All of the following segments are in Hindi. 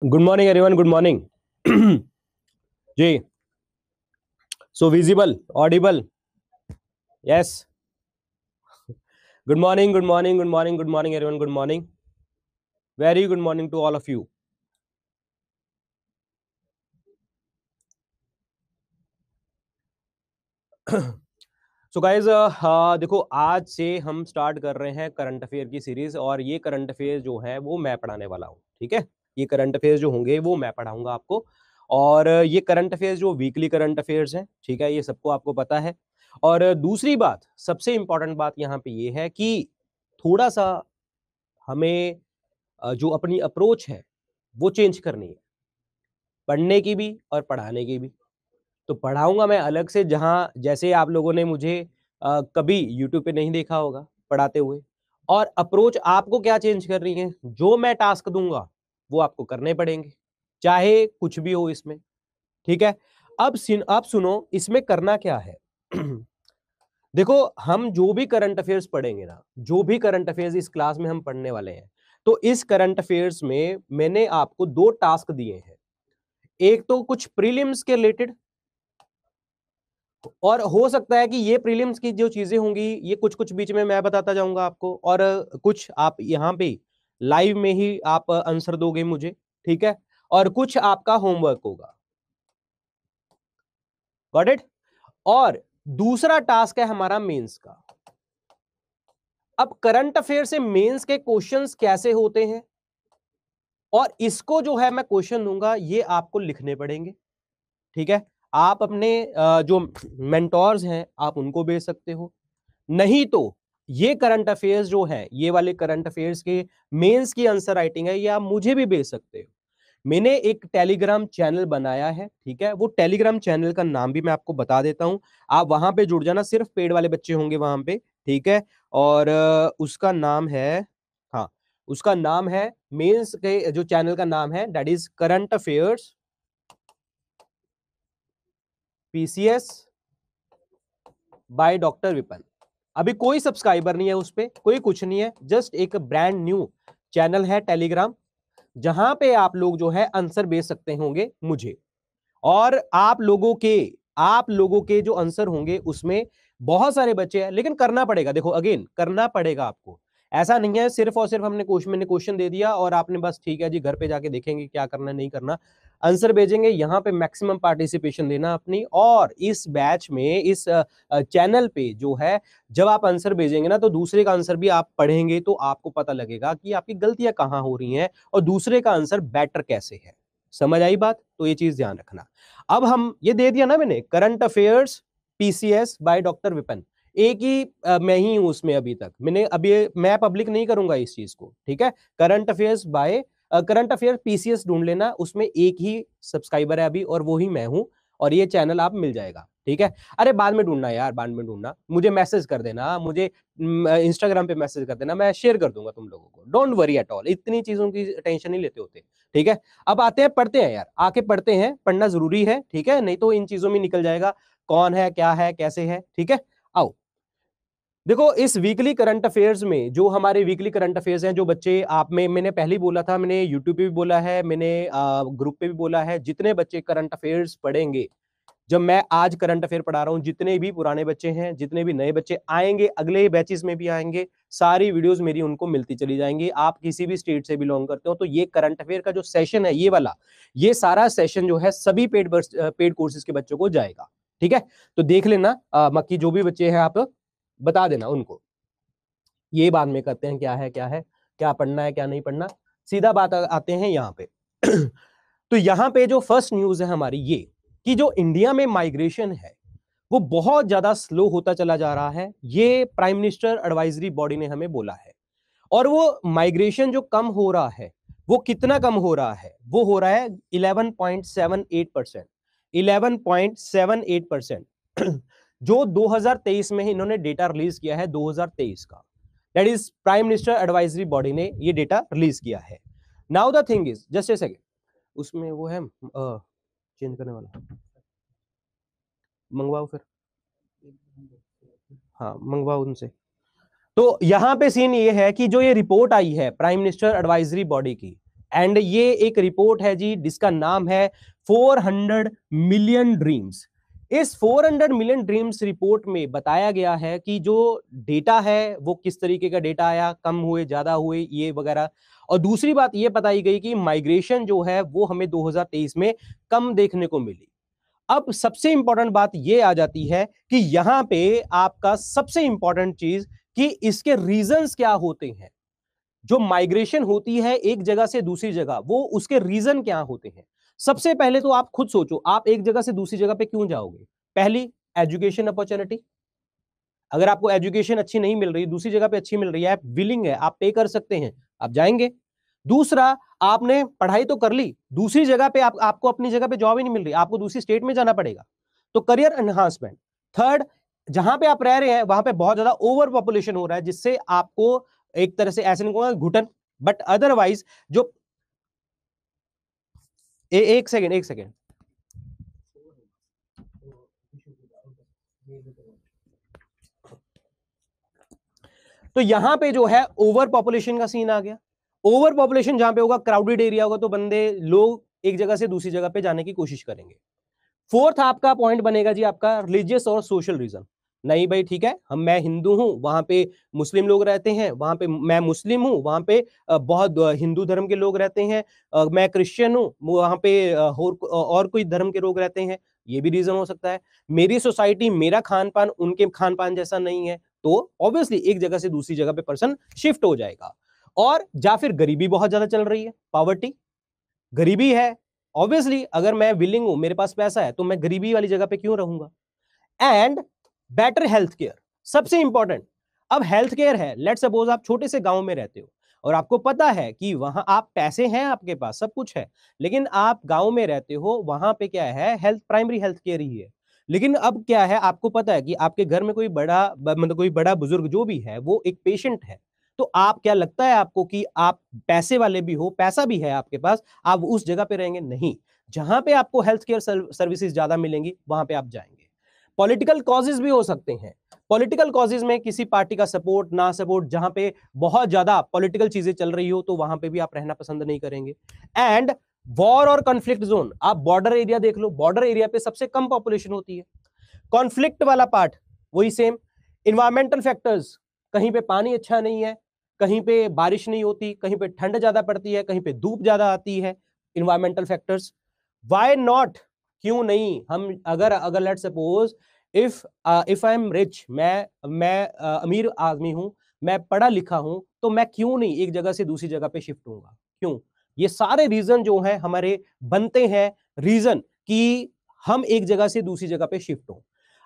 Good morning everyone, good morning. जी, so visible, audible, yes. Good morning, good morning, good morning, good morning everyone, good morning, very good morning to all of you. So guys, देखो आज से हम स्टार्ट कर रहे हैं करंट अफेयर की सीरीज, और ये करंट अफेयर जो है वो मैं पढ़ाने वाला हूँ। ठीक है, ये करंट अफेयर जो होंगे वो मैं पढ़ाऊंगा आपको। और ये करंट अफेयर्स जो वीकली करंट अफेयर्स हैं, ठीक है, ये सबको आपको पता है। और दूसरी बात, सबसे इंपॉर्टेंट बात यहाँ पे ये है कि थोड़ा सा हमें जो अपनी अप्रोच है वो चेंज करनी है, पढ़ने की भी और पढ़ाने की भी। तो पढ़ाऊंगा मैं अलग से, जहां जैसे आप लोगों ने मुझे कभी यूट्यूब पे नहीं देखा होगा पढ़ाते हुए। और अप्रोच आपको क्या चेंज करनी है, जो मैं टास्क दूंगा वो आपको करने पड़ेंगे, चाहे कुछ भी हो इसमें। ठीक है, अब सुनो इसमें करना क्या है। देखो, हम जो भी करंट अफेयर्स पढ़ेंगे ना, जो भी करंट अफेयर्स इस क्लास में हम पढ़ने वाले हैं, तो इस करंट अफेयर्स में मैंने आपको दो टास्क दिए हैं। एक तो कुछ प्रीलिम्स के रिलेटेड, और हो सकता है कि ये प्रीलिम्स की जो चीजें होंगी ये कुछ कुछ बीच में मैं बताता जाऊंगा आपको, और कुछ आप यहाँ पे लाइव में ही आप आंसर दोगे मुझे। ठीक है, और कुछ आपका होमवर्क होगा। Got it. और दूसरा टास्क है हमारा मेंस का। अब करंट अफेयर से मेंस के क्वेश्चंस कैसे होते हैं, और इसको जो है मैं क्वेश्चन दूंगा, ये आपको लिखने पड़ेंगे। ठीक है, आप अपने जो मेंटोर्स हैं आप उनको भेज सकते हो, नहीं तो ये करंट अफेयर्स जो है, ये वाले करंट अफेयर्स के मेंस की आंसर राइटिंग है, ये आप मुझे भी भेज सकते हो। मैंने एक टेलीग्राम चैनल बनाया है, ठीक है, वो टेलीग्राम चैनल का नाम भी मैं आपको बता देता हूं। आप वहां पे जुड़ जाना, सिर्फ पेड वाले बच्चे होंगे वहां पे। ठीक है, और उसका नाम है, हाँ, उसका नाम है, मेंस के जो चैनल का नाम है that is current affairs PCS by doctor weapon. अभी कोई सब्सक्राइबर नहीं है उस पे, कोई कुछ नहीं है, जस्ट एक ब्रांड न्यू चैनल है टेलीग्राम, जहां पे आप लोग जो है आंसर भेज सकते होंगे मुझे। और आप लोगों के जो आंसर होंगे उसमें बहुत सारे बच्चे हैं, लेकिन करना पड़ेगा। देखो अगेन, करना पड़ेगा आपको। ऐसा नहीं है सिर्फ और सिर्फ मैंने क्वेश्चन दे दिया और आपने बस ठीक है जी घर पे जाके देखेंगे क्या करना नहीं करना। आंसर भेजेंगे, यहाँ पे मैक्सिमम पार्टिसिपेशन देना अपनी। और इस बैच में, इस चैनल पे जो है, जब आप आंसर भेजेंगे ना, तो दूसरे का आंसर भी आप पढ़ेंगे तो आपको पता लगेगा कि आपकी गलतियां कहाँ हो रही हैं और दूसरे का आंसर बेटर कैसे है। समझ आई बात? तो ये चीज ध्यान रखना। अब हम ये दे दिया ना मैंने, current affairs PCS by doctor Vipin. एक ही मैं ही हूं उसमें अभी तक, मैंने अभी मैं पब्लिक नहीं करूंगा इस चीज को। ठीक है, current affairs by current affair PCS ढूंढ लेना, उसमें एक ही सब्सक्राइबर है अभी और वो ही मैं हूं। और ये चैनल आप मिल जाएगा। ठीक है, अरे बाद में ढूंढना यार, बाद में ढूंढना, मुझे मैसेज कर देना, मुझे इंस्टाग्राम पे मैसेज कर देना, मैं शेयर कर दूंगा तुम लोगों को। डोंट वरी एट ऑल, इतनी चीजों की टेंशन नहीं लेते होते। ठीक है, अब आते हैं, पढ़ते हैं यार, आके पढ़ते हैं, पढ़ना जरूरी है। ठीक है, नहीं तो इन चीजों में निकल जाएगा कौन है क्या है कैसे है। ठीक है, आओ देखो, इस वीकली करंट अफेयर्स में, जो हमारे वीकली करंट अफेयर्स हैं, जो बच्चे आप में, मैंने पहले ही बोला था, मैंने यूट्यूब पे भी बोला है, मैंने ग्रुप पे भी बोला है, जितने बच्चे करंट अफेयर्स पढ़ेंगे, जब मैं आज करंट अफेयर पढ़ा रहा हूं, जितने भी पुराने बच्चे हैं, जितने भी नए बच्चे आएंगे, अगले बैचेस में भी आएंगे, सारी वीडियोस मेरी उनको मिलती चली जाएंगी। आप किसी भी स्टेट से बिलोंग करते हो तो ये करंट अफेयर का जो सेशन है, ये वाला, ये सारा सेशन जो है सभी पेड कोर्सेज के बच्चों को जाएगा। ठीक है, तो देख लेना, बाकी जो भी बच्चे हैं आप बता देना उनको। ये बाद में करते हैं, क्या है क्या है, क्या पढ़ना है क्या नहीं पढ़ना। सीधा बात आते हैं यहाँ पे। तो यहाँ पे जो फर्स्ट न्यूज है हमारी ये, कि जो इंडिया में माइग्रेशन है वो बहुत ज्यादा स्लो होता चला जा रहा है, ये प्राइम मिनिस्टर एडवाइजरी बॉडी ने हमें बोला है। और वो माइग्रेशन जो कम हो रहा है, वो कितना कम हो रहा है, वो हो रहा है 11.78%। 11.78%। जो 2023 में ही इन्होंने डेटा रिलीज किया है, 2023 का, that is prime minister advisory body ने ये डेटा रिलीज किया है। Now the thing is, just a second, उसमें वो है चेंज करने वाला, मंगवाओ फिर, हाँ मंगवाओ उनसे। तो यहां पे सीन ये है कि जो ये रिपोर्ट आई है प्राइम मिनिस्टर एडवाइजरी बॉडी की, एंड ये एक रिपोर्ट है जी जिसका नाम है 400 मिलियन ड्रीम्स। इस 400 मिलियन ड्रीम्स रिपोर्ट में बताया गया है कि जो डेटा है वो किस तरीके का डेटा आया, कम हुए, ज्यादा हुए, ये वगैरह। और दूसरी बात ये बताई गई कि माइग्रेशन जो है वो हमें 2023 में कम देखने को मिली। अब सबसे इंपॉर्टेंट बात ये आ जाती है कि यहां पे आपका सबसे इंपॉर्टेंट चीज कि इसके रीजंस क्या होते हैं। जो माइग्रेशन होती है एक जगह से दूसरी जगह, वो उसके रीजन क्या होते हैं। सबसे पहले तो आप खुद सोचो, आप एक जगह से दूसरी जगह पे क्यों जाओगे? पहली, एजुकेशन अपॉर्चुनिटी। अगर आपको एजुकेशन अच्छी नहीं मिल रही, दूसरी जगह पे अच्छी मिल रही है, आप विलिंग है, आप पे कर सकते हैं, आप जाएंगे। दूसरा, आपने पढ़ाई तो कर ली, दूसरी जगह पे आपको अपनी जगह पे जॉब ही नहीं मिल रही, आपको दूसरी स्टेट में जाना पड़ेगा, तो करियर एनहांसमेंट। थर्ड, जहां पे आप रह रहे हैं वहां पे बहुत ज्यादा ओवर पॉपुलेशन हो रहा है, जिससे आपको एक तरह से ऐसे नहीं कहूंगा घुटन, बट अदरवाइज जो एक सेकेंड, एक सेकेंड, तो यहां पे जो है ओवर पॉपुलेशन का सीन आ गया। ओवर पॉपुलेशन जहां पे होगा, क्राउडेड एरिया होगा, तो बंदे लोग एक जगह से दूसरी जगह पे जाने की कोशिश करेंगे। फोर्थ आपका पॉइंट बनेगा जी आपका रिलीजियस और सोशल रीजन। नहीं भाई ठीक है, मैं हिंदू हूं, वहां पे मुस्लिम लोग रहते हैं, वहां पे मैं मुस्लिम हूं, वहां पे बहुत हिंदू धर्म के लोग रहते हैं, मैं क्रिश्चियन हूं, वहां पे और कोई धर्म के लोग रहते हैं, ये भी रीजन हो सकता है। मेरी सोसाइटी, मेरा खान पान उनके खान पान जैसा नहीं है, तो ऑब्वियसली एक जगह से दूसरी जगह पे पर्सन शिफ्ट हो जाएगा। और या फिर गरीबी बहुत ज्यादा चल रही है, पॉवर्टी, गरीबी है, ऑब्वियसली अगर मैं विलिंग हूं, मेरे पास पैसा है, तो मैं गरीबी वाली जगह पे क्यों रहूंगा। एंड बेटर हेल्थ केयर, सबसे इंपॉर्टेंट। अब हेल्थ केयर है, लेट सपोज आप छोटे से गांव में रहते हो और आपको पता है कि वहां आप पैसे हैं, आपके पास सब कुछ है, लेकिन आप गांव में रहते हो, वहां पे क्या है, हेल्थ, प्राइमरी हेल्थ केयर ही है। लेकिन अब क्या है, आपको पता है कि आपके घर में कोई बड़ा मतलब कोई बड़ा बुजुर्ग जो भी है वो एक पेशेंट है, तो आप, क्या लगता है आपको कि आप पैसे वाले भी हो, पैसा भी है आपके पास, आप उस जगह पे रहेंगे? नहीं। जहां पे आपको हेल्थ केयर सर्विसेज ज्यादा मिलेंगी वहां पे आप जाएंगे। पॉलिटिकल कॉजेज भी हो सकते हैं। पॉलिटिकल कॉजेज में किसी पार्टी का सपोर्ट ना सपोर्ट, जहां पे बहुत ज्यादा पॉलिटिकल चीजें चल रही हो, तो वहां पे भी आप रहना पसंद नहीं करेंगे। एंड वॉर और कॉन्फ्लिक्ट जोन, आप बॉर्डर एरिया देख लो, बॉर्डर एरिया पे सबसे कम पॉपुलेशन होती है। कॉन्फ्लिक्ट वाला पार्ट वही सेम। इन्वायरमेंटल फैक्टर्स, कहीं पे पानी अच्छा नहीं है, कहीं पे बारिश नहीं होती, कहीं पे ठंड ज्यादा पड़ती है, कहीं पे धूप ज्यादा आती है, इन्वायरमेंटल फैक्टर्स। व्हाई नॉट, क्यों नहीं, हम अगर अगर let's suppose if I am rich, मैं अमीर आदमी हूं, मैं पढ़ा लिखा हूं, तो मैं क्यों नहीं एक जगह से दूसरी जगह पे शिफ्ट होऊंगा? क्यों? ये सारे रीजन जो है हमारे बनते हैं रीजन कि हम एक जगह से दूसरी जगह पे शिफ्ट हो।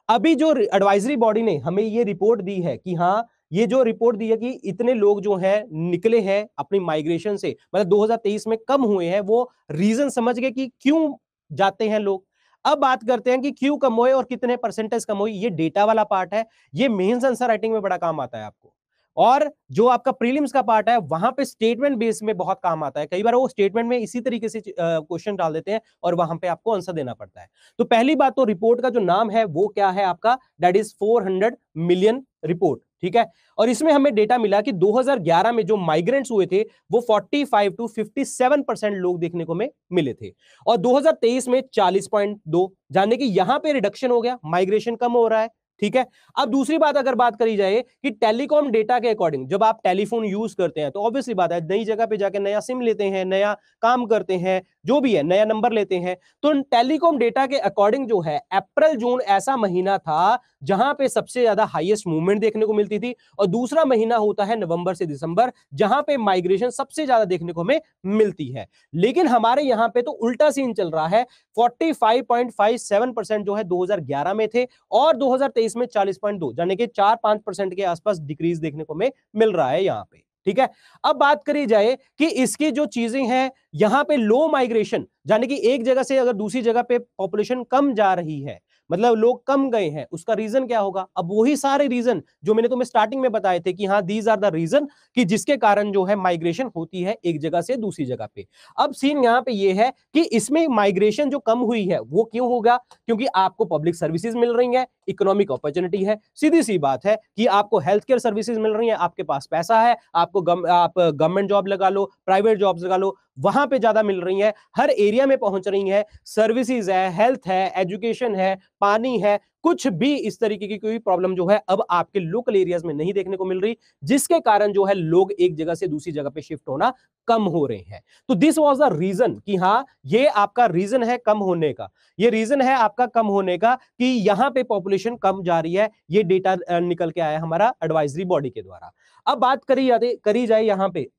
अभी जो एडवाइजरी बॉडी ने हमें ये रिपोर्ट दी है कि हाँ, ये जो रिपोर्ट दी है कि इतने लोग जो हैं निकले हैं अपनी माइग्रेशन से, मतलब 2023 में कम हुए हैं, वो रीजन समझ गए कि क्यों जाते हैं लोग। अब बात करते हैं कि क्यों कम हुए और कितने परसेंटेज कम हुए। ये डेटा वाला पार्ट है, ये मेंस आंसर राइटिंग में बड़ा काम आता है आपको। और जो आपका प्रीलिम्स का पार्ट है, वहां पे स्टेटमेंट बेस में बहुत काम आता है। कई बार वो स्टेटमेंट में इसी तरीके से क्वेश्चन डाल देते हैं और वहां पे आपको आंसर देना पड़ता है। तो पहली बात तो रिपोर्ट का जो नाम है वो क्या है आपका, दैट इज 400 मिलियन रिपोर्ट, ठीक है। और इसमें हमें डेटा मिला कि 2011 में जो माइग्रेंट्स हुए थे वो 45 to 57% लोग देखने को मिले थे, और 2023 में 40.2, जाने कि यहां पे रिडक्शन हो गया, माइग्रेशन कम हो रहा है, ठीक है। अब दूसरी बात अगर बात करी जाए कि टेलीकॉम डेटा के अकॉर्डिंग, जब आप टेलीफोन यूज करते हैं तो ऑब्वियसली बात है, नई जगह पे जाके नया सिम लेते हैं, नया काम करते हैं, जो भी है, नया नंबर लेते हैं, तो टेलीकॉम डेटा के अकॉर्डिंग जो है अप्रैल जून ऐसा महीना था जहां पे सबसे ज्यादा हाईएस्ट मूवमेंट देखने को मिलती थी, और दूसरा महीना होता है नवंबर से दिसंबर, जहां पे माइग्रेशन सबसे ज्यादा देखने को हमें मिलती है। लेकिन हमारे यहां पे तो उल्टा सीन चल रहा है, 45.57% जो है 2011 में थे, और 2023 में 40.2, यानी कि 4-5% के आसपास डिक्रीज देखने को मिल रहा है यहां पे, ठीक है। अब बात करी जाए कि इसकी जो चीजें हैं, यहां पे लो माइग्रेशन, यानी कि एक जगह से अगर दूसरी जगह पे पॉपुलेशन कम जा रही है, मतलब लोग कम गए हैं, उसका रीजन क्या होगा? अब वही सारे रीजन जो मैंने तुम्हें स्टार्टिंग में बताए थे कि हाँ, दीज आर द रीजन कि जिसके कारण जो है माइग्रेशन होती है एक जगह से दूसरी जगह पे। अब सीन यहां पे ये है कि इसमें माइग्रेशन जो कम हुई है वो क्यों होगा? क्योंकि आपको पब्लिक सर्विसेज मिल रही है, इकोनॉमिक अपॉर्चुनिटी है, सीधी सी बात है कि आपको हेल्थ केयर सर्विसेज मिल रही है, आपके पास पैसा है, आप गवर्नमेंट जॉब लगा लो, प्राइवेट जॉब्स लगा लो, वहां पे ज्यादा मिल रही हैं, हर एरिया में पहुंच रही हैं, सर्विसेज है, हेल्थ है, एजुकेशन है, पानी है, कुछ भी इस तरीके की कोई प्रॉब्लम जो है अब आपके लोकल एरियाज में नहीं देखने को मिल रही, जिसके कारण जो है लोग एक जगह से दूसरी जगह पे शिफ्ट होना कम हो रहे हैं। तो दिस वाज द रीजन कि हाँ, ये आपका रीजन है कम होने का, ये रीजन है आपका कम होने का कि यहां पे पॉपुलेशन कम जा रही है। ये डेटा निकल के आया हमारा एडवाइजरी बॉडी के द्वारा। अब बात करी जाए यहां पे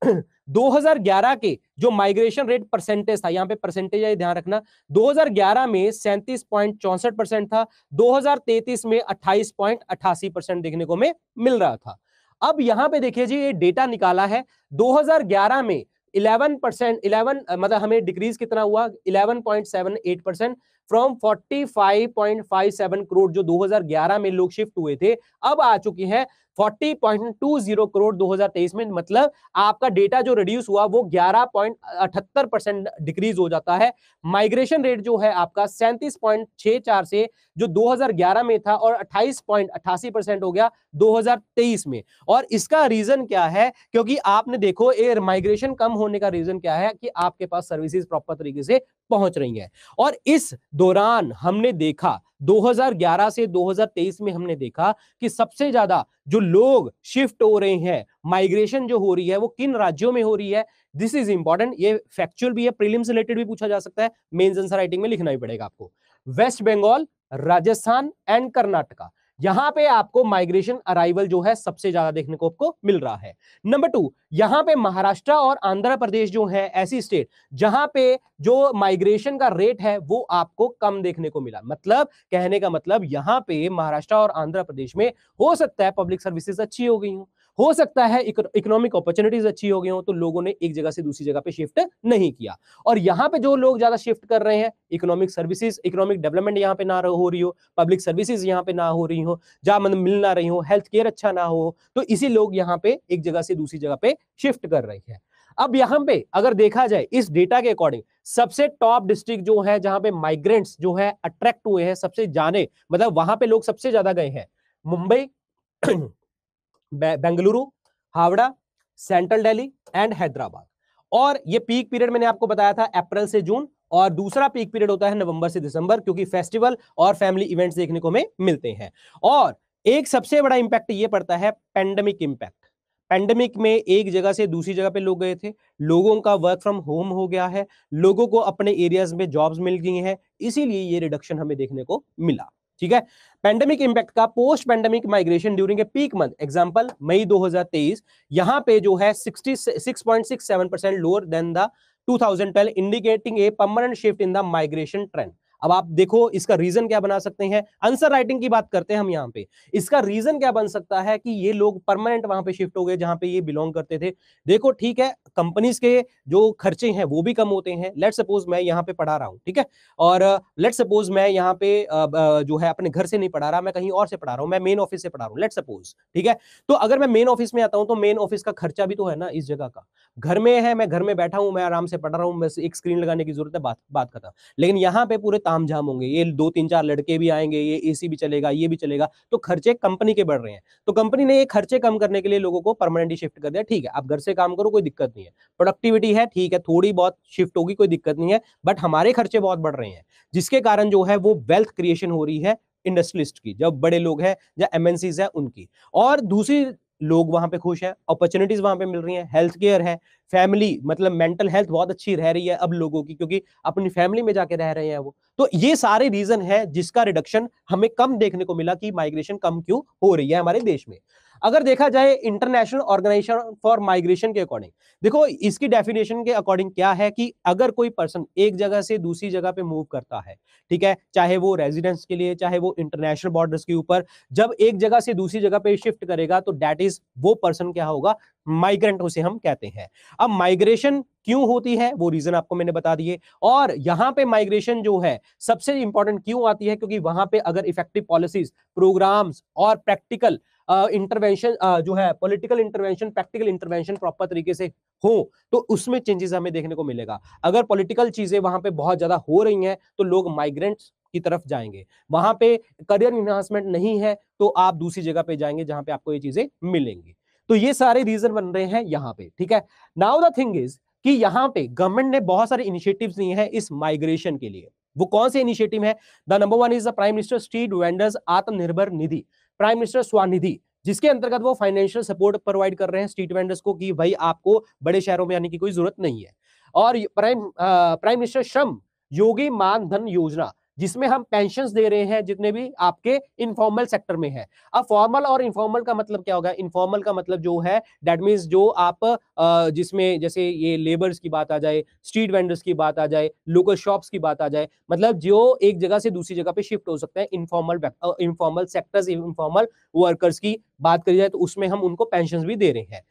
2011 के जो माइग्रेशन रेट परसेंटेज था, यहां पे परसेंटेज है ध्यान रखना, 2011 में 37.64% था, 2033 में 28.88% देखने को मिल रहा था। अब यहां पे देखिए जी, ये डेटा निकाला है 2011 में 11% मतलब हमें डिक्रीज कितना हुआ, 11.78% फ्रॉम 45.57 करोड़ जो 2011 में लोग शिफ्ट हुए थे, अब आ चुकी हैं 40.20 करोड़ 2023 में। मतलब आपका डेटा जो रिड्यूस हुआ वो 11.78% डिक्रीज हो जाता है। माइग्रेशन रेट जो है आपका 37.64 से जो 2011 में था और 28.88% हो गया 2023 में। और इसका रीजन क्या है, क्योंकि आपने देखो ये माइग्रेशन कम होने का रीजन क्या है कि आपके पास सर्विसेज प्रॉपर तरीके से पहुंच रही है। और इस दौरान हमने देखा 2011 से 2023 में हमने देखा कि सबसे ज्यादा जो लोग शिफ्ट हो रहे हैं, माइग्रेशन जो हो रही है वो किन राज्यों में हो रही है। दिस इज इंपॉर्टेंट, ये फैक्चुअल भी है, प्रीलिम्स रिलेटेड भी पूछा जा सकता है, मेंस आंसर राइटिंग में लिखना ही पड़ेगा आपको। वेस्ट बंगाल, राजस्थान एंड कर्नाटका, यहां पे आपको माइग्रेशन अराइवल जो है सबसे ज्यादा देखने को आपको मिल रहा है। नंबर 2, यहां पे महाराष्ट्र और आंध्र प्रदेश जो है ऐसी स्टेट जहां पे जो माइग्रेशन का रेट है वो आपको कम देखने को मिला। मतलब कहने का मतलब यहां पे महाराष्ट्र और आंध्र प्रदेश में हो सकता है पब्लिक सर्विसेज अच्छी हो गई हो सकता है इकोनॉमिक अपॉर्चुनिटीज अच्छी हो गई हो, तो लोगों ने एक जगह से दूसरी जगह पे शिफ्ट नहीं किया। और यहां पे जो लोग ज्यादा शिफ्ट कर रहे हैं, इकोनॉमिक सर्विसेज, इकोनॉमिक डेवलपमेंट यहां पे ना हो रही हो, पब्लिक सर्विसेज यहां पे ना हो रही हो, जहां मतलब मिल ना रही हो, हेल्थ केयर अच्छा ना हो, तो इसी लोग यहां पे एक जगह से दूसरी जगह पे शिफ्ट कर रहे हैं। अब यहां पे अगर देखा जाए इस डेटा के अकॉर्डिंग, सबसे टॉप डिस्ट्रिक्ट जो है जहां पे माइग्रेंट्स जो है अट्रैक्ट हुए हैं, सबसे जाने मतलब वहां पे लोग सबसे ज्यादा गए हैं, मुंबई, बेंगलुरु, हावड़ा, सेंट्रल दिल्ली एंड हैदराबाद। और ये पीक पीरियड मैंने आपको बताया था अप्रैल से जून, और दूसरा पीक पीरियड होता है नवंबर से दिसंबर, क्योंकि फेस्टिवल और फैमिली इवेंट्स देखने को मिलते हैं। और एक सबसे बड़ा इंपैक्ट ये पड़ता है पेंडेमिक इंपैक्ट। पेंडेमिक में एक जगह से दूसरी जगह पे लोग गए थे, लोगों का वर्क फ्रॉम होम हो गया है, लोगों को अपने एरियाज में जॉब्स मिल गई हैं, इसीलिए ये रिडक्शन हमें देखने को मिला। ठीक है, पेंडेमिक इंपैक्ट का post pandemic migration during a peak month, example May 2023, यहां पे जो है 66.67% lower than the 2012, indicating a permanent shift in the migration trend. अब आप देखो इसका रीजन क्या बना सकते हैं, आंसर राइटिंग की बात करते हैं हम यहां पे। इसका रीजन क्या बन सकता है कि ये लोग परमानेंट वहां पे शिफ्ट हो गए जहां पे ये बिलोंग करते थे। देखो ठीक है, कंपनीज के जो खर्चे हैं वो भी कम होते हैं। लेट्स सपोज मैं यहाँ पे पढ़ा रहा हूँ, ठीक है, और लेट्स सपोज मैं यहाँ पे जो है अपने घर से नहीं पढ़ा रहा, मैं कहीं और से पढ़ा रहा हूँ, मैं मेन ऑफिस से पढ़ा रहा हूँ, लेट्स सपोज, ठीक है। तो अगर मैं मेन ऑफिस में आता हूँ तो मेन ऑफिस का खर्चा भी तो है ना इस जगह का। घर में है, मैं घर में बैठा हूँ, मैं आराम से पढ़ रहा हूँ, बस एक स्क्रीन लगाने की जरूरत है, बात खत्म। लेकिन यहाँ पे पूरे तामझाम होंगे, ये 2-3-4 लड़के भी आएंगे, ये एसी भी चलेगा, ये भी चलेगा, तो खर्चे कंपनी के बढ़ रहे हैं। तो कंपनी ने ये खर्चे कम करने के लिए लोगों को परमानेंटली शिफ्ट कर दिया। ठीक है, आप घर से काम करो, कोई दिक्कत नहीं है, प्रोडक्टिविटी है, ठीक है, थोड़ी बहुत शिफ्ट होगी, कोई दिक्कत नहीं है, बट हमारे खर्चे बहुत बढ़ रहे हैं, जिसके कारण जो है वो वेल्थ क्रिएशन हो रही है इंडस्ट्रियलिस्ट की, जब बड़े लोग हैं या एमएनसीज है उनकी। और दूसरी, लोग वहां पे खुश हैं, अपॉर्चुनिटीज वहां पे मिल रही हैं, हेल्थ केयर है, फैमिली मतलब मेंटल हेल्थ बहुत अच्छी रह रही है अब लोगों की, क्योंकि अपनी फैमिली में जाके रह रहे हैं वो। तो ये सारे रीजन है जिसका रिडक्शन हमें कम देखने को मिला कि माइग्रेशन कम क्यों हो रही है हमारे देश में। अगर देखा जाए इंटरनेशनल ऑर्गेनाइजेशन फॉर माइग्रेशन के अकॉर्डिंग, देखो इसकी डेफिनेशन के अकॉर्डिंग क्या है कि अगर कोई पर्सन एक जगह से दूसरी जगह पे मूव करता है, ठीक है, चाहे वो रेजिडेंस के लिए, चाहे वो इंटरनेशनल बॉर्डर्स के ऊपर, जब एक जगह से दूसरी जगह पे शिफ्ट करेगा तो दैट इज, वो पर्सन क्या होगा, माइग्रेंट उसे हम कहते हैं। अब माइग्रेशन क्यों होती है वो रीजन आपको मैंने बता दिए, और यहां पे माइग्रेशन जो है सबसे इंपॉर्टेंट क्यों आती है, क्योंकि वहां पे अगर इफेक्टिव पॉलिसीज, प्रोग्राम्स और प्रैक्टिकल इंटरवेंशन जो है, political intervention, practical intervention proper तरीके से हो तो उसमें चेंजेस हमें देखने को मिलेगा। अगर पॉलिटिकल चीजें वहां पे बहुत ज्यादा हो रही हैं तो लोग माइग्रेंट्स की तरफ जाएंगे, वहां पे करियर इन्हांसमेंट नहीं है तो आप दूसरी जगह पे जाएंगे जहां पे आपको ये चीजें मिलेंगी। तो ये सारे रीजन बन रहे हैं यहां पे, ठीक है। नाउ द थिंग इज, कि यहाँ पे गवर्नमेंट ने बहुत सारे इनिशिएटिव्स लिए हैं इस माइग्रेशन के लिए। वो कौन से इनिशिएटिव है? The number one is the prime minister street vendors Atmanirbhar Nidhi, prime minister Svanidhi, जिसके अंतर्गत वो फाइनेंशियल सपोर्ट प्रोवाइड कर रहे हैं स्ट्रीट वेंडर्स को कि भाई आपको बड़े शहरों में आने की कोई जरूरत नहीं है। और प्राइम मिनिस्टर श्रम योगी मानधन योजना, जिसमें हम पेंशन्स दे रहे हैं जितने भी आपके इनफॉर्मल सेक्टर में है। अब फॉर्मल और इनफॉर्मल का मतलब क्या होगा? इनफॉर्मल का मतलब जो है दैट मींस जो आप जिसमें जैसे ये लेबर्स की बात आ जाए, स्ट्रीट वेंडर्स की बात आ जाए, लोकल शॉप्स की बात आ जाए, मतलब जो एक जगह से दूसरी जगह पे शिफ्ट हो सकते हैं, इनफॉर्मल सेक्टर्स, इनफॉर्मल वर्कर्स की बात करी जाए तो उसमें हम उनको पेंशन भी दे रहे हैं।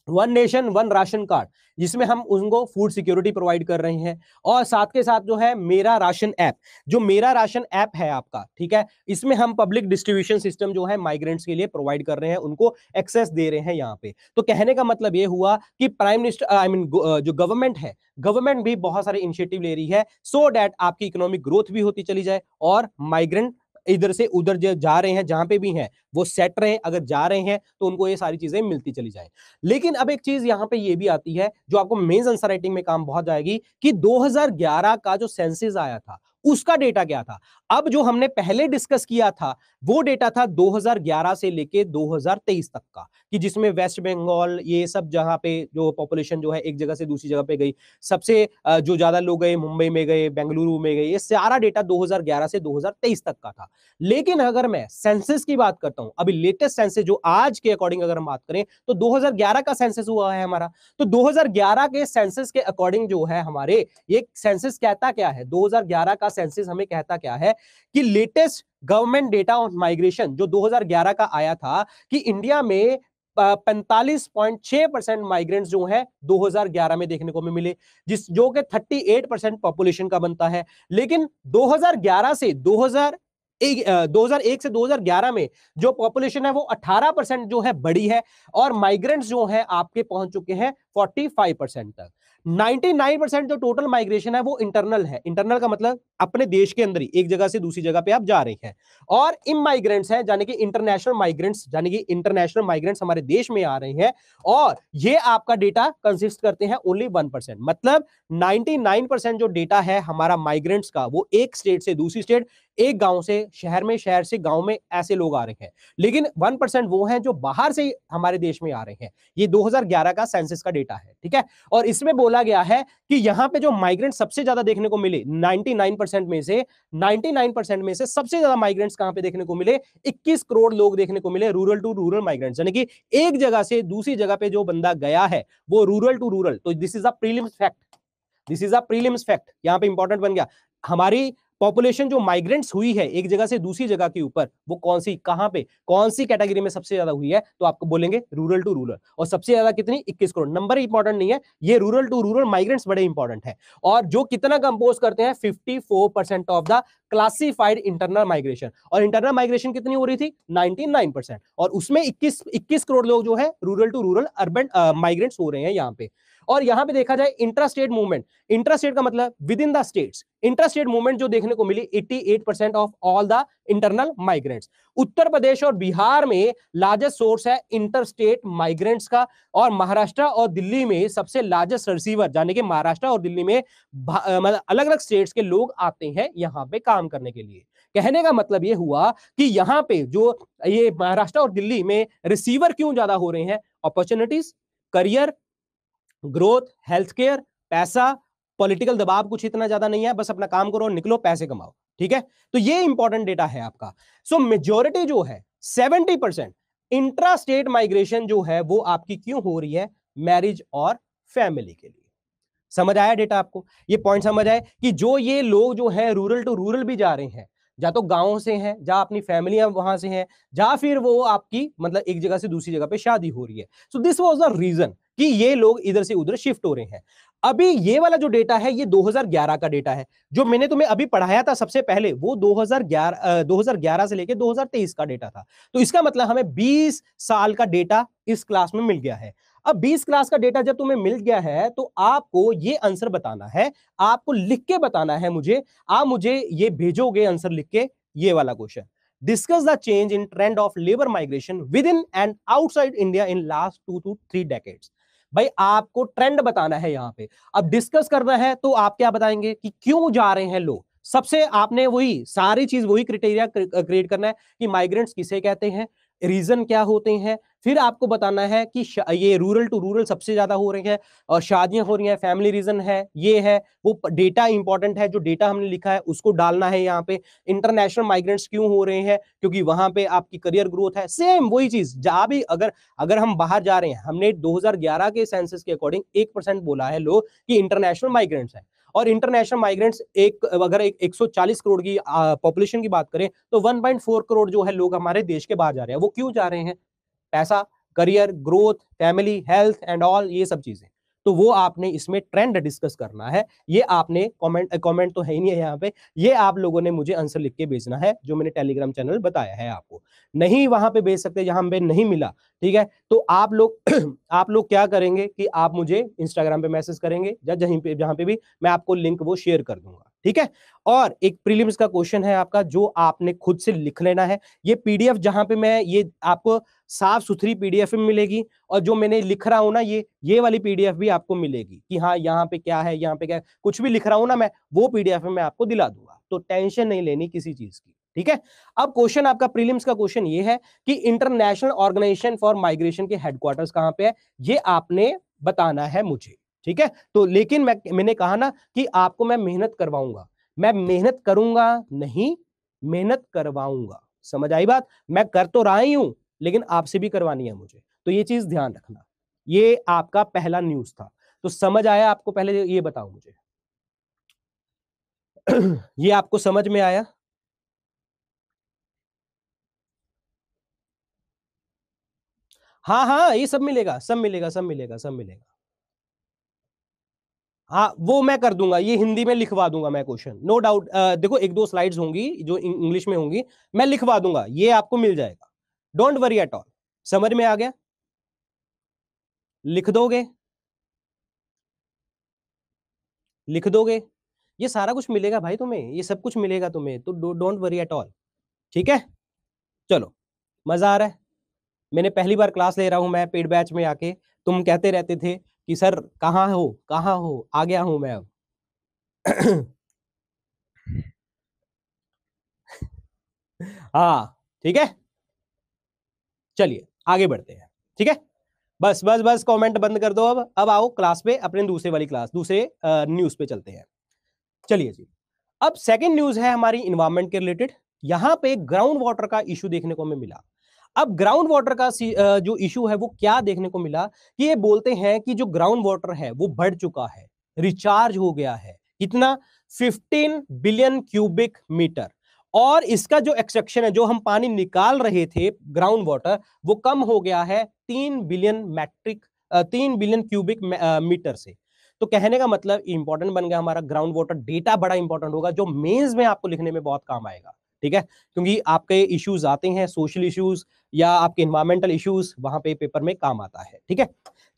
One nation one ration card, जिसमें हम उनको फूड सिक्योरिटी प्रोवाइड कर रहे हैं। और साथ के साथ जो है मेरा राशन ऐप, जो मेरा राशन ऐप है आपका, ठीक है, इसमें हम पब्लिक डिस्ट्रीब्यूशन सिस्टम जो है माइग्रेंट्स के लिए प्रोवाइड कर रहे हैं, उनको एक्सेस दे रहे हैं यहाँ पे। तो कहने का मतलब ये हुआ कि प्राइम मिनिस्टर जो गवर्नमेंट है, गवर्नमेंट भी बहुत सारे इनिशिएटिव ले रही है सो दैट आपकी इकोनॉमिक ग्रोथ भी होती चली जाए और माइग्रेंट इधर से उधर जो जा रहे हैं जहां पे भी हैं वो सेट रहे, अगर जा रहे हैं तो उनको ये सारी चीजें मिलती चली जाए। लेकिन अब एक चीज यहां पे ये भी आती है जो आपको मेंस आंसर राइटिंग में काम बहुत जाएगी कि 2011 का जो सेंसस आया था उसका डेटा क्या था। अब जो हमने पहले डिस्कस किया था वो डेटा था 2011 से लेके 2023 तक का, कि जिसमें वेस्ट बंगाल ये सब जहां पे जो पॉपुलेशन जो है एक जगह से दूसरी जगह पे गई, सबसे जो ज्यादा लोग गए मुंबई में गए, बेंगलुरु में गए, ये सारा डेटा 2011 से 2023 तक का था। लेकिन अगर मैं सेंसस की बात करता हूं, अभी लेटेस्ट सेंसस जो आज के अकॉर्डिंग अगर हम बात करें तो 2011 का सेंसस हुआ है हमारा। तो 2011 के सेंसस के अकॉर्डिंग जो है हमारे ये सेंसस कहता क्या है, 2011 का सेंसस हमें कहता क्या है कि latest government data on migration जो 2011 का आया था कि इंडिया में 45.6% माइग्रेंट्स जो है 2011 में देखने को मिले, जिस जो कि 38% पॉपुलेशन का बनता है। लेकिन 2011 से 2001 से 2011 में जो पॉपुलेशन है वो 18% जो है बढ़ी है और माइग्रेंट्स जो है आपके पहुंच चुके हैं 45% तक। 99% जो टोटल माइग्रेशन है वो इंटरनल है। इंटरनल का मतलब अपने देश के अंदर ही एक जगह से दूसरी जगह पे आप जा रहे हैं। और इमाइग्रेंट्स है यानी कि इंटरनेशनल माइग्रेंट्स, यानी कि इंटरनेशनल माइग्रेंट्स हमारे देश में आ रहे हैं और ये आपका डेटा कंसिस्ट करते हैं ओनली 1%। मतलब 99% जो डेटा है हमारा माइग्रेंट्स का वो एक स्टेट से दूसरी स्टेट, एक गांव से शहर में, शहर से गांव में ऐसे लोग आ रहे हैं। लेकिन 1% वो हैं जो बाहर से हमारे देश में आ रहे हैं। ये 2011 का सेंसस का डेटा है, ठीक है। और इसमें बोला गया है कि यहां पे जो माइग्रेंट सबसे ज्यादा देखने को मिले 99% में से सबसे ज्यादा माइग्रेंट्स कहां पे देखने को मिले? 21 करोड़ लोग देखने को मिले रूरल टू रूरल माइग्रेंट्स, यानी कि एक जगह से दूसरी जगह पे जो बंदा गया है वो रूरल टू रूरल। तो this is a prelims fact, this is a prelims fact, यहां पे इंपॉर्टेंट बन गया। हमारी पॉपुलेशन जो माइग्रेंट्स हुई है एक जगह से दूसरी जगह के ऊपर, वो कौन सी, कहां पे, कौन सी कैटेगरी में सबसे ज्यादा हुई है? तो आपको बोलेंगे रूरल टू रूरल। और सबसे ज्यादा कितनी? 21 करोड़। नंबर इंपॉर्टेंट नहीं है, ये रूरल टू रूरल माइग्रेंट्स बड़े इंपॉर्टेंट है। और जो कितना कंपोज करते हैं 54% of the classified internal migration. और इंटरनल माइग्रेशन कितनी हो रही थी? 99%। और उसमें 21 करोड़ लोग जो है rural to rural urban migrants हो रहे हैं यहाँ पे। और यहां पे देखा जाए intra state movement, intra state का मतलब within the states, intra state movement जो देखने को मिली 88% of all the internal migrants. Uttar Pradesh और बिहार में लार्जेस्ट सोर्स है इंटर स्टेट माइग्रेंट्स का। और महाराष्ट्र और दिल्ली में सबसे लार्जेस्ट रिसीवर, यानी कि महाराष्ट्र और दिल्ली में मतलब अलग अलग स्टेट्स के लोग आते हैं यहां पे काम करने के लिए। कहने का मतलब ये हुआ कि यहां पे जो ये महाराष्ट्र और दिल्ली में रिसीवर क्यों ज्यादा हो रहे हैं? Opportunities, career growth, health care, पैसा, पॉलिटिकल दबाव कुछ इतना ज्यादा नहीं है, बस अपना काम करो, निकलो, पैसे कमाओ, ठीक है। तो ये इंपॉर्टेंट डेटा है आपका। सो मेजॉरिटी जो है 70% इंट्रा स्टेट माइग्रेशन जो है वो आपकी क्यों हो रही है? मैरिज और फैमिली के लिए। समझ आया डेटा आपको? ये पॉइंट समझ आए कि जो ये लोग जो है रूरल टू रूरल भी जा रहे हैं, या तो गांव से हैं, जहां अपनी फैमिलियां वहां से हैं, या फिर वो आपकी मतलब एक जगह से दूसरी जगह पे शादी हो रही है। So this was the reason कि ये लोग इधर से उधर शिफ्ट हो रहे हैं। अभी ये वाला जो डेटा है ये 2011 का डेटा है। जो मैंने तुम्हें अभी पढ़ाया था सबसे पहले वो 2011 से लेके 2023 का डेटा था। तो इसका मतलब हमें 20 साल का डेटा इस क्लास में मिल गया है। अब 20 क्लास का डेटा जब तुम्हें मिल गया है तो आपको ये आंसर बताना है, आपको लिख के बताना है मुझे। आप मुझे ये भेजोगे आंसर लिख के, ये वाला question, discuss the change in trend of labour migration with in and outside India in last 2 to 3 decades। भाई आपको ट्रेंड बताना है यहाँ पे। अब डिस्कस करना है तो आप क्या बताएंगे कि क्यों जा रहे हैं लोग। सबसे आपने वही सारी चीज वही क्राइटेरिया क्रिएट करना है कि माइग्रेंट्स किसे कहते हैं, रीजन क्या होते हैं, फिर आपको बताना है कि ये रूरल टू रूरल सबसे ज्यादा हो रही है और शादियां हो रही हैं, फैमिली रीजन है, ये है वो डेटा इंपॉर्टेंट है, जो डेटा हमने लिखा है उसको डालना है यहाँ पे। इंटरनेशनल माइग्रेंट्स क्यों हो रहे हैं, क्योंकि वहां पे आपकी करियर ग्रोथ है, सेम वही चीज जहां भी अगर अगर हम बाहर जा रहे हैं, हमने 2011 के सेंसस के अकॉर्डिंग 1% बोला है लोग कि इंटरनेशनल माइग्रेंट्स है। और इंटरनेशनल माइग्रेंट्स अगर 140 करोड़ की पॉपुलेशन की बात करें तो 1.4 करोड़ जो है लोग हमारे देश के बाहर जा रहे हैं। वो क्यों जा रहे हैं, पैसा, career growth, family, health and all, ये सब चीजें। तो वो आपने इसमें ट्रेंड डिस्कस करना है। ये आपने कमेंट तो है ही नहीं है यहाँ पे, ये आप लोगों ने मुझे आंसर लिख के भेजना है, जो मैंने टेलीग्राम चैनल बताया है आपको। नहीं वहां पे भेज सकते जहां पे नहीं मिला, ठीक है, तो आप लोग आप लोग क्या करेंगे कि आप मुझे इंस्टाग्राम पे मैसेज करेंगे या जहां पे भी मैं आपको लिंक वो शेयर कर दूंगा, ठीक है। और एक प्रीलिम्स का क्वेश्चन है आपका, जो आपने खुद से लिख लेना है। ये पीडीएफ जहां पे मैं ये आपको साफ सुथरी पीडीएफ में मिलेगी, और जो मैंने लिख रहा हूं ना ये वाली पीडीएफ भी आपको मिलेगी कि हाँ यहाँ पे क्या है, यहाँ पे क्या है, कुछ भी लिख रहा हूं ना मैं, वो पीडीएफ में मैं आपको दिला दूंगा। तो टेंशन नहीं लेनी किसी चीज की, ठीक है। अब क्वेश्चन आपका प्रीलिम्स का क्वेश्चन ये है कि इंटरनेशनल ऑर्गेनाइजेशन फॉर माइग्रेशन के हेडक्वार्टर्स कहां पे है, ये आपने बताना है मुझे, ठीक है। तो लेकिन मैंने कहा ना कि आपको मैं मेहनत करवाऊंगा, मैं मेहनत करूंगा नहीं, मेहनत करवाऊंगा। समझ आई बात, मैं कर तो रहा ही हूं लेकिन आपसे भी करवानी है मुझे, तो ये चीज ध्यान रखना। ये आपका पहला न्यूज था, तो समझ आया आपको, पहले ये बताओ मुझे ये आपको समझ में आया? हाँ हाँ, ये सब मिलेगा, सब मिलेगा, सब मिलेगा, सब मिलेगा। हाँ वो मैं कर दूंगा, ये हिंदी में लिखवा दूंगा मैं क्वेश्चन, नो डाउट। देखो एक दो स्लाइड्स होंगी जो इंग्लिश में होंगी, मैं लिखवा दूंगा, ये आपको मिल जाएगा, डोंट वरी एट ऑल। समझ में आ गया? लिख दोगे, लिख दोगे, ये सारा कुछ मिलेगा भाई तुम्हें, ये सब कुछ मिलेगा तुम्हें, तो डोंट वरी एट ऑल, ठीक है। चलो, मजा आ रहा है? मैंने पहली बार क्लास ले रहा हूं मैं पेड बैच में आके, तुम कहते रहते थे कि सर कहाँ हो कहाँ हो, आ गया हूं मैं अब हाँ ठीक है, चलिए आगे बढ़ते हैं, ठीक है। बस बस बस कमेंट बंद कर दो, अब आओ क्लास पे, अपने दूसरे वाली क्लास, दूसरे न्यूज पे चलते हैं। चलिए जी, अब सेकंड न्यूज है हमारी इन्वायरमेंट के रिलेटेड। यहां पे ग्राउंड वाटर का इशू देखने को हमें मिला। अब ग्राउंड वाटर का जो इशू है वो क्या देखने को मिला कि ये बोलते हैं कि जो ग्राउंड वाटर है वो बढ़ चुका है, रिचार्ज हो गया है, कितना, 15 बिलियन क्यूबिक मीटर। और इसका जो एक्सट्रैक्शन है, जो हम पानी निकाल रहे थे ग्राउंड वाटर, वो कम हो गया है 3 बिलियन क्यूबिक मीटर से। तो कहने का मतलब इंपॉर्टेंट बन गया हमारा ग्राउंड वाटर डेटा, बड़ा इंपॉर्टेंट होगा, जो मेंस में आपको लिखने में बहुत काम आएगा, ठीक है। क्योंकि आपके इश्यूज आते हैं, सोशल इश्यूज या आपके इन्वायरमेंटल इश्यूज, वहां पे पेपर में काम आता है, ठीक है।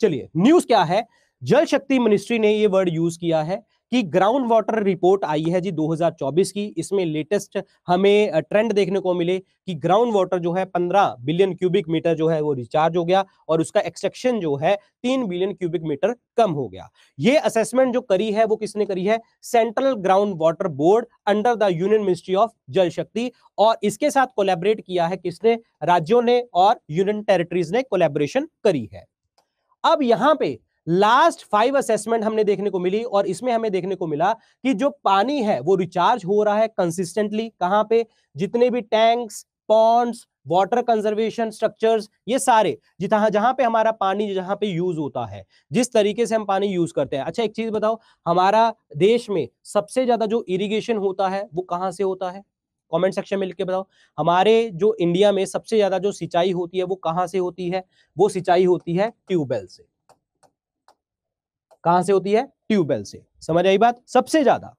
चलिए न्यूज क्या है, जल शक्ति मिनिस्ट्री ने ये वर्ड यूज किया है कि ग्राउंड वाटर रिपोर्ट आई है जी 2024 की, इसमें लेटेस्ट हमें ट्रेंड देखने को मिले कि ग्राउंड वाटर जो है 15 बिलियन क्यूबिक मीटर जो है वो रिचार्ज हो गया, और उसका एक्सट्रैक्शन जो है 3 बिलियन क्यूबिक मीटर कम हो गया। ये असेसमेंट जो करी है वो किसने करी है, central ground water board under the union ministry of जल शक्ति, और इसके साथ कोलैबोरेट किया है किसने, राज्यों ने और यूनियन टेरिटरीज ने कोलैबोरेशन करी है। अब यहां पे लास्ट 5 असेसमेंट हमने देखने को मिली, और इसमें हमें देखने को मिला कि जो पानी है वो रिचार्ज हो रहा है कंसिस्टेंटली, कहां पे, जितने भी tanks, ponds, water conservation structures, ये सारे जहां जहां पे हमारा पानी जहां पे यूज होता है, जिस तरीके से हम पानी यूज करते हैं। अच्छा एक चीज बताओ, हमारा देश में सबसे ज्यादा जो इरिगेशन होता है वो कहां से होता है, कमेंट सेक्शन में लिख के बताओ। हमारे जो इंडिया में सबसे ज्यादा जो सिंचाई होती है वो कहां से होती है, वो सिंचाई होती है ट्यूबवेल से। कहां से होती है, ट्यूबवेल से। समझ आई बात, सबसे ज्यादा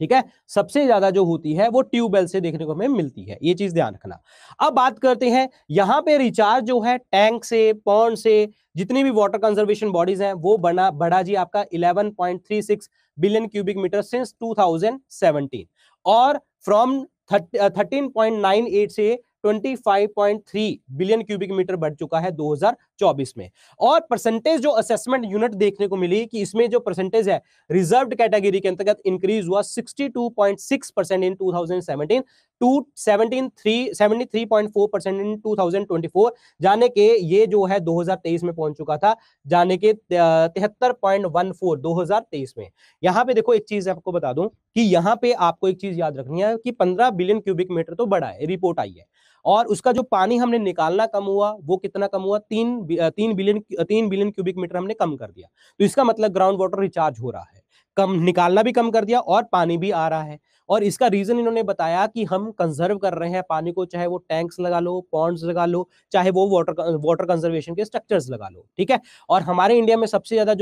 ठीक है, सबसे ज्यादा जो होती है वो ट्यूबवेल से देखने को हमें मिलती है, ये चीज ध्यान रखना। अब बात करते हैं यहां पे रिचार्ज जो है टैंक से, पॉन्ड से, जितनी भी वाटर कंजर्वेशन बॉडीज हैं वो बढ़ा जी आपका 11.36 बिलियन क्यूबिक मीटर सिंस 2017, और फ्रॉम 13.98 से 25.3 बिलियन क्यूबिक मीटर बढ़ चुका है 2024 में। और परसेंटेज जो असेसमेंट यूनिट देखने को मिली कि इसमें जो परसेंटेज है रिजर्व्ड कैटेगरी के अंतर्गत इंक्रीज हुआ 62.6% इन 2017 टू 73.4% इन 2024, जाने के ये जो है 2023 में पहुंच चुका था, जाने के 73.14 2023 में। यहां पे देखो एक चीज आपको बता दूं कि यहां पे आपको एक चीज याद रखनी है कि 15 बिलियन क्यूबिक मीटर तो बढ़ा है, रिपोर्ट आई है, और उसका जो पानी हमने निकालना कम हुआ वो कितना कम हुआ, 3 बिलियन क्यूबिक मीटर हमने कम कर दिया। तो इसका मतलब ग्राउंड वाटर रिचार्ज हो रहा है, कम निकालना भी कम कर दिया और पानी भी आ रहा है। और इसका रीजन इन्होंने बताया कि हम कंजर्व कर रहे हैं पानी को, चाहे वो टैंक्स लगा लो, पॉन्ड्स लगा लो, चाहे वो वाटर कंजर्वेशन के स्ट्रक्चर्स लगा लो, ठीक है। और हमारे इंडिया में सबसे ज्यादा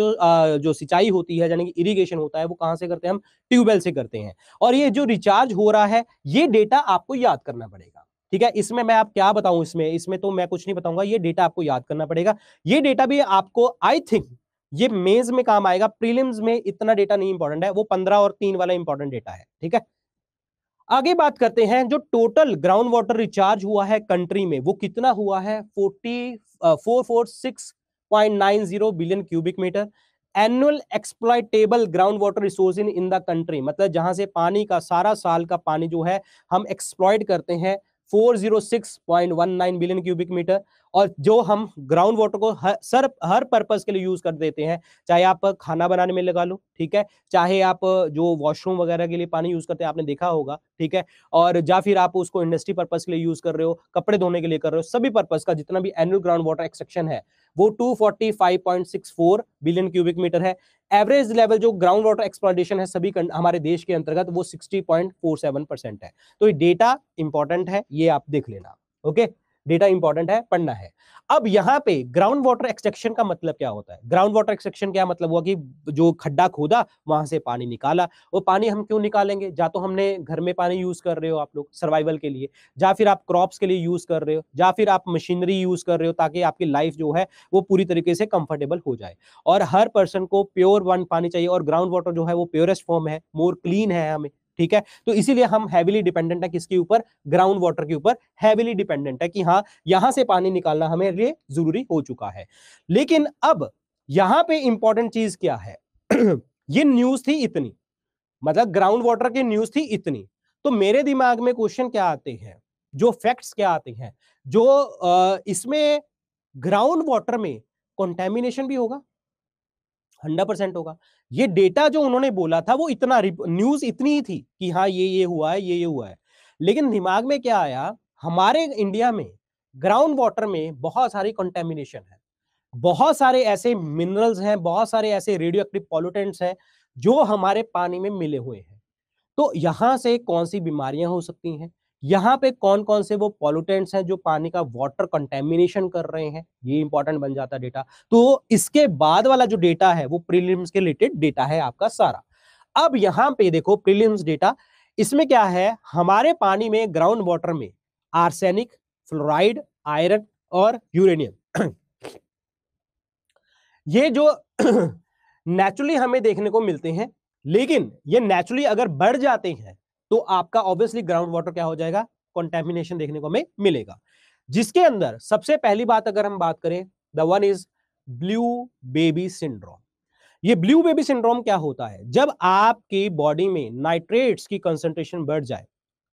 जो सिंचाई होती है यानी कि इरिगेशन होता है वो कहां से करते हैं, हम ट्यूबवेल से करते हैं। और ये जो रिचार्ज हो रहा है ये डेटा आपको याद करना पड़ेगा, ठीक है। इसमें मैं आप क्या बताऊं, इसमें तो मैं कुछ नहीं बताऊंगा, ये डेटा आपको याद करना पड़ेगा। ये डेटा भी आपको आई थिंक ये मेंस में काम आएगा, प्रीलिम्स में इतना डेटा नहीं इंपॉर्टेंट है, वो 15 और 3 वाला इंपॉर्टेंट डेटा है, ठीक है। आगे बात करते हैं, जो टोटल ग्राउंड वाटर रिचार्ज हुआ है कंट्री में वो कितना हुआ है, 446.90 billion cubic metre. Annual exploitable ground water resource in the country, मतलब जहां से पानी का सारा साल का पानी जो है हम एक्सप्लॉइट करते हैं 406.19 बिलियन क्यूबिक मीटर। और जो हम ग्राउंड वाटर को हर पर्पस के लिए यूज कर देते हैं, चाहे आप खाना बनाने में लगा लो, ठीक है, चाहे आप जो वॉशरूम वगैरह के लिए पानी यूज करते हैं आपने देखा होगा, ठीक है, और या फिर आप उसको इंडस्ट्री पर्पस के लिए यूज कर रहे हो, कपड़े धोने के लिए कर रहे हो, सभी पर्पस का जितना भी एनुअल ग्राउंड वाटर एक्सट्रैक्शन है वो 245.64 बिलियन क्यूबिक मीटर है। एवरेज लेवल जो ग्राउंड वाटर एक्सप्लॉइटेशन है सभी हमारे देश के अंतर्गत वो 60.47% है। तो ये डेटा इंपॉर्टेंट है, ये आप देख लेना, ओके, डेटा इंपॉर्टेंट है, पढ़ना है। अब यहां पे ग्राउंड वाटर एक्सट्रैक्शन का मतलब क्या होता है, ग्राउंड वाटर एक्सट्रैक्शन क्या मतलब हुआ कि जो खड्डा खोदा वहां से पानी निकाला। वो पानी हम क्यों निकालेंगे, या तो हमने घर में पानी यूज कर रहे हो आप लोग सर्वाइवल के लिए, या फिर आप क्रॉप्स के लिए यूज कर रहे हो, या फिर आप मशीनरी यूज कर रहे हो ताकि आपकी लाइफ जो है वो पूरी तरीके से कंफर्टेबल हो जाए। और हर पर्सन को प्योर वन पानी चाहिए, और ग्राउंड वाटर जो है वो प्योरेस्ट फॉर्म है, मोर क्लीन है हमें, ठीक है। तो इसीलिए हम हैविली डिपेंडेंट है किसके ऊपर, ग्राउंड वाटर के ऊपर हैविली डिपेंडेंट है कि हाँ यहां से पानी निकालना हमें लिए जरूरी हो चुका है। लेकिन अब यहां पे इंपॉर्टेंट चीज क्या है ये न्यूज थी इतनी, मतलब ग्राउंड वाटर की न्यूज थी इतनी, तो मेरे दिमाग में क्वेश्चन क्या आते हैं, जो फैक्ट्स क्या आते हैं, जो इसमें ग्राउंड वाटर में कंटेमिनेशन भी होगा, 100% होगा। ये डेटा जो उन्होंने बोला था वो इतना न्यूज इतनी ही थी कि हाँ ये हुआ है, ये हुआ है। लेकिन दिमाग में क्या आया, हमारे इंडिया में ग्राउंड वाटर में बहुत सारी कंटेमिनेशन है, बहुत सारे ऐसे मिनरल्स हैं, बहुत सारे ऐसे रेडियो एक्टिव पॉल्यूटेंट्स हैं जो हमारे पानी में मिले हुए हैं। तो यहां से कौन सी बीमारियां हो सकती हैं, यहां पे कौन कौन से वो पॉल्यूटेंट्स हैं जो पानी का वाटर कंटेमिनेशन कर रहे हैं, ये इंपॉर्टेंट बन जाता है डेटा। तो इसके बाद वाला जो डेटा है वो प्रीलिम्स के रिलेटेड डेटा है आपका सारा। अब यहां पे देखो प्रीलिम्स डेटा, इसमें क्या है, हमारे पानी में ग्राउंड वाटर में आर्सेनिक, फ्लोराइड, आयरन और यूरेनियम ये जो नेचुरली हमें देखने को मिलते हैं, लेकिन ये नेचुरली अगर बढ़ जाते हैं तो आपका ऑब्वियसली ग्राउंड वाटर क्या हो जाएगा, कंटेमिनेशन देखने को हमें मिलेगा। जिसके अंदर सबसे पहली बात अगर हम बात करें, the one is blue baby syndrome. ये ब्लू बेबी सिंड्रोम क्या होता है, जब आपकी बॉडी में नाइट्रेट्स की कंसंट्रेशन बढ़ जाए,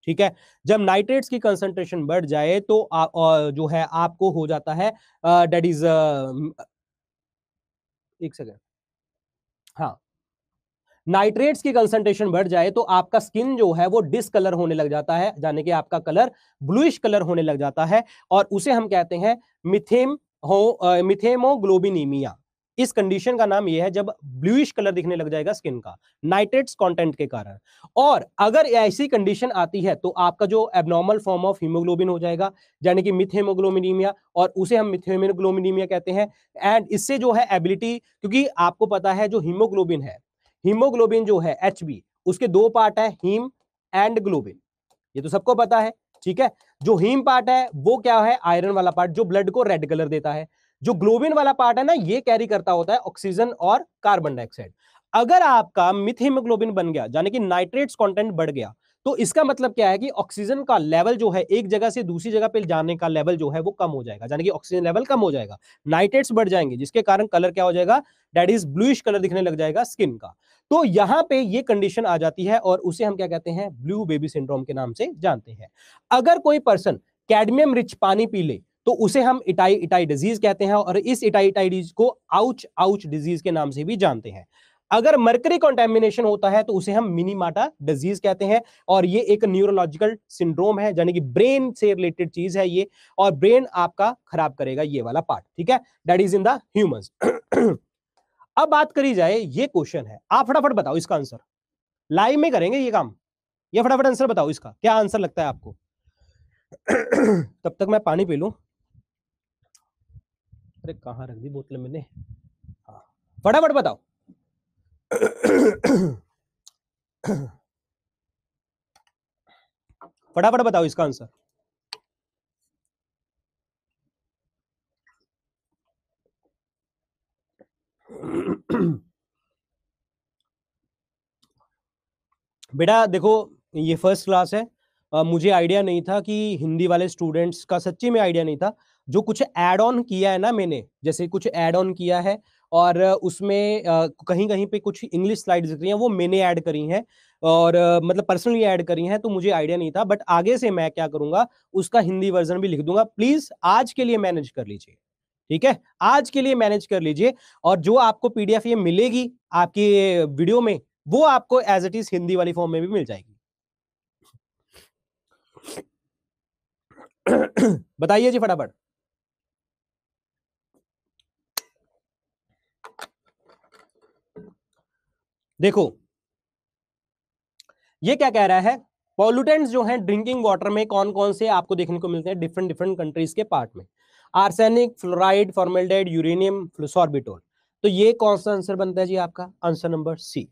ठीक है, जब नाइट्रेट्स की कंसंट्रेशन बढ़ जाए तो जो है आपको हो जाता है दैट इज एक सेकेंड, हाँ, नाइट्रेट्स की कंसंट्रेशन बढ़ जाए तो आपका स्किन जो है वो डिसकलर होने लग जाता है, यानी कि आपका कलर ब्लूइश कलर होने लग जाता है, और उसे हम कहते हैं मिथेमोग्लोबिनीमिया। इस कंडीशन का नाम यह है जब ब्लूइश कलर दिखने लग जाएगा स्किन का नाइट्रेट्स कंटेंट के कारण। और अगर ऐसी कंडीशन आती है तो आपका जो एबनॉर्मल फॉर्म ऑफ हीमोग्लोबिन हो जाएगा, यानी कि मिथेमोग्लोबिनीमिया, और उसे हम मिथेमोग्लोबिनीमिया कहते हैं। एंड इससे जो है एबिलिटी, क्योंकि आपको पता है जो हीमोग्लोबिन है, हीमोग्लोबिन जो है HB, उसके दो पार्ट है, हीम एंड ग्लोबिन, ये तो सबको पता है, ठीक है। जो हीम पार्ट है वो क्या है, आयरन वाला पार्ट जो ब्लड को रेड कलर देता है। जो ग्लोबिन वाला पार्ट है ना, ये कैरी करता होता है ऑक्सीजन और कार्बन डाइऑक्साइड। अगर आपका मिथ हीमोग्लोबिन बन गया, यानी कि नाइट्रेट्स कंटेंट बढ़ गया, तो इसका मतलब क्या है कि ऑक्सीजन का लेवल जो है एक जगह से दूसरी जगह पे जाने का लेवल जो है वो कम हो जाएगा, यानी कि ऑक्सीजन लेवल कम हो जाएगा, नाइट्रेट्स बढ़ जाएंगे, जिसके कारण कलर क्या हो जाएगा, दैट इज ब्लूइश कलर दिखने लग जाएगा स्किन का। तो यहां पे ये कंडीशन आ जाती है और उसे हम क्या कहते हैं, ब्लू बेबी सिंड्रोम के नाम से जानते हैं। अगर कोई पर्सन कैडमियम रिच पानी पी ले तो उसे हम इटाई इटाई डिजीज कहते हैं, और इस इटाई इटाई डिजीज को आउच आउच डिजीज के नाम से भी जानते हैं। अगर मर्करी कंटेमिनेशन होता है तो उसे हम मिनीमाटा डिजीज कहते हैं, और ये एक न्यूरोलॉजिकल सिंड्रोम है, यानी कि ब्रेन से रिलेटेड चीज है ये, और ब्रेन आपका खराब करेगा ये वाला पार्ट, ठीक है, that is in the humans. अब बात करी जाए, ये क्वेश्चन है, आप फटाफट बताओ इसका आंसर, लाइव में करेंगे ये काम, ये फटाफट आंसर बताओ इसका, क्या आंसर लगता है आपको? तब तक मैं पानी पी लूं। अरे कहां रख दी बोतल मैंने, हाँ फटाफट बताओ। फटाफट बताओ इसका आंसर। बेटा देखो, ये फर्स्ट क्लास है, मुझे आइडिया नहीं था कि हिंदी वाले स्टूडेंट्स का, सच्ची में आइडिया नहीं था। जो कुछ ऐड ऑन किया है ना मैंने, जैसे कुछ ऐड ऑन किया है और उसमें कहीं कहीं पे कुछ इंग्लिश स्लाइड्स दिख रही हैं, वो मैंने ऐड करी हैं, और मतलब पर्सनली ऐड करी हैं, तो मुझे आइडिया नहीं था। बट आगे से मैं क्या करूंगा, उसका हिंदी वर्जन भी लिख दूंगा। प्लीज आज के लिए मैनेज कर लीजिए, ठीक है, आज के लिए मैनेज कर लीजिए। और जो आपको पीडीएफ ये मिलेगी आपकी वीडियो में, वो आपको एज इट इज हिंदी वाली फॉर्म में भी मिल जाएगी। बताइए जी फटाफट। देखो ये क्या कह रहा है, पॉल्यूटेंट्स जो हैं ड्रिंकिंग वाटर में कौन कौन से आपको देखने को मिलते हैं डिफरेंट डिफरेंट कंट्रीज के पार्ट में, आर्सेनिक, फ्लोराइड, फॉर्मेल्डेहाइड, यूरेनियम, सॉर्बिटोल। तो ये कौन सा आंसर बनता है जी आपका? आंसर नंबर सी,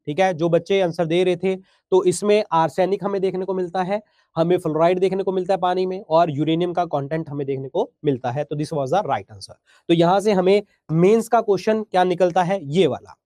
ठीक है। जो बच्चे आंसर दे रहे थे, तो इसमें आर्सेनिक हमें देखने को मिलता है, हमें फ्लोराइड देखने को मिलता है पानी में, और यूरेनियम का कंटेंट हमें देखने को मिलता है। तो this was the right answer. तो यहां से हमें मेंस का क्वेश्चन क्या निकलता है, ये वाला।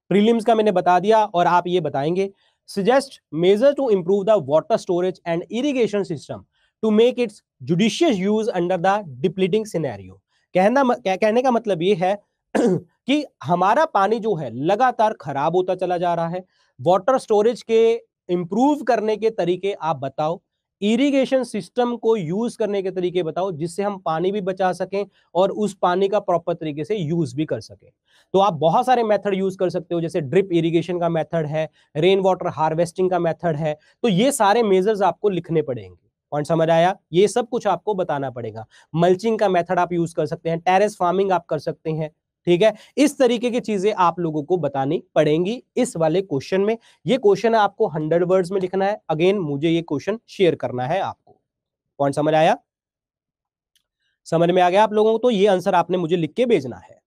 प्रीलिम्स का मैंने बता दिया, और आप ये बताएंगे, suggest major to improve the water storage and irrigation system to make its judicious use under the depleting scenario. कहने का मतलब ये है कि हमारा पानी जो है लगातार खराब होता चला जा रहा है, वाटर स्टोरेज के इंप्रूव करने के तरीके आप बताओ, इरिगेशन सिस्टम को यूज करने के तरीके बताओ, जिससे हम पानी भी बचा सकें और उस पानी का प्रॉपर तरीके से यूज भी कर सकें। तो आप बहुत सारे मेथड यूज कर सकते हो, जैसे ड्रिप इरिगेशन का मेथड है, रेन वाटर हार्वेस्टिंग का मेथड है। तो ये सारे मेजर्स आपको लिखने पड़ेंगे। पॉइंट समझ आया? ये सब कुछ आपको बताना पड़ेगा। मल्चिंग का मेथड आप यूज कर सकते हैं, टेरेस फार्मिंग आप कर सकते हैं, ठीक है। इस तरीके की चीजें आप लोगों को बतानी पड़ेंगी इस वाले क्वेश्चन में। ये क्वेश्चन आपको 100 वर्ड्स में लिखना है। अगेन मुझे ये क्वेश्चन शेयर करना है आपको। पॉइंट समझ आया? समझ में आ गया आप लोगों को? तो ये आंसर आपने मुझे लिख के भेजना है।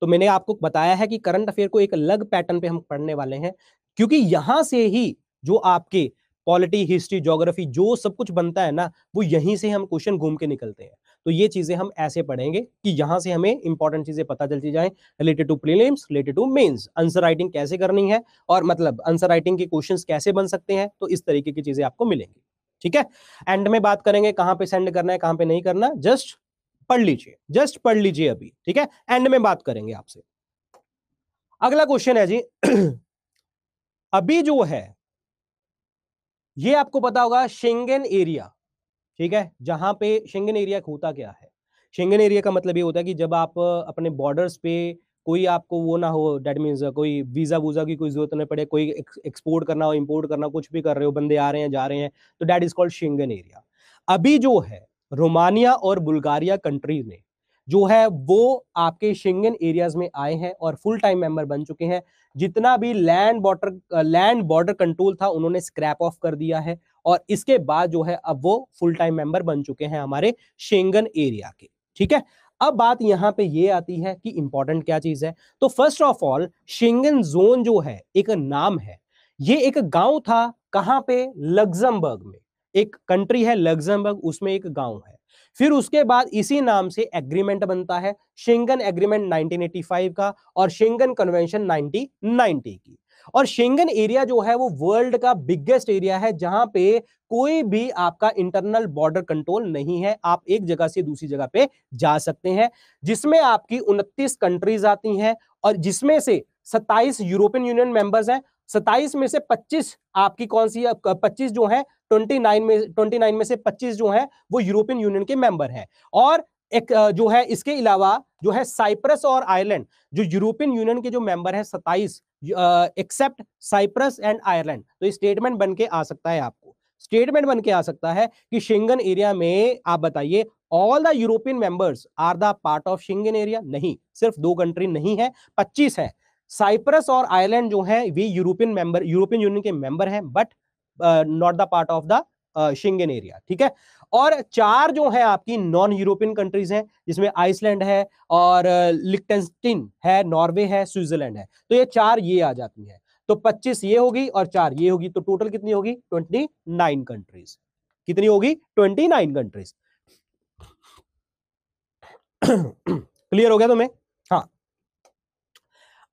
तो मैंने आपको बताया है कि करंट अफेयर को एक अलग पैटर्न पे हम पढ़ने वाले हैं, क्योंकि यहां से ही जो आपके पॉलिटी, हिस्ट्री, ज्योग्राफी जो सब कुछ बनता है ना, वो यहीं से हम क्वेश्चन घूम के निकलते हैं। तो ये चीजें हम ऐसे पढ़ेंगे कि यहां से हमें इंपॉर्टेंट चीजें पता चलती जाए, related to prelims, related to mains, answer writing कैसे करनी है, और मतलब आंसर राइटिंग के क्वेश्चंस कैसे बन सकते हैं। तो इस तरीके की चीजें आपको मिलेंगी, ठीक है। एंड में बात करेंगे कहां पे सेंड करना है, कहां पे नहीं करना, जस्ट पढ़ लीजिए, जस्ट पढ़ लीजिए अभी, ठीक है। एंड में बात करेंगे आपसे। अगला क्वेश्चन है जी, अभी जो है ये आपको पता होगा शेंगेन एरिया, ठीक है, जहां पे शेंगेन एरिया होता क्या है। शेंगेन एरिया का मतलब ये होता है कि जब आप अपने बॉर्डर्स पे कोई आपको वो ना हो, दैट मीन्स कोई वीजा वूजा की कोई जरूरत नहीं पड़े, कोई एक्सपोर्ट करना हो, इंपोर्ट करना, कुछ भी कर रहे हो, बंदे आ रहे हैं जा रहे हैं, तो that is called Schengen area. अभी जो है रोमानिया और बुल्गारिया कंट्रीज ने जो है वो आपके शेंगेन एरियाज में आए हैं और फुल टाइम मेंबर बन चुके हैं। जितना भी लैंड बॉर्डर कंट्रोल था उन्होंने स्क्रैप ऑफ कर दिया है, और इसके बाद जो है अब वो फुल टाइम मेंबर बन चुके हैं हमारे शेंगन एरिया के, ठीक है। अब बात यहां पे ये आती है कि इंपॉर्टेंट क्या चीज है। तो first of all Schengen zone जो है एक नाम है, ये एक गांव था कहां पे, लग्जमबर्ग में। एक कंट्री है लग्जमबर्ग, उसमें एक गांव है। फिर उसके बाद इसी नाम से एग्रीमेंट बनता है, शेंगन एग्रीमेंट 1985 का और शेंगन कन्वेंशन 1990 की। और शेंगन एरिया जो है वो वर्ल्ड का बिगेस्ट एरिया है जहां पे कोई भी आपका इंटरनल बॉर्डर कंट्रोल नहीं है, आप एक जगह से दूसरी जगह पे जा सकते हैं, जिसमें आपकी 29 कंट्रीज आती हैं और जिसमें से 27 यूरोपियन यूनियन मेंबर्स हैं। 27 में से 25 आपकी कौन सी 25 जो है 29 में से 25 जो है वो यूरोपियन यूनियन के मेंबर हैं। और एक जो है इसके अलावा जो है साइप्रस और आयरलैंड जो यूरोपियन यूनियन के जो मेंबर हैं 27 एक्सेप्ट साइप्रस एंड आयरलैंड। तो ये स्टेटमेंट बन के आ सकता है, आपको स्टेटमेंट बन के आ सकता है कि शेंगन एरिया में आप बताइए all the European members are the part of Schengen area. नहीं, सिर्फ 2 कंट्री नहीं है, 25 है। साइप्रस और आयरलैंड जो है वे यूरोपियन यूनियन के मेंबर हैं but not the part of the Schengen area, ठीक है। और 4 जो है आपकी नॉन यूरोपियन कंट्रीज हैं जिसमें आइसलैंड है और लिechtenstein है, नॉर्वे है, स्विट्जरलैंड है। तो ये 4 ये आ जाती हैं। तो 25 ये होगी और 4 ये होगी, तो टोटल कितनी होगी 29 कंट्रीज। कितनी होगी 29 कंट्रीज। क्लियर हो गया तुम्हें? हाँ,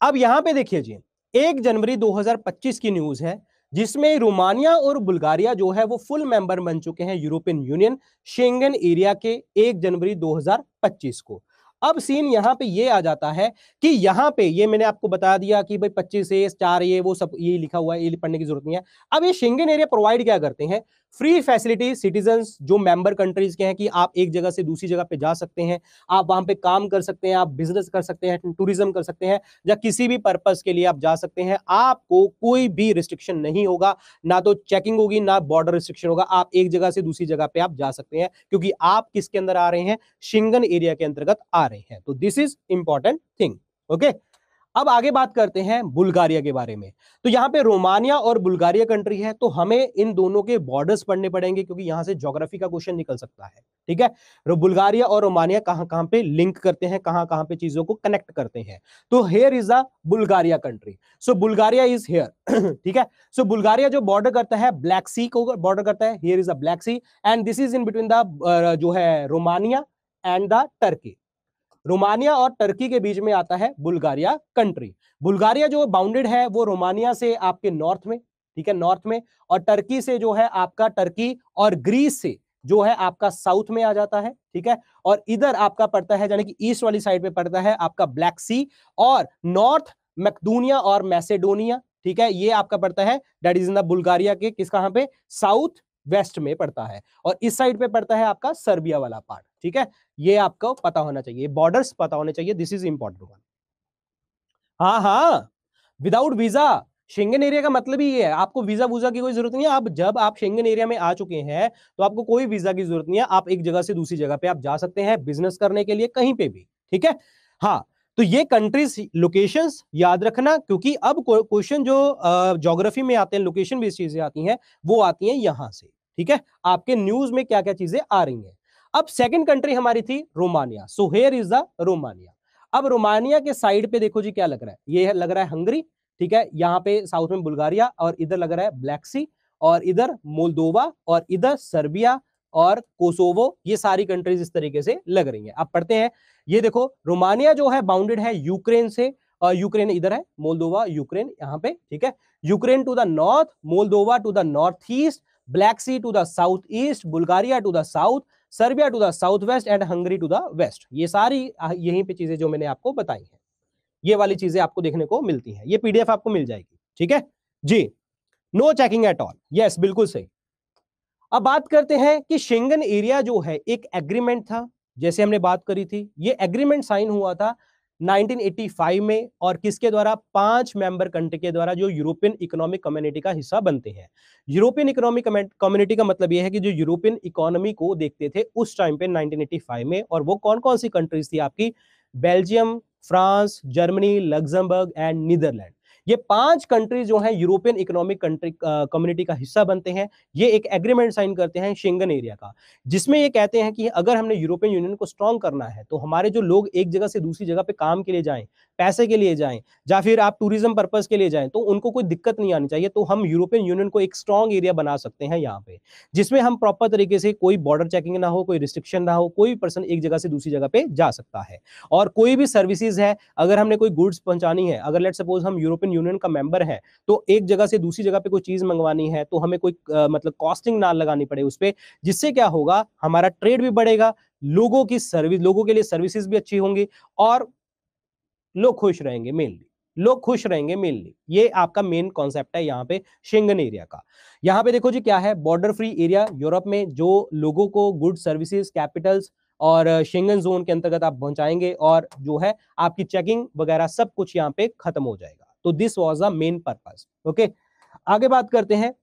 अब यहां पे देखिए जी 1 जनवरी 2025 की न्यूज है जिसमें रोमानिया और बुल्गारिया जो है वो फुल मेंबर बन चुके हैं यूरोपियन यूनियन शेंगन एरिया के 1 जनवरी 2025 को। अब सीन यहां पे ये आ जाता है कि यहां पे ये मैंने आपको बता दिया कि भाई 25 से 4 ये वो सब ये लिखा हुआ है, ये पढ़ने की जरूरत नहीं है। अब ये शेंगन एरिया प्रोवाइड क्या करते हैं? फ्री फैसिलिटी सिटीजन्स जो मेंबर कंट्रीज के हैं कि आप एक जगह से दूसरी जगह पे जा सकते हैं, आप वहां पे काम कर सकते हैं, आप बिजनेस कर सकते हैं, टूरिज्म कर सकते हैं, या किसी भी पर्पस के लिए आप जा सकते हैं। आपको कोई भी रिस्ट्रिक्शन नहीं होगा, ना तो चेकिंग होगी ना बॉर्डर रिस्ट्रिक्शन होगा। आप एक जगह से दूसरी जगह पे आप जा सकते हैं क्योंकि आप किसके अंदर आ रहे हैं? शेंगन एरिया के अंतर्गत आ रहे हैं। तो this is important thing. Okay, अब आगे बात करते हैं बुल्गारिया के बारे में। तो यहां पे रोमानिया और बुल्गारिया कंट्री है, तो हमें इन दोनों के बॉर्डर्स पढ़ने पड़ेंगे क्योंकि यहां से ज्योग्राफी का क्वेश्चन निकल सकता है, ठीक है। बुल्गारिया और रोमानिया कहां कहां पे लिंक करते हैं, कहां कहां पे चीजों को कनेक्ट करते हैं। तो here is the Bulgaria country. So Bulgaria is here, ठीक है। सो बुल्गारिया जो बॉर्डर करता है ब्लैक सी को बॉर्डर करता है, here is the black Sea and this is in between the जो है Romania and the Turkey. Romania और टर्की के बीच में आता है बुल्गारिया कंट्री। बुल्गारिया जो बाउंडेड है वो रोमानिया से आपके नॉर्थ में, ठीक है, नॉर्थ में, और टर्की से जो है आपका टर्की और ग्रीस से जो है आपका साउथ में आ जाता है, ठीक है। और इधर आपका पड़ता है यानी कि ईस्ट वाली साइड पे पड़ता है आपका ब्लैक सी और नॉर्थ मैकेडोनिया और मैसेडोनिया, ठीक है। ये आपका पड़ता है that is in the Bulgaria के किस कहां पे? साउथ वेस्ट में पड़ता है। और इस साइड पे पड़ता है आपका सर्बिया वाला पार्ट, ठीक है। ये आपको पता होना चाहिए, बॉर्डर्स पता होने चाहिए, दिस इज इंपॉर्टेंट वन। हाँ हाँ, विदाउट वीजा। शेंगन एरिया का मतलब ही ये है, आपको वीजा वूजा की कोई जरूरत नहीं है। आप जब आप शेंगन एरिया में आ चुके हैं तो आपको कोई वीजा की जरूरत नहीं है, आप एक जगह से दूसरी जगह पे आप जा सकते हैं बिजनेस करने के लिए कहीं पे भी, ठीक है। हाँ, तो ये कंट्रीज लोकेशंस याद रखना क्योंकि अब क्वेश्चन जो ज्योग्राफी में आते हैं, लोकेशन बेस्ड चीजें आती हैं, वो आती हैं यहां से, ठीक है। आपके न्यूज में क्या क्या चीजें आ रही हैं। अब सेकंड कंट्री हमारी थी Romania. So here is the Romania. अब रोमानिया के साइड पे देखो जी क्या लग रहा है, ये लग रहा है हंगरी, ठीक है। यहाँ पे साउथ में बुल्गारिया और इधर लग रहा है ब्लैक सी और इधर मोल्दोवा और इधर सर्बिया और कोसोवो। ये सारी कंट्रीज इस तरीके से लग रही हैं। अब पढ़ते हैं, ये देखो रोमानिया जो है बाउंडेड है यूक्रेन से, और यूक्रेन इधर है, मोल्दोवा यूक्रेन यहाँ पे, ठीक है। Ukraine to the north, Moldova to the north east, Black Sea to the south east, Bulgaria to the south, Serbia to the south west and Hungary to the west. ये सारी यहीं पे चीजें जो मैंने आपको बताई हैं, ये वाली चीजें आपको देखने को मिलती हैं। ये पीडीएफ आपको मिल जाएगी, ठीक है जी। No checking at all, yes बिल्कुल सही। अब बात करते हैं कि शेंगन एरिया जो है एक एग्रीमेंट था, जैसे हमने बात करी थी, ये एग्रीमेंट साइन हुआ था 1985 में और किसके द्वारा? 5 मेंबर कंट्री के द्वारा जो यूरोपियन इकोनॉमिक कम्युनिटी का हिस्सा बनते हैं। यूरोपियन इकोनॉमिक कम्युनिटी का मतलब यह है कि जो यूरोपियन इकोनॉमी को देखते थे उस टाइम पे 1985 में, और वो कौन कौन सी कंट्रीज थी आपकी? Belgium, France, Germany, Luxembourg and Netherlands. ये 5 कंट्रीज जो हैं यूरोपियन इकोनॉमिक कंट्री कम्युनिटी का हिस्सा बनते हैं। ये एक एग्रीमेंट साइन करते हैं शेंगन एरिया का, जिसमें ये कहते हैं कि अगर हमने यूरोपियन यूनियन को स्ट्रॉन्ग करना है तो हमारे जो लोग एक जगह से दूसरी जगह पे काम के लिए जाएं, पैसे के लिए जाएं, या फिर आप टूरिज्म पर्पज के लिए जाएं, तो उनको कोई दिक्कत नहीं आनी चाहिए। तो हम यूरोपियन यूनियन को एक स्ट्रॉन्ग एरिया बना सकते हैं यहाँ पे, जिसमें हम प्रॉपर तरीके से कोई बॉर्डर चेकिंग ना हो, कोई रिस्ट्रिक्शन ना हो, कोई पर्सन एक जगह से दूसरी जगह पे जा सकता है। और कोई भी सर्विसेज है, अगर हमने कोई गुड्स पहुंचानी है, अगर लेट सपोज हम यूरोपियन यूनियन का मेंबर है तो एक जगह से दूसरी जगह पे कोई चीज मंगवानी है तो हमें कोई मतलब कॉस्टिंग ना लगानी पड़े उस पे, जिससे क्या होगा हमारा ट्रेड भी बढ़ेगा, लोगों की सर्विस, लोगों के लिए सर्विसेज भी अच्छी होंगी और लोग खुश रहेंगे मेनली, लोग खुश रहेंगे मेनली। ये आपका मेन कॉन्सेप्ट है यहाँ पे शेंगन एरिया का। यहाँ पे देखो जी क्या है, बॉर्डर फ्री एरिया यूरोप में जो लोगों को गुड सर्विसेज, कैपिटल्स और शेंगन जोन के अंतर्गत आप पहुंचाएंगे और जो है आपकी चेकिंग वगैरह सब कुछ यहाँ पे खत्म हो जाएगा। तो this was the main purpose. Okay, आगे बात करते हैं।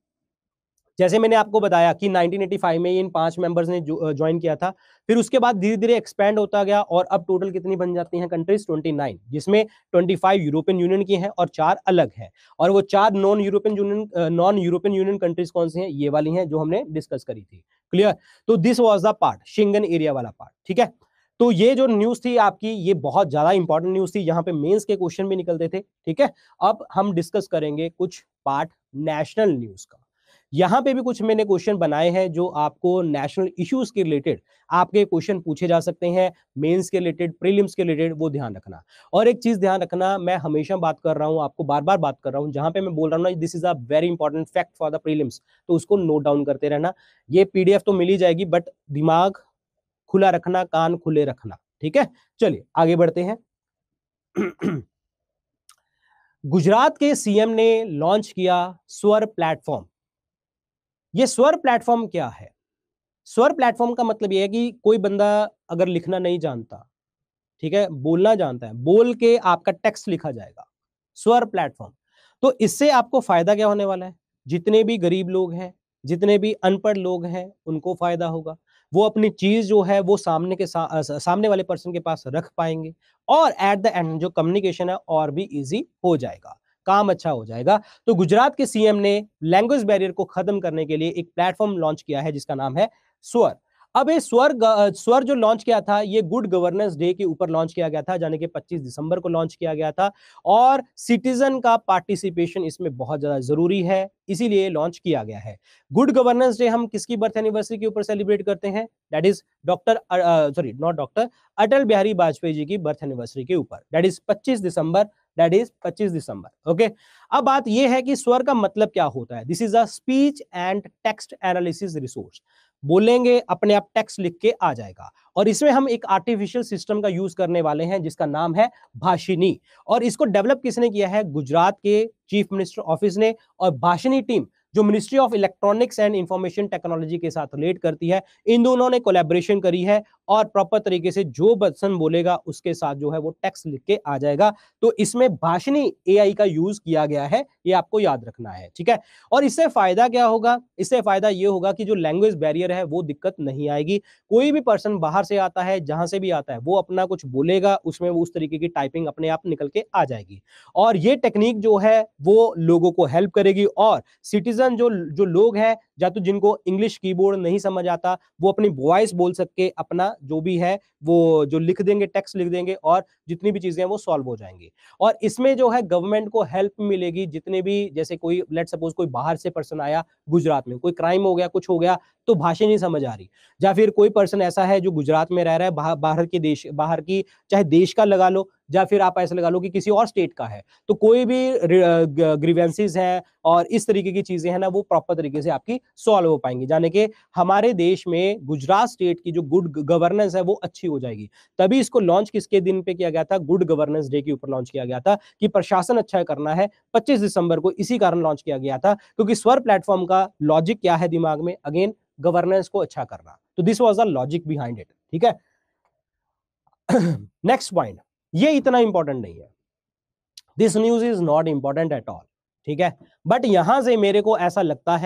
जैसे मैंने आपको बताया कि 1985 में इन 5 मेंबर्स ने ज्वाइन किया था, फिर उसके बाद धीरे धीरे एक्सपैंड होता गया और अब टोटल कितनी बन जाती हैं कंट्रीज, 29, जिसमें 25 यूरोपियन यूनियन की हैं और 4 अलग हैं। और वो 4 नॉन यूरोपियन यूनियन कंट्रीज कौन सी हैं, ये वाली हैं जो हमने डिस्कस करी थी। क्लियर? तो this was the part, Schengen area वाला पार्ट। ठीक है, तो ये जो न्यूज थी आपकी, ये बहुत ज्यादा इंपॉर्टेंट न्यूज थी, यहाँ पे मेंस के क्वेश्चन भी निकलते थे। ठीक है, अब हम डिस्कस करेंगे कुछ पार्ट नेशनल न्यूज का। यहां पे भी कुछ मैंने क्वेश्चन बनाए हैं जो आपको नेशनल इश्यूज के रिलेटेड आपके क्वेश्चन पूछे जा सकते हैं, मेंस के रिलेटेड, प्रीलिम्स के रिलेटेड, वो ध्यान रखना। और एक चीज ध्यान रखना, मैं हमेशा बात कर रहा हूं, आपको बार बार बात कर रहा हूं, जहां पे मैं बोल रहा हूं ना this is a very important fact for the prelims, तो उसको नोट डाउन करते रहना। ये पीडीएफ तो मिल ही जाएगी बट दिमाग खुला रखना, कान खुले रखना। ठीक है, चलिए आगे बढ़ते हैं। गुजरात के सीएम ने लॉन्च किया स्वर प्लेटफॉर्म। ये स्वर प्लेटफॉर्म क्या है? स्वर प्लेटफॉर्म का मतलब यह है कि कोई बंदा अगर लिखना नहीं जानता, ठीक है, बोलना जानता है, बोल के आपका टेक्स्ट लिखा जाएगा, स्वर प्लेटफॉर्म। तो इससे आपको फायदा क्या होने वाला है? जितने भी गरीब लोग हैं, जितने भी अनपढ़ लोग हैं, उनको फायदा होगा। वो अपनी चीज जो है वो सामने वाले पर्सन के पास रख पाएंगे और एट द एंड जो कम्युनिकेशन है और भी इजी हो जाएगा, काम अच्छा हो जाएगा। तो गुजरात के सीएम ने लैंग्वेज बैरियर को खत्म करने के लिए एक प्लेटफॉर्म लॉन्च किया है जिसका नाम है स्वर। अब ये स्वर जो लॉन्च किया था, ये गुड गवर्नेंस डे के ऊपर लॉन्च किया गया था, यानी कि 25 दिसंबर को लॉन्च किया गया था। और सिटीजन का पार्टिसिपेशन इसमें बहुत ज्यादा जरूरी है, इसीलिए लॉन्च किया गया है। गुड गवर्नेंस डे हम किसकी बर्थ एनिवर्सरी के ऊपर सेलिब्रेट करते हैं? दैट इज अटल बिहारी वाजपेयी जी की बर्थ एनिवर्सरी के ऊपर, that is 25 December, that is 25 December. Okay, अब बात यह है कि स्वर का मतलब क्या होता है। This is a speech and text analysis resource. बोलेंगे अपने आप टेक्स्ट लिख के आ जाएगा। और इसमें हम एक आर्टिफिशियल सिस्टम का यूज करने वाले हैं जिसका नाम है भाषिनी। और इसको डेवलप किसने किया है? गुजरात के चीफ मिनिस्टर ऑफिस ने। और भाषिनी टीम जो ministry of electronics and information technology के साथ रिलेट करती है, इन दोनों ने कोलैबोरेशन करी है और प्रॉपर तरीके से जो पर्सन बोलेगा उसके साथ जो है वो टेक्स्ट लिख के आ जाएगा। तो इसमें भाषिनी एआई का यूज किया गया है, ये आपको याद रखना है। ठीक है, और इससे फायदा क्या होगा? इससे फायदा ये होगा कि जो लैंग्वेज बैरियर है वो दिक्कत नहीं आएगी। कोई भी पर्सन बाहर से आता है, जहां से भी आता है, वो अपना कुछ बोलेगा, उसमें वो उस तरीके की टाइपिंग अपने आप निकल के आ जाएगी। और ये टेक्निक जो है वो लोगों को हेल्प करेगी। और सिटीजन जो जो लोग हैं, या तो जिनको इंग्लिश कीबोर्ड नहीं समझ आता, वो अपनी वॉइस बोल सके, अपना जो भी है वो जो लिख देंगे, टेक्स्ट लिख देंगे और जितनी भी चीजें हैं वो सॉल्व हो जाएंगी। और इसमें जो है गवर्नमेंट को हेल्प मिलेगी। जितने भी, जैसे कोई लेट सपोज कोई बाहर से पर्सन आया गुजरात में, कोई क्राइम हो गया, कुछ हो गया, तो भाषा नहीं समझ आ रही, या फिर कोई पर्सन ऐसा है जो गुजरात में रह रहा है, बाहर की, चाहे देश का लगा लो या फिर आप ऐसे लगा लो कि किसी और स्टेट का है, तो कोई भी ग्रीवेंसेस हैं और इस तरीके की चीजें हैं ना, वो प्रॉपर तरीके से आपकी सॉल्व हो पाएंगी। जाने के हमारे देश में गुजरात स्टेट की जो गुड गवर्नेंस है वो अच्छी हो जाएगी। तभी इसको लॉन्च किसके दिन पे किया गया था? गुड गवर्नेंस डे के ऊपर लॉन्च किया गया था कि प्रशासन अच्छा करना है। 25 दिसंबर को इसी कारण लॉन्च किया गया था, क्योंकि स्वर प्लेटफॉर्म का लॉजिक क्या है दिमाग में? अगेन, गवर्नेंस को अच्छा करना। तो this was the logic behind it. ठीक है, नेक्स्ट पॉइंट, ये इतना इंपॉर्टेंट नहीं है, this news is not important at all. ठीक है, बट यहां से मेरे को ऐसा लगता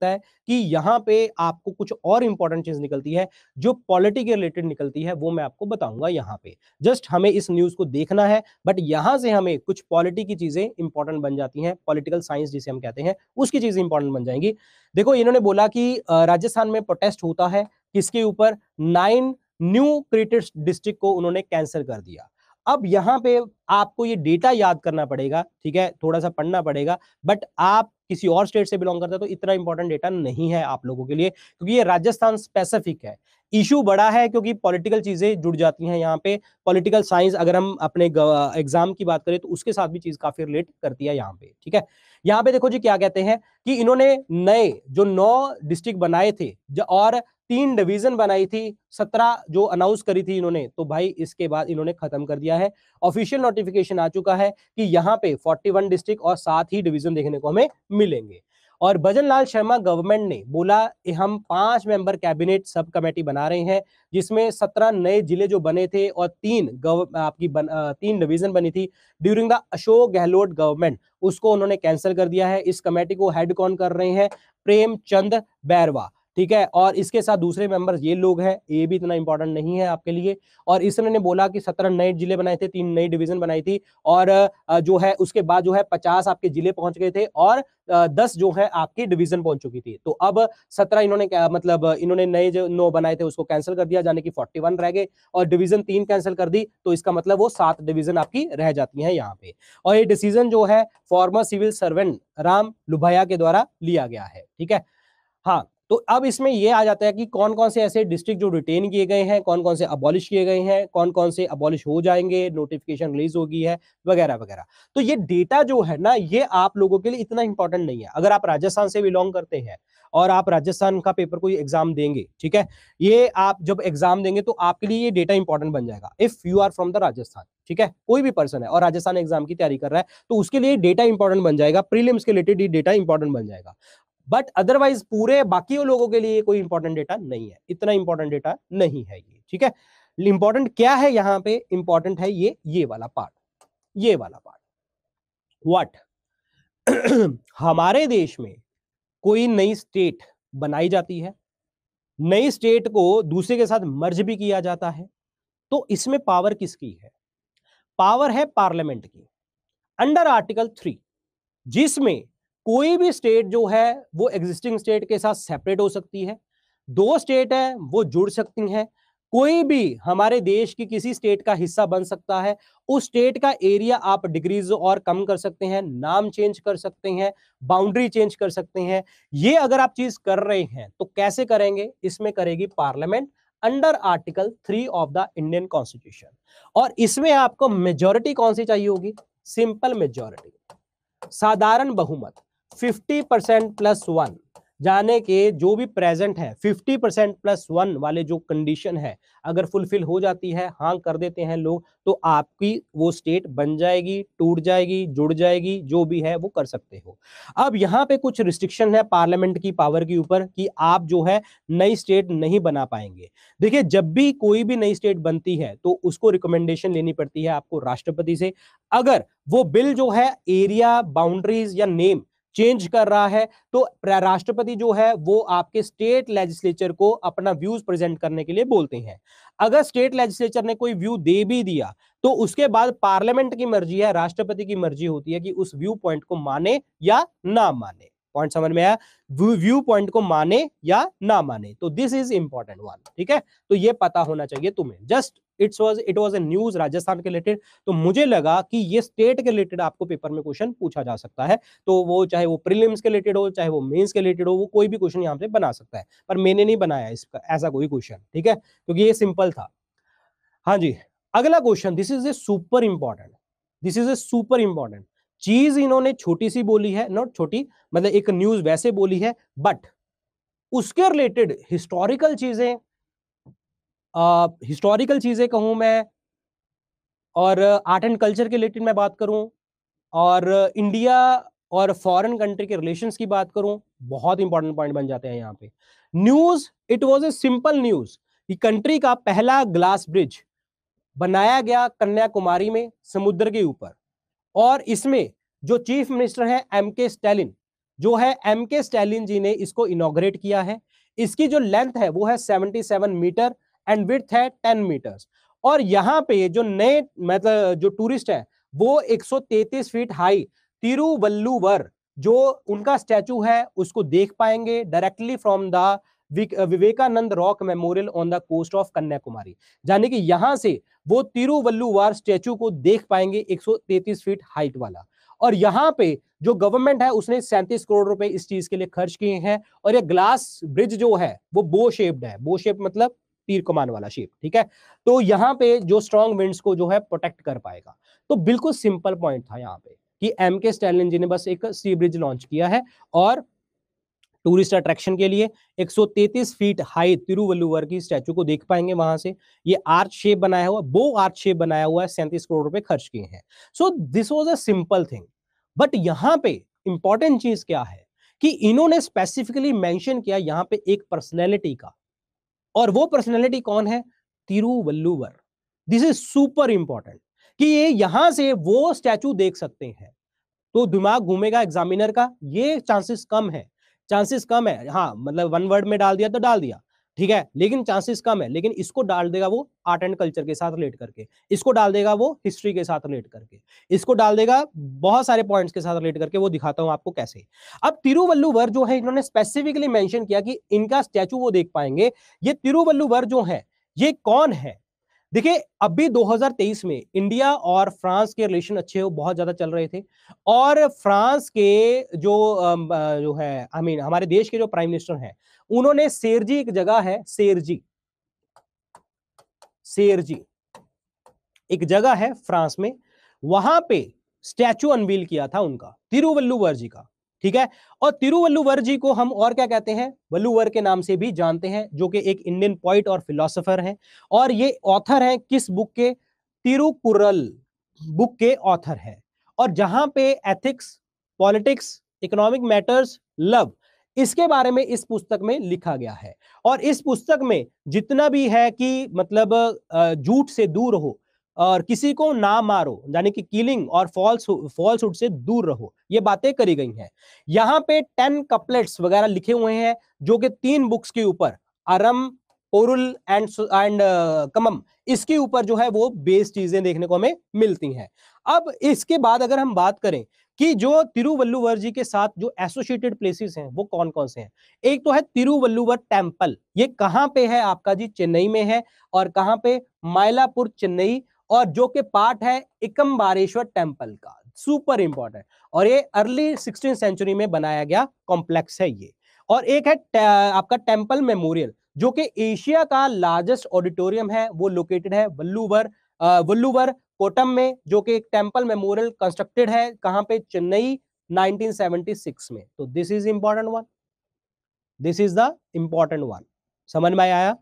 है कि यहां पे आपको कुछ और इंपॉर्टेंट चीज निकलती है, जो पॉलिटी के रिलेटेड निकलती है, वो मैं आपको बताऊंगा यहां पे। जस्ट हमें इस न्यूज को देखना है, बट यहां से हमें कुछ पॉलिटी की चीजें इंपॉर्टेंट बन जाती हैं, पॉलिटिकल साइंस जिसे हम कहते हैं, उसकी चीजें इंपॉर्टेंट बन जाएंगी। देखो, इन्होंने बोला कि राजस्थान में प्रोटेस्ट होता है, किसके ऊपर? 9 न्यू क्रिएटेड डिस्ट्रिक्ट को उन्होंने कैंसिल कर दिया। अब यहाँ पे आपको ये डेटा याद करना पड़ेगा, ठीक है, थोड़ा सा पढ़ना पड़ेगा, बट आप किसी और स्टेट से बिलोंग करते हैं तो इतना इंपॉर्टेंट डेटा नहीं है आप लोगों के लिए, क्योंकि ये राजस्थान स्पेसिफिक है। इशू बड़ा है क्योंकि पॉलिटिकल चीजें जुड़ जाती हैं यहाँ पे, पॉलिटिकल साइंस अगर हम अपने एग्जाम की बात करें तो उसके साथ भी चीज काफी रिलेट करती है यहाँ पे, ठीक है। यहाँ पे देखो जी क्या कहते हैं कि इन्होंने नए जो 9 डिस्ट्रिक्ट बनाए थे और 3 डिवीजन बनाई थी, 17 जो अनाउंस करी थी इन्होंने, तो भाई इसके बाद इन्होंने खत्म कर दिया है। ऑफिशियल नोटिफिकेशन आ चुका है कि यहाँ पे 41 डिस्ट्रिक्ट और 7 ही डिवीजन देखने को हमें मिलेंगे। और भजन लाल शर्मा गवर्नमेंट ने बोला कि हम 5 मेंबर कैबिनेट सब कमेटी बना रहे हैं, जिसमें 17 नए जिले जो बने थे और 3 डिवीजन बनी थी during the Ashok Gehlot government, उसको उन्होंने कैंसिल कर दिया है। इस कमेटी को हेड कौन कर रहे हैं? प्रेमचंद बैरवा, ठीक है। और इसके साथ दूसरे मेंबर्स ये लोग हैं, ये भी इतना इंपॉर्टेंट नहीं है आपके लिए। और इसने बोला कि 17 नए जिले बनाए थे, 3 नई डिवीजन बनाई थी, और जो है उसके बाद जो है 50 आपके जिले पहुंच गए थे और 10 जो है आपकी डिवीजन पहुंच चुकी थी। तो अब 17 इन्होंने मतलब इन्होंने नए जो 9 बनाए थे उसको कैंसिल कर दिया, जाने की 41 रह गए, और डिवीजन 3 कैंसिल कर दी, तो इसका मतलब वो 7 डिवीजन आपकी रह जाती हैं यहाँ पे। और ये डिसीजन जो है फॉर्मर सिविल सर्वेंट राम लुभाया के द्वारा लिया गया है, ठीक है। हाँ, तो अब इसमें ये आ जाता है कि कौन कौन से ऐसे डिस्ट्रिक्ट जो रिटेन किए गए हैं, कौन कौन से अबॉलिश किए गए हैं, कौन कौन से अबॉलिश हो जाएंगे, नोटिफिकेशन रिलीज होगी है, वगैरह वगैरह। तो ये डेटा जो है ना, ये आप लोगों के लिए इतना इंपॉर्टेंट नहीं है। अगर आप राजस्थान से बिलोंग करते हैं और आप राजस्थान का पेपर कोई एग्जाम देंगे, ठीक है, ये आप जब एग्जाम देंगे तो आपके लिए ये डेटा इंपॉर्टेंट बन जाएगा। If you are from the Rajasthan, ठीक है, कोई भी पर्सन है और राजस्थान एग्जाम की तैयारी कर रहा है, तो उसके लिए डेटा इंपॉर्टेंट बन जाएगा, प्रीलिम्स के रिलेटेड ये डेटा इंपॉर्टेंट बन जाएगा। बट अदरवाइज पूरे बाकी लोगों के लिए कोई इंपॉर्टेंट डेटा नहीं है, इतना इंपॉर्टेंट डेटा नहीं है ये, ठीक है। इंपॉर्टेंट क्या है यहाँ पे? इंपॉर्टेंट है ये वाला पार्ट, ये वाला पार्ट। व्हाट हमारे देश में कोई नई स्टेट बनाई जाती है, नई स्टेट को दूसरे के साथ मर्ज भी किया जाता है, तो इसमें पावर किसकी है? पावर है पार्लियामेंट की, अंडर आर्टिकल 3, जिसमें कोई भी स्टेट जो है वो एग्जिस्टिंग स्टेट के साथ सेपरेट हो सकती है, 2 स्टेट है वो जुड़ सकती हैं, कोई भी हमारे देश की किसी स्टेट का हिस्सा बन सकता है, उस स्टेट का एरिया आप डिग्रीज और कम कर सकते हैं, नाम चेंज कर सकते हैं, बाउंड्री चेंज कर सकते हैं। ये अगर आप चीज कर रहे हैं तो कैसे करेंगे? इसमें करेगी parliament under article 3 of the Indian constitution. और इसमें आपको मेजॉरिटी कौन सी चाहिए होगी? सिंपल मेजॉरिटी, साधारण बहुमत, 50% प्लस 1, जाने के जो भी प्रेजेंट है 50% प्लस 1 वाले जो कंडीशन है अगर फुलफिल हो जाती है, हाँ कर देते हैं लोग, तो आपकी वो स्टेट बन जाएगी, टूट जाएगी, जुड़ जाएगी, जो भी है वो कर सकते हो। अब यहाँ पे कुछ रिस्ट्रिक्शन है पार्लियामेंट की पावर के ऊपर कि आप जो है नई स्टेट नहीं बना पाएंगे। देखिए, जब भी कोई भी नई स्टेट बनती है तो उसको रिकमेंडेशन लेनी पड़ती है आपको राष्ट्रपति से। अगर वो बिल जो है एरिया, बाउंड्रीज या नेम चेंज कर रहा है तो राष्ट्रपति जो है वो आपके स्टेट लेजिस्लेचर को अपना व्यूज प्रेजेंट करने के लिए बोलते हैं। अगर स्टेट लेजिस्लेचर ने कोई व्यू दे भी दिया तो उसके बाद पार्लियामेंट की मर्जी है, राष्ट्रपति की मर्जी होती है कि उस व्यू पॉइंट को माने या ना माने। पॉइंट समझ में आया? व्यू पॉइंट को माने या ना माने, तो दिस इज इंपॉर्टेंट वन, ठीक है। तो ये पता होना चाहिए तुम्हें। Just it was a news Rajasthan के रिलेटेड, तो मुझे लगा कि ये स्टेट के रिलेटेड आपको पेपर में क्वेश्चन पूछा जा सकता है, तो वो चाहे वो प्रीलिम्स के रिलेटेड हो, चाहे वो मेंस के रिलेटेड हो, वो कोई भी क्वेश्चन यहाँ पे बना सकता है। पर मैंने नहीं बनाया इसका ऐसा कोई क्वेश्चन, ठीक है, क्योंकि ये सिंपल था। हाँ जी, अगला question, this is A super important, this is A super important चीज इन्होंने छोटी सी बोली है, नॉट छोटी मतलब एक न्यूज वैसे बोली है, बट उसके रिलेटेड हिस्टोरिकल चीजें कहूं मैं, और आर्ट एंड कल्चर के रिलेटेड मैं बात करूं, और इंडिया और फॉरेन कंट्री के रिलेशंस की बात करूं, बहुत इंपॉर्टेंट पॉइंट बन जाते हैं यहाँ पे। News, it was a simple news कि कंट्री का पहला ग्लास ब्रिज बनाया गया कन्याकुमारी में समुद्र के ऊपर, और इसमें जो चीफ मिनिस्टर है एमके स्टैलिन, जो है एमके स्टैलिन जी ने इसको इनॉग्रेट किया है। इसकी जो लेंथ है वो है 77 मीटर एंड विड्थ है 10 मीटर्स। और यहाँ पे जो नए मतलब जो टूरिस्ट है वो 133 फीट हाई तिरुवल्लुवर जो उनका स्टैचू है उसको देख पाएंगे directly from the Vivekananda rock memorial on the coast of Kanyakumari, यानी कि यहां से वो तिरुवल्लुवर स्टैचू को देख पाएंगे 133 फीट हाइट वाला। और यहां पे जो गवर्नमेंट है उसने 37 करोड़ रुपए इस चीज के लिए खर्च किए हैं। और ये ग्लास ब्रिज जो है वो बो शेप्ड है, बो शेप मतलब तीर कमान वाला शेप, ठीक है। तो यहां पे जो स्ट्रॉन्ग विंड्स को जो है प्रोटेक्ट कर पाएगा। तो बिल्कुल सिंपल पॉइंट था यहाँ पे कि एम के स्टैलिन जी ने बस एक सी ब्रिज लॉन्च किया है और टूरिस्ट अट्रैक्शन के लिए 133 फीट हाई तिरुवल्लुवर की स्टैचू को देख पाएंगे वहां से। ये आर्च शेप बनाया हुआ, बो आर्च शेप बनाया हुआ है, 37 करोड़ रुपए खर्च किए हैं। सो this was a simple thing. But यहां पे इंपॉर्टेंट चीज क्या है कि इन्होंने स्पेसिफिकली मेंशन किया यहां पे एक पर्सनैलिटी का, और वो पर्सनैलिटी कौन है? Thiruvalluvar. This is super important कि ये यहां से वो स्टैचू देख सकते हैं। तो दिमाग घूमेगा एग्जामिनर का, ये चांसेस कम है, चांसेस कम है। हाँ मतलब वन वर्ड में डाल दिया तो डाल दिया, ठीक है, लेकिन चांसेस कम है। लेकिन इसको डाल देगा वो आर्ट एंड कल्चर के साथ रिलेट करके, इसको डाल देगा वो हिस्ट्री के साथ रिलेट करके, इसको डाल देगा बहुत सारे पॉइंट्स के साथ रिलेट करके। वो दिखाता हूं आपको कैसे। अब तिरुवल्लुवर जो है इन्होंने स्पेसिफिकली मेंशन किया कि इनका स्टैचू वो देख पाएंगे। ये तिरुवल्लुवर जो है ये कौन है? देखिए अभी 2023 में इंडिया और फ्रांस के रिलेशन अच्छे हो बहुत ज्यादा चल रहे थे। और फ्रांस के जो जो है आई मीन हमारे देश के जो प्राइम मिनिस्टर हैं, उन्होंने सेरजी, एक जगह है सेरजी, सेरजी एक जगह है फ्रांस में, वहां पे स्टैचू अनवील किया था उनका, तिरुवल्लुवर जी का, ठीक है। और तिरुवल्लुवर जी को हम और क्या कहते हैं? वल्लुवर के नाम से भी जानते हैं, जो कि एक इंडियन पोइट और फिलोसोफर हैं। और ये ऑथर हैं किस बुक के? तिरुकुरल बुक के ऑथर हैं। और जहां पे ethics, politics, economic matters, love, इसके बारे में इस पुस्तक में लिखा गया है। और इस पुस्तक में जितना भी है कि मतलब झूठ से दूर हो और किसी को ना मारो, यानी कि किलिंग और फॉल्सहुड से दूर रहो, ये बातें करी गई हैं। यहाँ पे 10 कपलेट्स वगैरह लिखे हुए हैं, जो कि 3 बुक्स के ऊपर, अरम, पोरुल एंड कमम, इसके ऊपर जो है वो बेस चीजें देखने को हमें मिलती हैं। अब इसके बाद अगर हम बात करें कि जो तिरुवल्लुवर जी के साथ जो एसोसिएटेड प्लेसेस हैं वो कौन कौन से हैं। एक तो है तिरुवल्लुवर टेम्पल, ये कहां पे है आपका जी? चेन्नई में है। और कहां पे? मायलापुर, चेन्नई। और जो कि पार्ट है इकम्बारेश्वर टेम्पल का, सुपर इंपॉर्टेंट। और ये अर्ली 16th सेंचुरी में बनाया गया कॉम्प्लेक्स है ये। और एक है आपका टेम्पल मेमोरियल, जो कि एशिया का लार्जेस्ट ऑडिटोरियम है, वो लोकेटेड है वल्लुवर कोटम में, जो कि एक टेम्पल मेमोरियल कंस्ट्रक्टेड है कहां पे? चेन्नई, 1976 में। तो this is important one, this is the important one. समझ में आया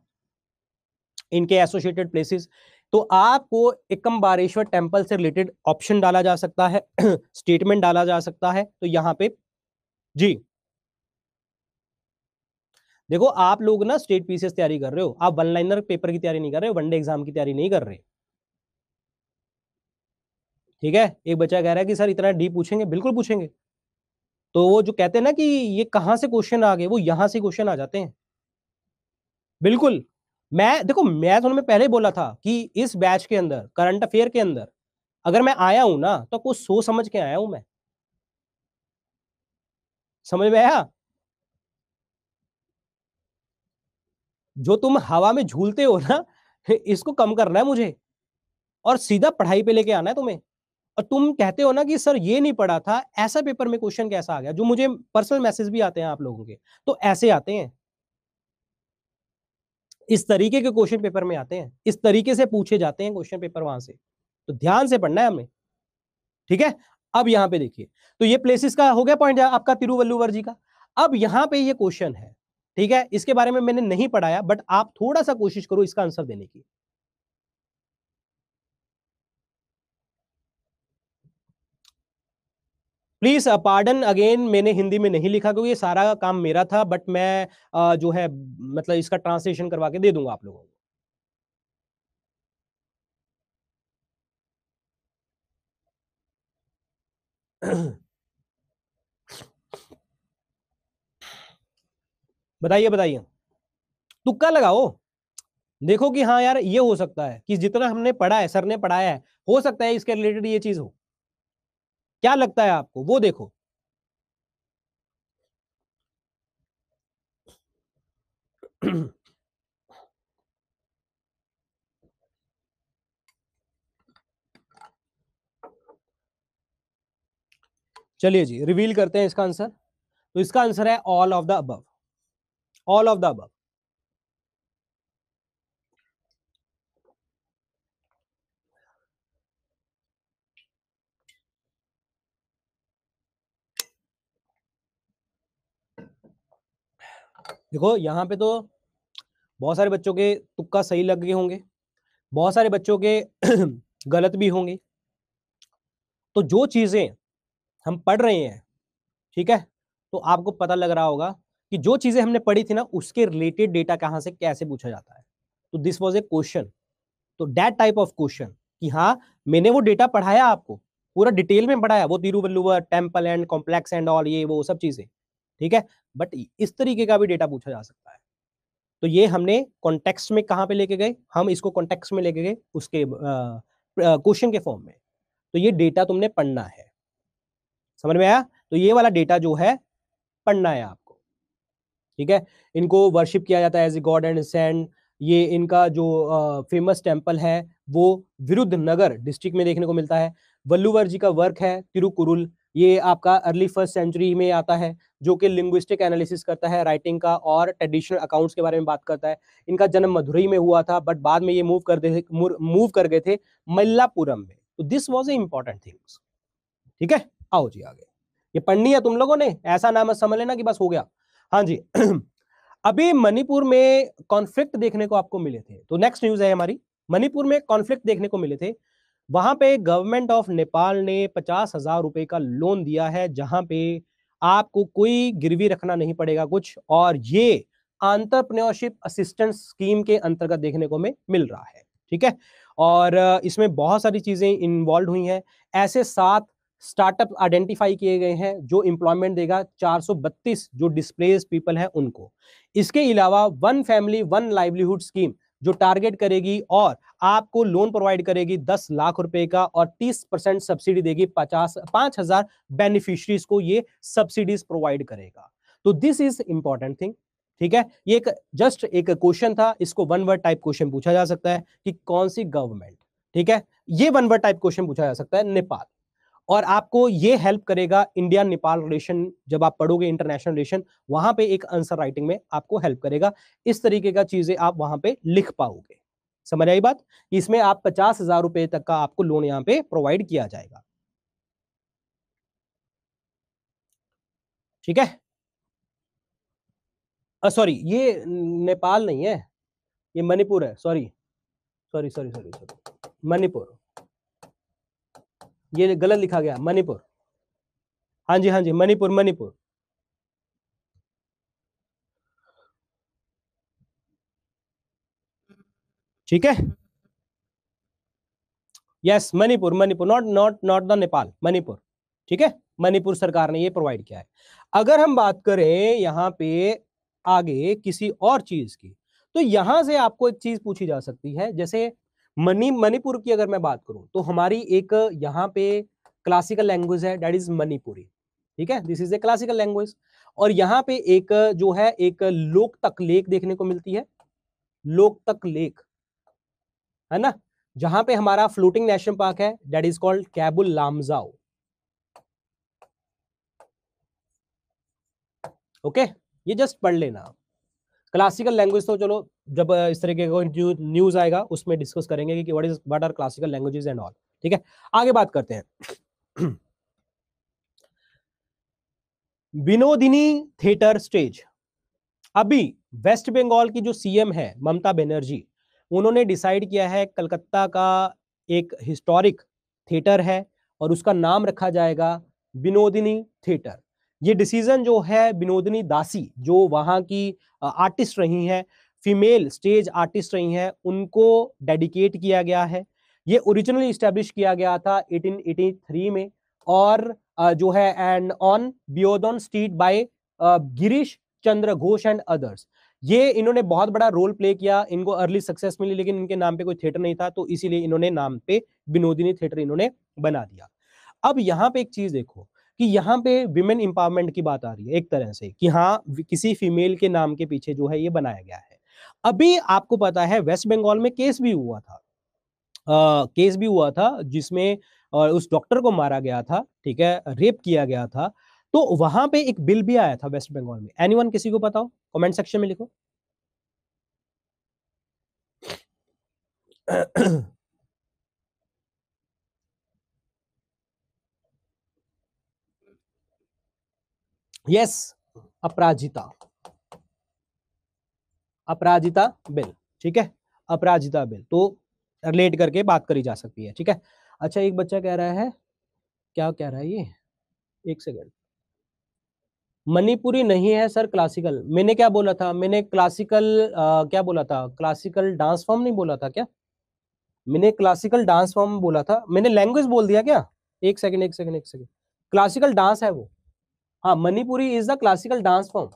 इनके एसोसिएटेड प्लेसेस? तो आपको एकम्बारेश्वर टेम्पल से रिलेटेड ऑप्शन डाला जा सकता है, स्टेटमेंट डाला जा सकता है। तो यहां पे जी देखो, आप लोग ना स्टेट पीसीएस तैयारी कर रहे हो, आप वन लाइनर पेपर की तैयारी नहीं कर रहे हो, वनडे एग्जाम की तैयारी नहीं कर रहे, ठीक है। एक बच्चा कह रहा है कि सर इतना डीप पूछेंगे, बिल्कुल पूछेंगे। तो वो जो कहते हैं ना कि ये कहां से क्वेश्चन आ गए, वो यहां से क्वेश्चन आ जाते हैं, बिल्कुल। मैं देखो, मैं तो मैं पहले ही बोला था कि इस बैच के अंदर करंट अफेयर के अंदर अगर मैं आया हूं ना तो कुछ सोच समझ के आया हूं मैं। समझ में आया? जो तुम हवा में झूलते हो ना, इसको कम करना है मुझे, और सीधा पढ़ाई पे लेके आना है तुम्हें। और तुम कहते हो ना कि सर ये नहीं पढ़ा था, ऐसा पेपर में क्वेश्चन कैसा आ गया? जो मुझे पर्सनल मैसेज भी आते हैं आप लोगों के, तो ऐसे आते हैं, इस तरीके के क्वेश्चन पेपर में आते हैं, इस तरीके से पूछे जाते हैं क्वेश्चन पेपर वहां से। तो ध्यान से पढ़ना है हमें, ठीक है। अब यहां पे देखिए, तो ये प्लेसेस का हो गया पॉइंट आपका तिरुवल्लुवर जी का। अब यहां पे ये क्वेश्चन है, ठीक है, इसके बारे में मैंने नहीं पढ़ाया, बट आप थोड़ा सा कोशिश करो इसका आंसर देने की। प्लीज पार्डन अगेन, मैंने हिंदी में नहीं लिखा क्योंकि ये सारा काम मेरा था, बट मैं जो है मतलब इसका ट्रांसलेशन करवा के दे दूंगा आप लोगों को। बताइए बताइए, तुक्का लगाओ। देखो कि हाँ यार, ये हो सकता है कि जितना हमने पढ़ा है, सर ने पढ़ाया है, हो सकता है इसके रिलेटेड ये चीज हो। क्या लगता है आपको? वो देखो। चलिए जी, रिवील करते हैं इसका आंसर। तो इसका आंसर है all of the above, all of the above. देखो यहां पे तो बहुत सारे बच्चों के तुक्का सही लग गए होंगे, बहुत सारे बच्चों के गलत भी होंगे। तो जो चीजें हम पढ़ रहे हैं, ठीक है, तो आपको पता लग रहा होगा कि जो चीजें हमने पढ़ी थी ना, उसके रिलेटेड डेटा कहां से कैसे पूछा जाता है। तो दिस वाज ए क्वेश्चन, तो दैट टाइप ऑफ क्वेश्चन कि हाँ मैंने वो डेटा पढ़ाया, आपको पूरा डिटेल में पढ़ाया, वो Thiruvalluvar temple and complex and all, ये वो सब चीजें, ठीक है, बट इस तरीके का भी डेटा पूछा जा सकता है। तो ये हमने कॉन्टेक्स्ट में कहां पे लेके गए, हम इसको कॉन्टेक्स्ट में लेके गए उसके क्वेश्चन के फॉर्म में। तो ये डेटा तुमने पढ़ना है, समझ में आया? तो ये वाला डेटा जो है पढ़ना है आपको, ठीक है। इनको वर्शिप किया जाता है as a god and saint. ये इनका जो फेमस टेम्पल है वो विरुद्धनगर डिस्ट्रिक्ट में देखने को मिलता है। वल्लुवर जी का वर्क है तिरुकुरुल, ये आपका अर्ली फर्स्ट सेंचुरी में आता है, जो कि लिंग्विस्टिक एनालिसिस करता है राइटिंग का और ट्रेडिशनल अकाउंट्स के बारे में बात करता है। इनका जन्म मदुरई में हुआ था, बट बाद में ये मूव कर गए थे मल्लापुरम में। तो this was a important things, ठीक है। आओ जी आगे, ये पढ़नी है तुम लोगों ने, ऐसा ना मत समझ लेना कि बस हो गया। हाँ जी अभी मणिपुर में कॉन्फ्लिक्ट देखने को आपको मिले थे, तो नेक्स्ट न्यूज है हमारी, मणिपुर में कॉन्फ्लिक्ट देखने को मिले थे। वहां पे गवर्नमेंट ऑफ नेपाल ने 50,000 रुपए का लोन दिया है, जहां पे आपको कोई गिरवी रखना नहीं पड़ेगा कुछ, और ये एंटरप्रेन्योरशिप असिस्टेंस स्कीम के अंतर्गत देखने को मिल रहा है, ठीक है। और इसमें बहुत सारी चीजें इन्वॉल्व हुई हैं। ऐसे 7 स्टार्टअप आइडेंटिफाई किए गए हैं जो एम्प्लॉयमेंट देगा 432 जो डिस्प्लेस पीपल हैं उनको। इसके अलावा one family one livelihood scheme जो टारगेट करेगी और आपको लोन प्रोवाइड करेगी 10 लाख रुपए का, और 30% सब्सिडी देगी, 5,000 बेनिफिशरीज को ये सब्सिडीज प्रोवाइड करेगा। तो दिस इज इंपॉर्टेंट थिंग, ठीक है। ये एक जस्ट एक क्वेश्चन था, इसको वन वर्ड टाइप क्वेश्चन पूछा जा सकता है कि कौन सी गवर्नमेंट, ठीक है, ये वन वर्ड टाइप क्वेश्चन पूछा जा सकता है, नेपाल। और आपको ये हेल्प करेगा इंडिया नेपाल रिलेशन, जब आप पढ़ोगे इंटरनेशनल रिलेशन, वहां पे एक आंसर राइटिंग में आपको हेल्प करेगा। इस तरीके का चीजें आप वहां पे लिख पाओगे। समझ आई बात? इसमें आप 50,000 रुपए तक का आपको लोन यहां पे प्रोवाइड किया जाएगा, ठीक है। सॉरी, ये नेपाल नहीं है, ये मणिपुर है, sorry sorry sorry sorry sorry, Manipur, ये गलत लिखा गया, मणिपुर। हाँ जी हाँ जी, मणिपुर मणिपुर, ठीक है। Yes Manipur, Manipur, not not not the Nepal, Manipur, ठीक है। मणिपुर सरकार ने ये प्रोवाइड किया है। अगर हम बात करें यहाँ पे आगे किसी और चीज की, तो यहां से आपको एक चीज पूछी जा सकती है, जैसे मणिपुर की अगर मैं बात करूं, तो हमारी एक यहाँ पे क्लासिकल लैंग्वेज है, दैट इज मणिपुरी, ठीक है, this is A classical language. और यहाँ पे एक जो है एक लोकतक लेक देखने को मिलती है, लोकतक लेक, है ना, जहां पे हमारा फ्लोटिंग नेशनल पार्क है, that is called Keibul Lamjao, okay. ये जस्ट पढ़ लेना। क्लासिकल लैंग्वेज तो चलो जब इस तरीके का न्यूज आएगा उसमें डिस्कस करेंगे कि what are classical languages and all, ठीक है। आगे बात करते हैं विनोदिनी थिएटर स्टेज। अभी वेस्ट बंगाल की जो सीएम है ममता बनर्जी, उन्होंने डिसाइड किया है कलकत्ता का एक हिस्टोरिक थिएटर है और उसका नाम रखा जाएगा विनोदिनी थिएटर। ये डिसीजन जो है विनोदिनी दासी, जो वहां की आर्टिस्ट रही हैं, फीमेल स्टेज आर्टिस्ट रही हैं, उनको डेडिकेट किया गया है। ये ओरिजिनली स्टैब्लिश किया गया था 1883 में, और जो है and on Beadon street by Girish Chandra Ghosh and others. ये इन्होंने बहुत बड़ा रोल प्ले किया, इनको अर्ली सक्सेस मिली, लेकिन इनके नाम पे कोई थिएटर नहीं था, तो इसीलिए इन्होंने नाम पे विनोदिनी थिएटर इन्होंने बना दिया। अब यहाँ पे एक चीज देखो कि यहाँ पे विमेन एम्पावरमेंट की बात आ रही है एक तरह से, कि हाँ किसी फीमेल के नाम के पीछे जो है ये बनाया गया है। अभी आपको पता है वेस्ट बंगाल में केस भी हुआ था, केस भी हुआ था जिसमें उस डॉक्टर को मारा गया था, ठीक है, रेप किया गया था। तो वहां पे एक बिल भी आया था वेस्ट बंगाल में। एनीवन, किसी को पता हो कमेंट सेक्शन में लिखो। यस, अपराजिता, अपराजिता बिल, ठीक है, अपराजिता बिल। तो रिलेट करके बात करी जा सकती है, ठीक है। अच्छा, एक बच्चा कह रहा है, क्या कह रहा है ये, एक सेकंड, मणिपुरी नहीं है सर क्लासिकल। मैंने क्या बोला था, मैंने क्लासिकल क्या बोला था, क्लासिकल डांस फॉर्म नहीं बोला था क्या? मैंने क्लासिकल डांस फॉर्म बोला था, मैंने लैंग्वेज बोल दिया क्या? एक सेकंड, एक सेकंड, एक सेकंड, क्लासिकल डांस है वो। हाँ, Manipuri is the classical dance form.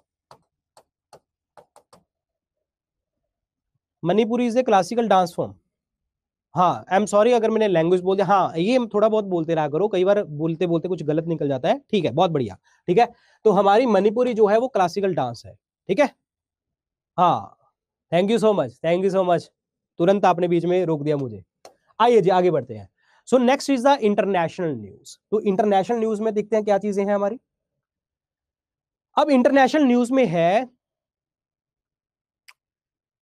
Manipuri is a classical dance form. हाँ, आई एम सॉरी अगर मैंने लैंग्वेज बोल दिया। हाँ, ये थोड़ा बहुत बोलते रहा करो, कई बार बोलते बोलते कुछ गलत निकल जाता है, ठीक है, बहुत बढ़िया, ठीक है। तो हमारी मणिपुरी जो है वो क्लासिकल डांस है, ठीक है। हाँ, thank you so much, thank you so much, तुरंत आपने बीच में रोक दिया मुझे। आइए जी, आगे बढ़ते हैं। So next is the international news. तो इंटरनेशनल न्यूज में देखते हैं क्या चीजें हैं हमारी। अब इंटरनेशनल न्यूज में है,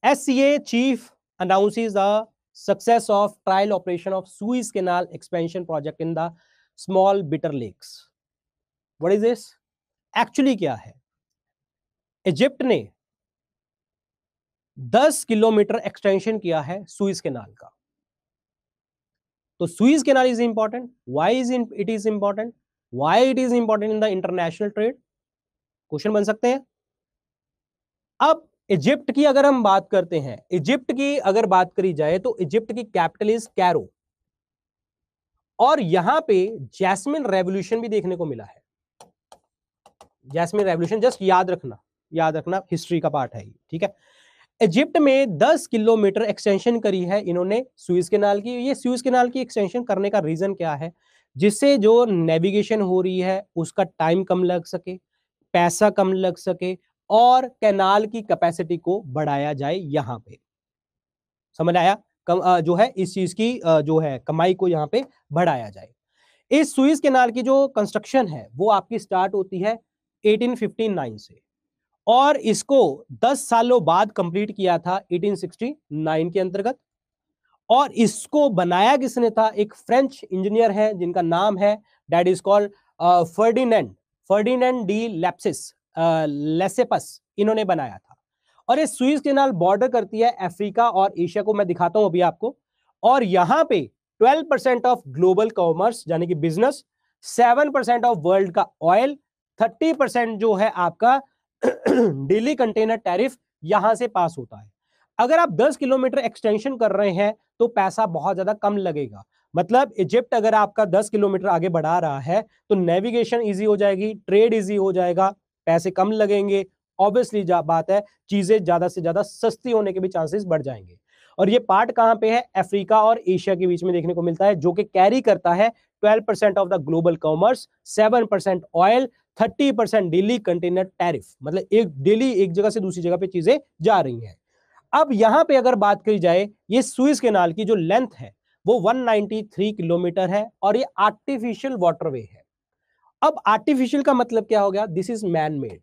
SCA chief announces the success of trial operation of Suez Canal expansion project in the small Bitter Lakes. What is this? Actually क्या है, इजिप्ट ने 10 किलोमीटर एक्सटेंशन किया है सुइज कैनाल का। तो Swiss canal is important, why it is important, why it is important in the international trade, question बन सकते हैं। अब इजिप्ट की अगर हम बात करते हैं, इजिप्ट की अगर बात करी जाए तो इजिप्ट की कैपिटल इज कैरो, और यहां पे जैस्मिन रेवोल्यूशन भी देखने को मिला है। जैस्मिन रेवोल्यूशन, जस्ट याद रखना, याद रखना, हिस्ट्री का पार्ट है, ठीक है। इजिप्ट में 10 किलोमीटर एक्सटेंशन करी है इन्होंने सुइज कैनाल की। ये सुइज कैनाल की एक्सटेंशन करने का रीजन क्या है, जिससे जो नेविगेशन हो रही है उसका टाइम कम लग सके, पैसा कम लग सके, और कैनाल की कैपेसिटी को बढ़ाया जाए। यहां पे समझ आया, जो है इस चीज की जो है कमाई को यहां पे बढ़ाया जाए। इस सुइज कैनाल की जो कंस्ट्रक्शन है वो आपकी स्टार्ट होती है 1859 से, और इसको 10 सालों बाद कंप्लीट किया था 1869 के अंतर्गत। और इसको बनाया किसने था, एक फ्रेंच इंजीनियर है जिनका नाम है, that is called Ferdinand, Ferdinand de Lesseps Lesseps, इन्होंने बनाया था। और ये सुइज कैनाल बॉर्डर करती है अफ्रीका और एशिया को, मैं दिखाता हूं अभी आपको। और यहां पे 12% ऑफ ग्लोबल कॉमर्स यानी कि बिजनेस, 7% ऑफ वर्ल्ड का ऑयल, 30% जो है आपका डेली कंटेनर टैरिफ यहां से पास होता है। अगर आप 10 किलोमीटर एक्सटेंशन कर रहे हैं तो पैसा बहुत ज्यादा कम लगेगा। मतलब इजिप्ट अगर आपका 10 किलोमीटर आगे बढ़ा रहा है तो नेविगेशन इजी हो जाएगी, ट्रेड इजी हो जाएगा, पैसे कम लगेंगे, ऑब्वियसली बात है, चीजें ज्यादा से ज्यादा सस्ती होने के भी चांसेस बढ़ जाएंगे। और ये पार्ट कहां पे है, अफ्रीका और एशिया के बीच में देखने को मिलता है, जो कि कैरी करता है 12% of the global commerce, 7% oil, 30% daily container tariff. मतलब एक डेली एक जगह से दूसरी जगह पे चीजें जा रही हैं। अब यहां पे अगर बात करी जाए, ये सुइज कैनाल की जो लेंथ है वो 193 किलोमीटर है, और ये आर्टिफिशियल वाटरवे है। अब आर्टिफिशियल का मतलब क्या हो गया, दिस इज मैन मेड।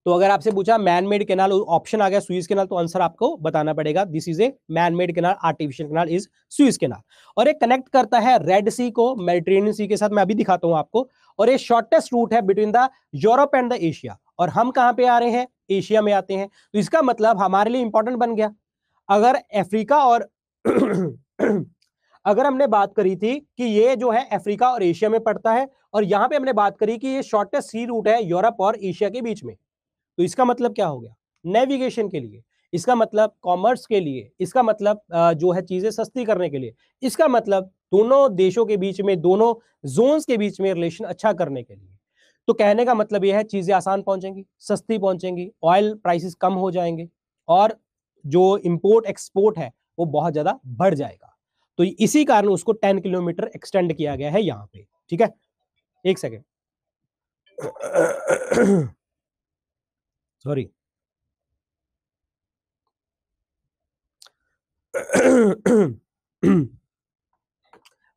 तो अगर आपसे पूछा मैन मेड कैनाल, ऑप्शन आ गया सुइज कैनाल, तो आंसर आपको बताना पड़ेगा this is a man made canal, artificial canal is Swiss canal. और ये कनेक्ट करता है रेड सी को मेडिटेरेनियन सी के साथ, मैं अभी दिखाता हूं आपको। और ये शॉर्टेस्ट रूट है between the Europe and the Asia, और हम कहां पे आ रहे हैं, एशिया में आते हैं। तो इसका मतलब हमारे लिए इंपॉर्टेंट बन गया। अगर अफ्रीका और अगर हमने बात करी थी कि ये जो है अफ्रीका और एशिया में पड़ता है, और यहां पे हमने बात करी कि ये शॉर्टेस्ट सी रूट है यूरोप और एशिया के बीच में, तो इसका मतलब क्या हो गया, नेविगेशन के लिए, इसका मतलब कॉमर्स के लिए, इसका मतलब जो है चीजें सस्ती करने के लिए, इसका मतलब दोनों देशों के बीच में, दोनों जोन्स के बीच में रिलेशन अच्छा करने के लिए। तो कहने का मतलब यह है चीजें आसान पहुंचेंगी, सस्ती पहुंचेंगी, ऑयल प्राइसेस कम हो जाएंगे, और जो इंपोर्ट एक्सपोर्ट है वो बहुत ज्यादा बढ़ जाएगा। तो इसी कारण उसको 10 किलोमीटर एक्सटेंड किया गया है यहां पे, ठीक है। एक सेकेंड, सॉरी,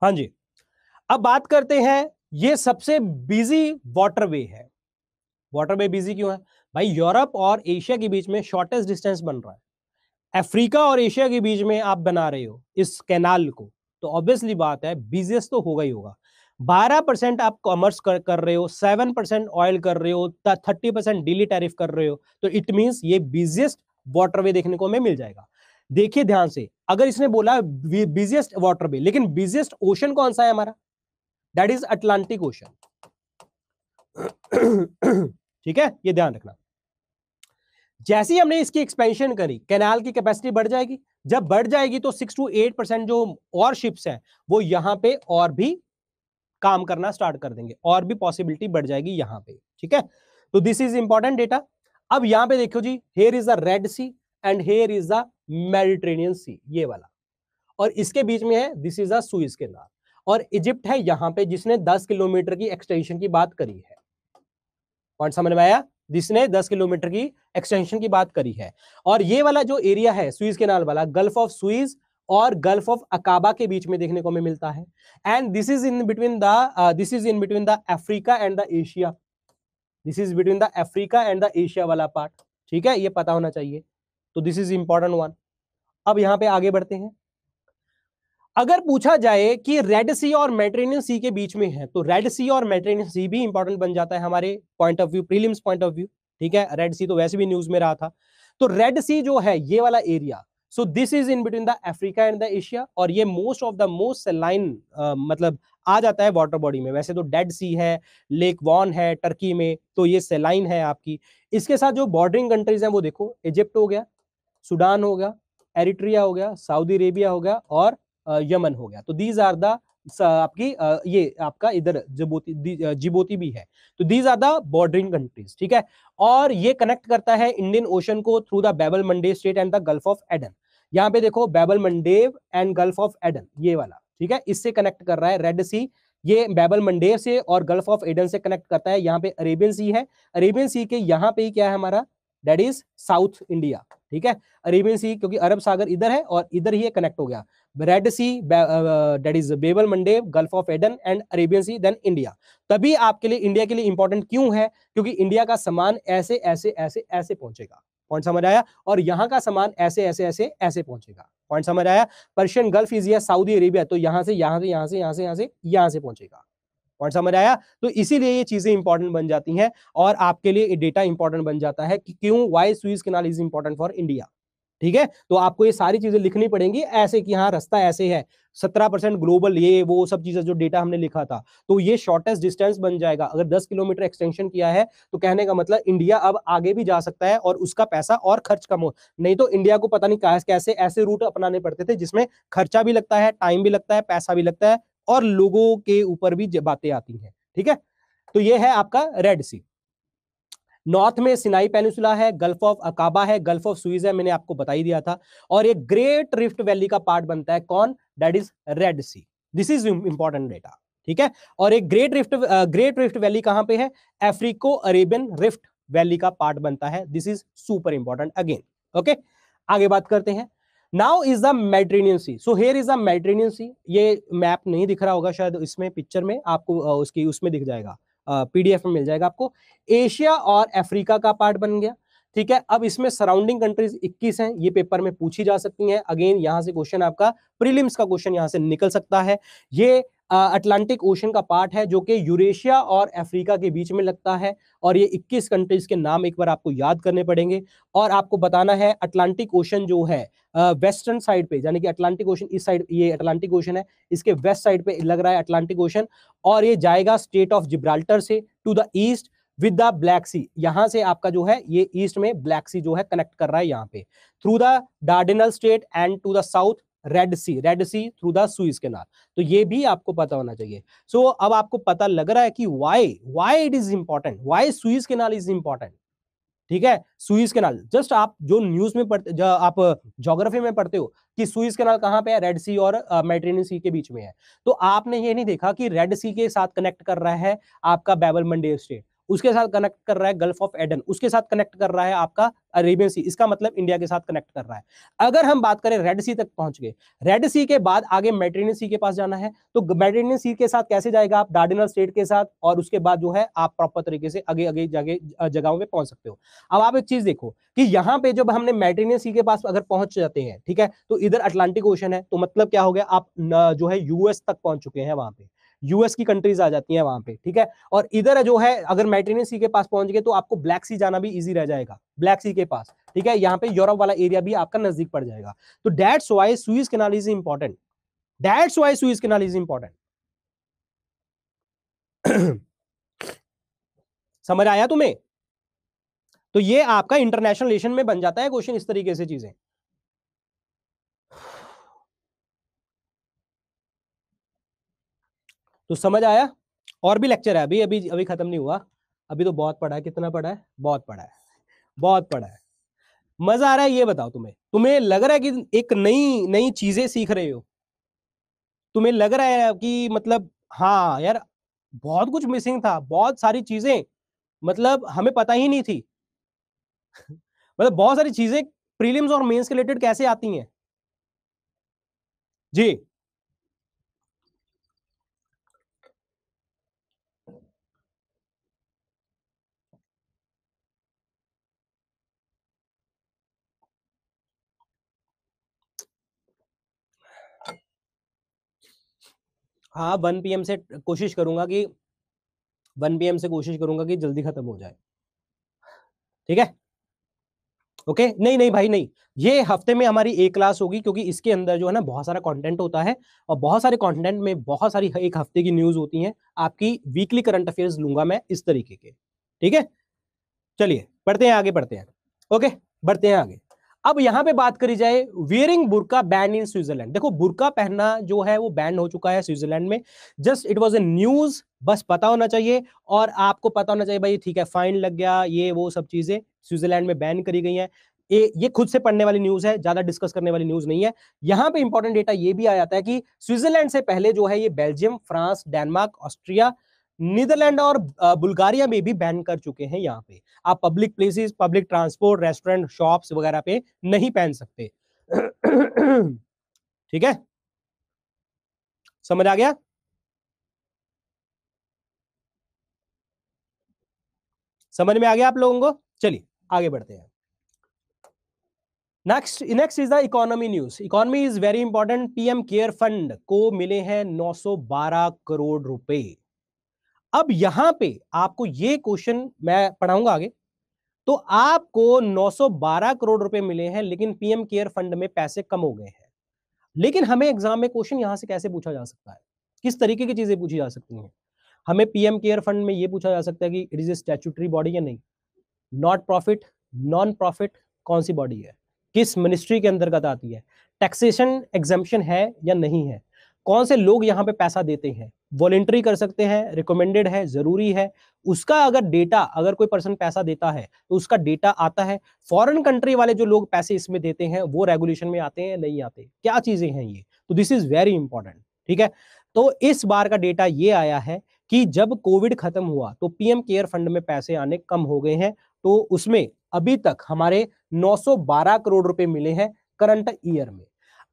हाँ जी, अब बात करते हैं, ये सबसे बिजी वाटरवे है। वाटरवे बिजी क्यों है भाई? यूरोप और एशिया के बीच में शॉर्टेस्ट डिस्टेंस बन रहा है, अफ्रीका और एशिया के बीच में आप बना रहे हो इस कैनाल को, तो ऑब्वियसली बात है बिजिएस्ट तो होगा ही होगा। 12% आप कॉमर्स कर रहे हो, 7% ऑयल कर रहे हो, 30% डेली टैरिफ कर रहे हो, तो इट मींस ये बिजिएस्ट वाटरवे देखने को हमें मिल जाएगा। देखिए ध्यान से, अगर इसने बोला बिजिएस्ट वाटरवे, लेकिन बिजिएस्ट ओशन कौन सा है हमारा? That is Atlantic ocean. ठीक है, ये ध्यान रखना। जैसे ही हमने इसकी एक्सपेंशन करी, कैनाल की कैपेसिटी बढ़ जाएगी। जब बढ़ जाएगी तो 6 to 8% जो और शिप्स हैं वो यहां पे और भी काम करना स्टार्ट कर देंगे, और भी पॉसिबिलिटी बढ़ जाएगी यहां पे। ठीक है, तो दिस इज इंपॉर्टेंट डेटा। अब यहां पे देखो जी, here is the red sea and here is the Mediterranean सी, ये वाला, और इसके बीच में है this is the Suez canal, और इजिप्ट है यहां पे जिसने 10 किलोमीटर की एक्सटेंशन की बात करी है। पॉइंट समझ में आया? जिसने 10 किलोमीटर की एक्सटेंशन की बात करी है। और ये वाला जो एरिया है सुइज कैनाल वाला, गल्फ ऑफ सुइज और गल्फ ऑफ अकाबा के बीच में देखने को हमें मिलता है। And this is in between the Africa and the Asia. This is between the Africa and the Asia वाला पार्ट। ठीक है, ये पता होना चाहिए, तो दिस इज इंपॉर्टेंट वन। अब यहां पे आगे बढ़ते हैं। अगर पूछा जाए कि रेड सी और मेडिटेरेनियन सी के बीच में है, तो रेड सी और मेडिटेरेनियन सी भी इंपॉर्टेंट बन जाता है हमारे point of view, prelims point of view. ठीक है, रेड सी तो वैसे भी न्यूज में रहा था। तो रेड सी जो है ये वाला area, so this is in between the Africa and the Asia, और ये मोस्ट सैलाइन मतलब आ जाता है वाटर बॉडी में। वैसे तो डेड सी है, लेक वॉन है टर्की में, तो ये सैलाइन है आपकी। इसके साथ जो बॉर्डरिंग कंट्रीज हैं वो देखो, इजिप्ट हो गया, सुडान हो गया, एरिट्रिया हो गया, सऊदी अरेबिया हो गया, और यमन हो गया। तो दीज आर द आपकी ये आपका इधर जिबूती भी है। तो these are the bordering countries. ठीक है, और ये कनेक्ट करता है इंडियन ओशन को through the Bab el Mandeb strait and the Gulf of Aden. यहाँ पे देखो Bab el Mandeb and Gulf of Aden, ये वाला। ठीक है, इससे कनेक्ट कर रहा है रेड सी, ये बैबल मंडेव से और गल्फ ऑफ एडन से कनेक्ट करता है। यहाँ पे अरेबियन सी है, अरेबियन सी के यहाँ पे ही क्या है हमारा, दैट इज साउथ इंडिया। ठीक है, अरेबियन सी, क्योंकि अरब सागर इधर है और इधर ही कनेक्ट हो गया। Red Sea, that is Bab el Mandeb, Gulf of Aden and Arabian Sea, then India. तभी आपके लिए, इंडिया के लिए इंपॉर्टेंट क्यों है? क्योंकि इंडिया का सामान ऐसे ऐसे ऐसे ऐसे पहुंचेगा। पॉइंट समझ आया? और यहां का सामान ऐसे ऐसे ऐसे ऐसे पहुंचेगा। पॉइंट समझ आया? Persian gulf is Saudi Arabia, तो यहां से यहां से यहां से यहां से यहां से यहां से पहुंचेगा। पॉइंट समझ आया? तो इसीलिए ये चीजें इंपॉर्टेंट बन जाती हैं, और आपके लिए डेटा इंपॉर्टेंट बन जाता है कि क्यों, why Suez canal is important for India. ठीक है, तो आपको ये सारी चीजें लिखनी पड़ेंगी ऐसे कि हाँ रास्ता ऐसे है, 17% ग्लोबल, ये वो सब चीजें जो डेटा हमने लिखा था, तो ये शॉर्टेस्ट डिस्टेंस बन जाएगा। अगर 10 किलोमीटर एक्सटेंशन किया है तो कहने का मतलब इंडिया अब आगे भी जा सकता है, और उसका पैसा और खर्च कम हो। नहीं तो इंडिया को पता नहीं कैसे ऐसे रूट अपनाने पड़ते थे जिसमें खर्चा भी लगता है, टाइम भी लगता है, पैसा भी लगता है, और लोगों के ऊपर भी बातें आती हैं। ठीक है, तो ये है आपका रेड सी। नॉर्थ में सिनाई पेनिसुला है, गल्फ ऑफ अकाबा है, गल्फ ऑफ सुइज है, मैंने आपको बता ही दिया था। और एक ग्रेट रिफ्ट वैली का पार्ट बनता है, कौन? That is Red Sea. This is important data. ठीक है, और एक ग्रेट रिफ्ट वैली कहां पे है? अफ्रीको अरेबियन रिफ्ट वैली का पार्ट बनता है। This is super important again. Okay, आगे बात करते हैं। Now is the Mediterranean sea, so here is the Mediterranean सी। ये मैप नहीं दिख रहा होगा शायद इसमें, पिक्चर में आपको उसकी उसमें दिख जाएगा, पीडीएफ में मिल जाएगा आपको। एशिया और अफ्रीका का पार्ट बन गया। ठीक है, अब इसमें सराउंडिंग कंट्रीज 21 हैं, ये पेपर में पूछी जा सकती हैं। अगेन यहां से क्वेश्चन आपका प्रीलिम्स का क्वेश्चन यहां से निकल सकता है। ये अटलांटिक ओशन का पार्ट है जो कि यूरेशिया और अफ्रीका के बीच में लगता है, और ये 21 कंट्रीज के नाम एक बार आपको याद करने पड़ेंगे, और आपको बताना है अटलांटिक ओशन जो है वेस्टर्न साइड पे, यानी कि अटलांटिक ओशन इस साइड, ये अटलांटिक ओशन है, इसके वेस्ट साइड पे लग रहा है अटलांटिक ओशन, और ये जाएगा स्टेट ऑफ जिब्राल्टर से to the east with the black sea. यहां से आपका जो है ये ईस्ट में ब्लैक सी जो है कनेक्ट कर रहा है यहाँ पे, through the Dardanelles strait and to the south Red Sea through the Suez canal. तो ये भी आपको पता होना चाहिए। सो अब आपको पता लग रहा है कि why it is important, why Swiss canal is important. ठीक है, सुइज कैनाल, जस्ट आप जो न्यूज में पढ़ते, जो आप ज्योग्राफी में पढ़ते हो कि सुइज कैनाल कहां पे है, रेड सी और मेडिटेरेनियन सी के बीच में है, तो आपने ये नहीं देखा कि रेड सी के साथ कनेक्ट कर रहा है आपका बैबल मंडेव स्टेट, उसके साथ कनेक्ट कर रहा है गल्फ ऑफ एडन, उसके साथ कनेक्ट कर रहा है आपका अरेबियन सी, इसका मतलब इंडिया के साथ कनेक्ट कर रहा है। अगर हम बात करें रेड सी तक पहुंच गए, रेड सी के बाद आगे मेडिटेरेनियन सी के पास जाना है, तो मेडिटेरेनियन सी के साथ कैसे जाएगा आप, डार्डेनल स्टेट के साथ, और उसके बाद जो है आप प्रॉपर तरीके से आगे आगे जाके जगहों पे पहुंच सकते हो। अब आप एक चीज देखो कि यहां पे जब हमने मेडिटेरेनियन सी के पास अगर पहुंच जाते हैं, ठीक है, तो इधर अटलांटिक ओशन है, तो मतलब क्या हो गया, आप जो है यूएस तक पहुंच चुके हैं, वहां पे यूएस की कंट्रीज आ जाती हैं वहां पे, ठीक है। और इधर जो है अगर मेडिटेरेनियन सी के पास पहुंच गए तो आपको ब्लैक सी जाना भी इजी रह जाएगा, ब्लैक सी के पास, ठीक है, यहाँ पे यूरोप वाला एरिया भी आपका नजदीक पड़ जाएगा। तो that's why Suez canal is important, that's why Suez canal is important. समझ आया तुम्हें? तो ये आपका इंटरनेशनल रिलेशन में बन जाता है क्वेश्चन इस तरीके से चीजें। तो समझ आया? और भी लेक्चर है, अभी अभी अभी खत्म नहीं हुआ, अभी तो बहुत पढ़ा है। कितना पढ़ा है? बहुत पढ़ा है, बहुत पढ़ा है। मजा आ रहा है? ये बताओ तुम्हें, तुम्हें लग रहा है कि एक नई नई चीजें सीख रहे हो? तुम्हें लग रहा है कि मतलब हाँ यार बहुत कुछ मिसिंग था, बहुत सारी चीजें मतलब हमें पता ही नहीं थी। मतलब बहुत सारी चीजें प्रीलिम्स और मेंस के रिलेटेड कैसे आती हैं जी। हाँ 1 PM से कोशिश करूंगा कि 1 PM से कोशिश करूंगा कि जल्दी खत्म हो जाए, ठीक है। ओके नहीं नहीं भाई नहीं, ये हफ्ते में हमारी एक क्लास होगी, क्योंकि इसके अंदर जो है ना बहुत सारा कंटेंट होता है, और बहुत सारे कंटेंट में बहुत सारी एक हफ्ते की न्यूज होती हैं। आपकी वीकली करंट अफेयर्स लूंगा मैं इस तरीके के, ठीक है। चलिए पढ़ते हैं, आगे बढ़ते हैं। ओके बढ़ते हैं आगे। अब यहां पे बात करी जाए वियरिंग बुर्का बैन इन स्विट्जरलैंड। देखो बुर्का पहनना जो है वो बैन हो चुका है स्विट्जरलैंड में, just it was a news, बस पता होना चाहिए। और आपको पता होना चाहिए भाई ठीक है फाइन लग गया, ये वो सब चीजें स्विट्जरलैंड में बैन करी गई हैं। ये खुद से पढ़ने वाली न्यूज है, ज्यादा डिस्कस करने वाली न्यूज नहीं है। यहां पे इंपॉर्टेंट डेटा ये भी आ जाता है कि स्विट्जरलैंड से पहले जो है ये Belgium, France, Denmark, Austria, Netherlands और बुल्गारिया में भी बैन कर चुके हैं। यहाँ पे आप public places, public transport, restaurant, shops वगैरह पे नहीं पहन सकते। ठीक है, समझ आ गया? समझ में आ गया आप लोगों को? चलिए आगे बढ़ते हैं। Next is the economy news. Economy is very important. PM care fund को मिले हैं 912 करोड़ रुपए। अब यहां पे आपको ये क्वेश्चन मैं पढ़ाऊंगा आगे। तो आपको 912 करोड़ रुपए मिले हैं, लेकिन पीएम केयर फंड में पैसे कम हो गए हैं। लेकिन हमें एग्जाम में क्वेश्चन यहां से कैसे पूछा जा सकता है, किस तरीके की चीजें पूछी जा सकती हैं? हमें पीएम केयर फंड में यह पूछा जा सकता है कि it is a statutory body या नहीं, नॉट प्रॉफिट, नॉन प्रॉफिट, कौन सी बॉडी है, किस मिनिस्ट्री के अंतर्गत आती है, टैक्सेशन एग्जाम्पशन है या नहीं है, कौन से लोग यहाँ पे पैसा देते हैं, वॉलेंटरी कर सकते हैं, रिकमेंडेड है, जरूरी है, उसका अगर डेटा, अगर कोई पर्सन पैसा देता है तो उसका डेटा आता है। फॉरेन कंट्री वाले जो लोग पैसे इसमें देते हैं वो रेगुलेशन में आते हैं नहीं आते, क्या चीजें हैं ये, तो दिस इज वेरी इंपॉर्टेंट, ठीक है। तो इस बार का डेटा ये आया है कि जब कोविड खत्म हुआ तो पीएम केयर फंड में पैसे आने कम हो गए हैं, तो उसमें अभी तक हमारे 912 करोड़ रुपए मिले हैं करंट ईयर में।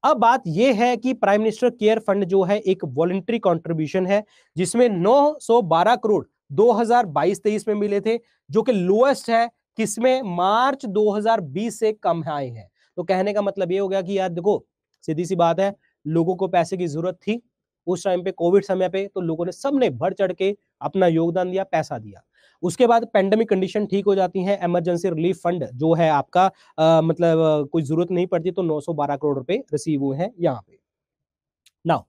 अब बात यह है कि प्राइम मिनिस्टर केयर फंड जो है एक वॉलंटरी कंट्रीब्यूशन है, जिसमें 912 करोड़ 2022-23 में मिले थे, जो कि लोएस्ट है किसमें, मार्च 2020 से कम आए हैं। तो कहने का मतलब ये हो गया कि यार देखो सीधी सी बात है, लोगों को पैसे की जरूरत थी उस टाइम पे, कोविड समय पे, तो लोगों ने सबने बढ़ चढ़ के अपना योगदान दिया, पैसा दिया। उसके बाद पेंडेमिक कंडीशन ठीक हो जाती है, इमरजेंसी रिलीफ फंड जो है आपका मतलब कोई जरूरत नहीं पड़ती, तो 912 करोड़ रुपए रिसीव हुए हैं यहाँ पे। Now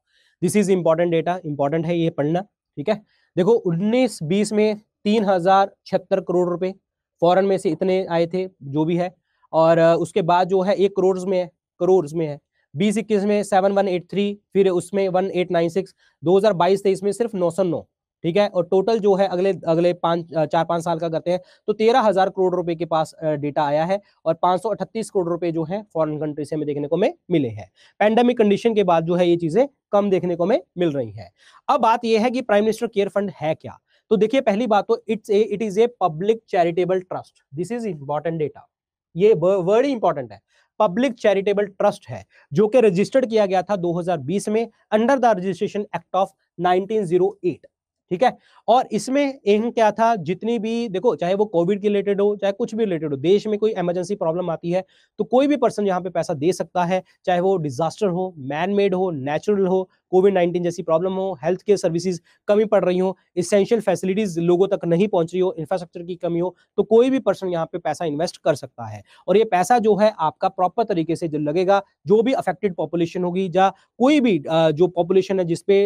this is important data, important है ये पढ़ना, ठीक है। देखो 19-20 में 3076 करोड़ रुपए फॉरेन में से इतने आए थे जो भी है, और उसके बाद जो है 1 करोड़ में है, करोड़ में है। 20-21 में 7183, फिर उसमें 1896, 2022-23 में सिर्फ 909, ठीक है। और टोटल जो है अगले अगले 4-5 साल का करते हैं तो 13,000 करोड़ रुपए के पास डेटा आया है, और 538 करोड़ रुपए जो है फॉरेन कंट्री से हमें देखने को मिले हैं। पैंडेमिक कंडीशन के बाद जो है ये चीजें कम देखने को मिल रही हैं। अब बात यह है कि प्राइम मिनिस्टर केयर फंड है क्या। तो देखिए पहली बात तो it is a public charitable trust, this is important data, ये वर्ड ही इंपॉर्टेंट है। पब्लिक चैरिटेबल ट्रस्ट है जो कि रजिस्टर्ड किया गया था 2020 में under the registration act of 1908, ठीक है। और इसमें एम क्या था, जितनी भी देखो चाहे वो कोविड के रिलेटेड हो चाहे कुछ भी रिलेटेड हो, देश में कोई इमरजेंसी प्रॉब्लम आती है तो कोई भी पर्सन यहाँ पे पैसा दे सकता है, चाहे वो डिजास्टर हो, मैन मेड हो, नेचुरल हो, कोविड-19 जैसी प्रॉब्लम हो, हेल्थ केयर सर्विसेज कमी पड़ रही हो, एसेंशियल फैसिलिटीज लोगों तक नहीं पहुंच रही हो, इंफ्रास्ट्रक्चर की कमी हो, तो कोई भी पर्सन यहाँ पे पैसा इन्वेस्ट कर सकता है। और ये पैसा जो है आपका प्रॉपर तरीके से जो लगेगा, जो भी अफेक्टेड पॉपुलेशन होगी या कोई भी जो पॉपुलेशन है जिसपे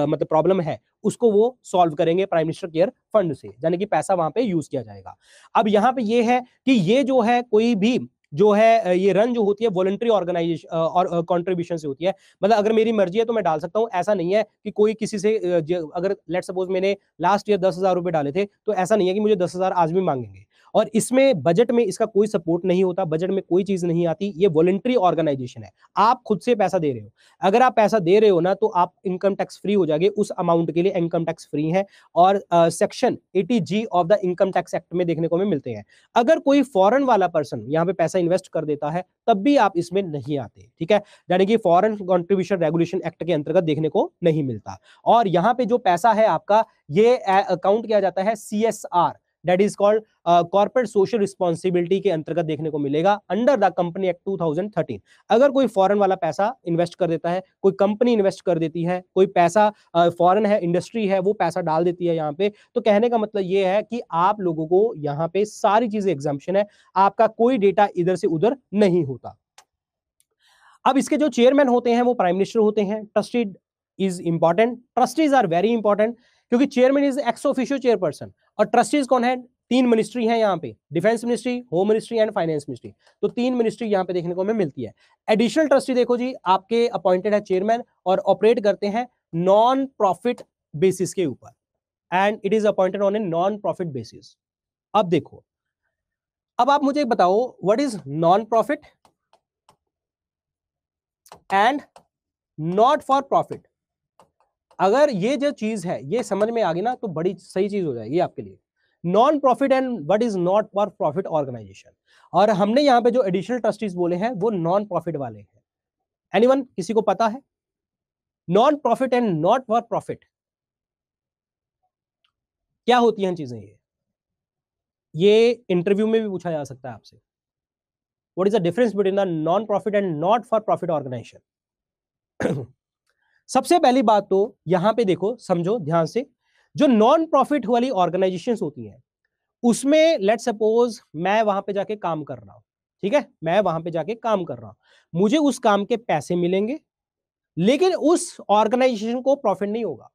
मतलब प्रॉब्लम है, उसको वो सॉल्व करेंगे प्राइम मिनिस्टर केयर फंड से, यानी कि पैसा वहां पे यूज किया जाएगा। अब यहाँ पे ये है कि ये जो है कोई भी जो है ये रन जो होती है वॉलंटरी ऑर्गेनाइजेशन और कंट्रीब्यूशन से होती है, मतलब अगर मेरी मर्जी है तो मैं डाल सकता हूं, ऐसा नहीं है कि कोई किसी से अगर लेट सपोज मैंने लास्ट ईयर 10,000 रुपए डाले थे तो ऐसा नहीं है कि मुझे 10,000 आज भी मांगेंगे। और इसमें बजट में इसका कोई सपोर्ट नहीं होता, बजट में कोई चीज नहीं आती, ये वॉलंटरी ऑर्गेनाइजेशन है, आप खुद से पैसा दे रहे हो। अगर आप पैसा दे रहे हो ना तो आप इनकम टैक्स फ्री हो जाएंगे, उस अमाउंट के लिए इनकम टैक्स फ्री है और section 80G of the income tax act में देखने को मिलते हैं। अगर कोई फॉरेन वाला पर्सन यहाँ पे पैसा इन्वेस्ट कर देता है तब भी आप इसमें नहीं आते, ठीक है, यानी कि फॉरेन कंट्रीब्यूशन रेगुलेशन एक्ट के अंतर्गत देखने को नहीं मिलता। और यहाँ पे जो पैसा है आपका ये अकाउंट किया जाता है CSR, that is called corporate social responsibility के अंतर्गत देखने को मिलेगा अंडर द कंपनी एक्ट 2013। अगर कोई फॉरेन वाला पैसा इन्वेस्ट कर देता है, कोई कंपनी इन्वेस्ट कर देती है, कोई पैसा फॉरेन है, इंडस्ट्री है, वो पैसा डाल देती है यहाँ पे, तो कहने का मतलब ये है कि आप लोगों को यहाँ पे सारी चीजें एग्जाम्पशन है, आपका कोई डेटा इधर से उधर नहीं होता। अब इसके जो चेयरमैन होते हैं वो प्राइम मिनिस्टर होते हैं। Trusted is important, trustees are very important, क्योंकि chairman is ex officio chairperson. और ट्रस्टीज कौन है, 3 मिनिस्ट्री है यहाँ पे, defence ministry, home ministry and finance ministry, तो 3 मिनिस्ट्री यहाँ पे देखने को हमें मिलती है। एडिशनल ट्रस्टी देखो जी, आपके अपॉइंटेड है चेयरमैन और ऑपरेट करते हैं नॉन प्रॉफिट बेसिस के ऊपर, and it is appointed on a non profit basis. अब देखो, अब आप मुझे बताओ what is non profit and not for profit. अगर ये जो चीज है ये समझ में आ गई ना तो बड़ी सही चीज हो जाएगी आपके लिए। Non profit and what is not for profit organisation, और हमने यहाँ पे जो एडिशनल ट्रस्टीज बोले हैं वो नॉन प्रॉफिट वाले हैं। एनीवन, किसी को पता है non profit and not for profit क्या होती हैं चीजें? ये इंटरव्यू में भी पूछा जा सकता है आपसे। What is the difference between the non profit and not for profit organisation? सबसे पहली बात तो यहां पे देखो, समझो ध्यान से, जो नॉन प्रॉफिट वाली ऑर्गेनाइजेशंस होती हैं उसमें लेट सपोज मैं वहां पे जाके काम कर रहा हूं, ठीक है, मैं वहां पे जाके काम कर रहा हूं, मुझे उस काम के पैसे मिलेंगे, लेकिन उस ऑर्गेनाइजेशन को प्रॉफिट नहीं होगा,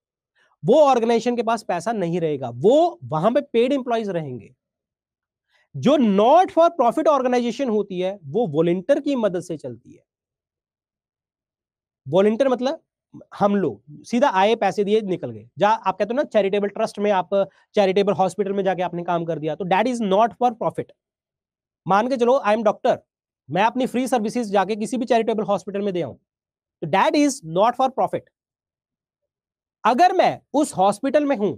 वो ऑर्गेनाइजेशन के पास पैसा नहीं रहेगा, वो वहां पे पेड एम्प्लॉइज रहेंगे। जो नॉट फॉर प्रॉफिट ऑर्गेनाइजेशन होती है वो वॉलंटियर की मदद से चलती है। वॉलंटियर मतलब हम लोग सीधा आए, पैसे दिए, निकल गए। जा आप कहते हो ना चैरिटेबल ट्रस्ट में, आप चैरिटेबल हॉस्पिटल में जाके आपने काम कर दिया, तो that is not for profit. मान के चलो आई एम डॉक्टर, मैं अपनी फ्री सर्विसेज जाके किसी भी चैरिटेबल हॉस्पिटल में दे आऊं, तो that is not for profit. अगर मैं उस हॉस्पिटल में हूं,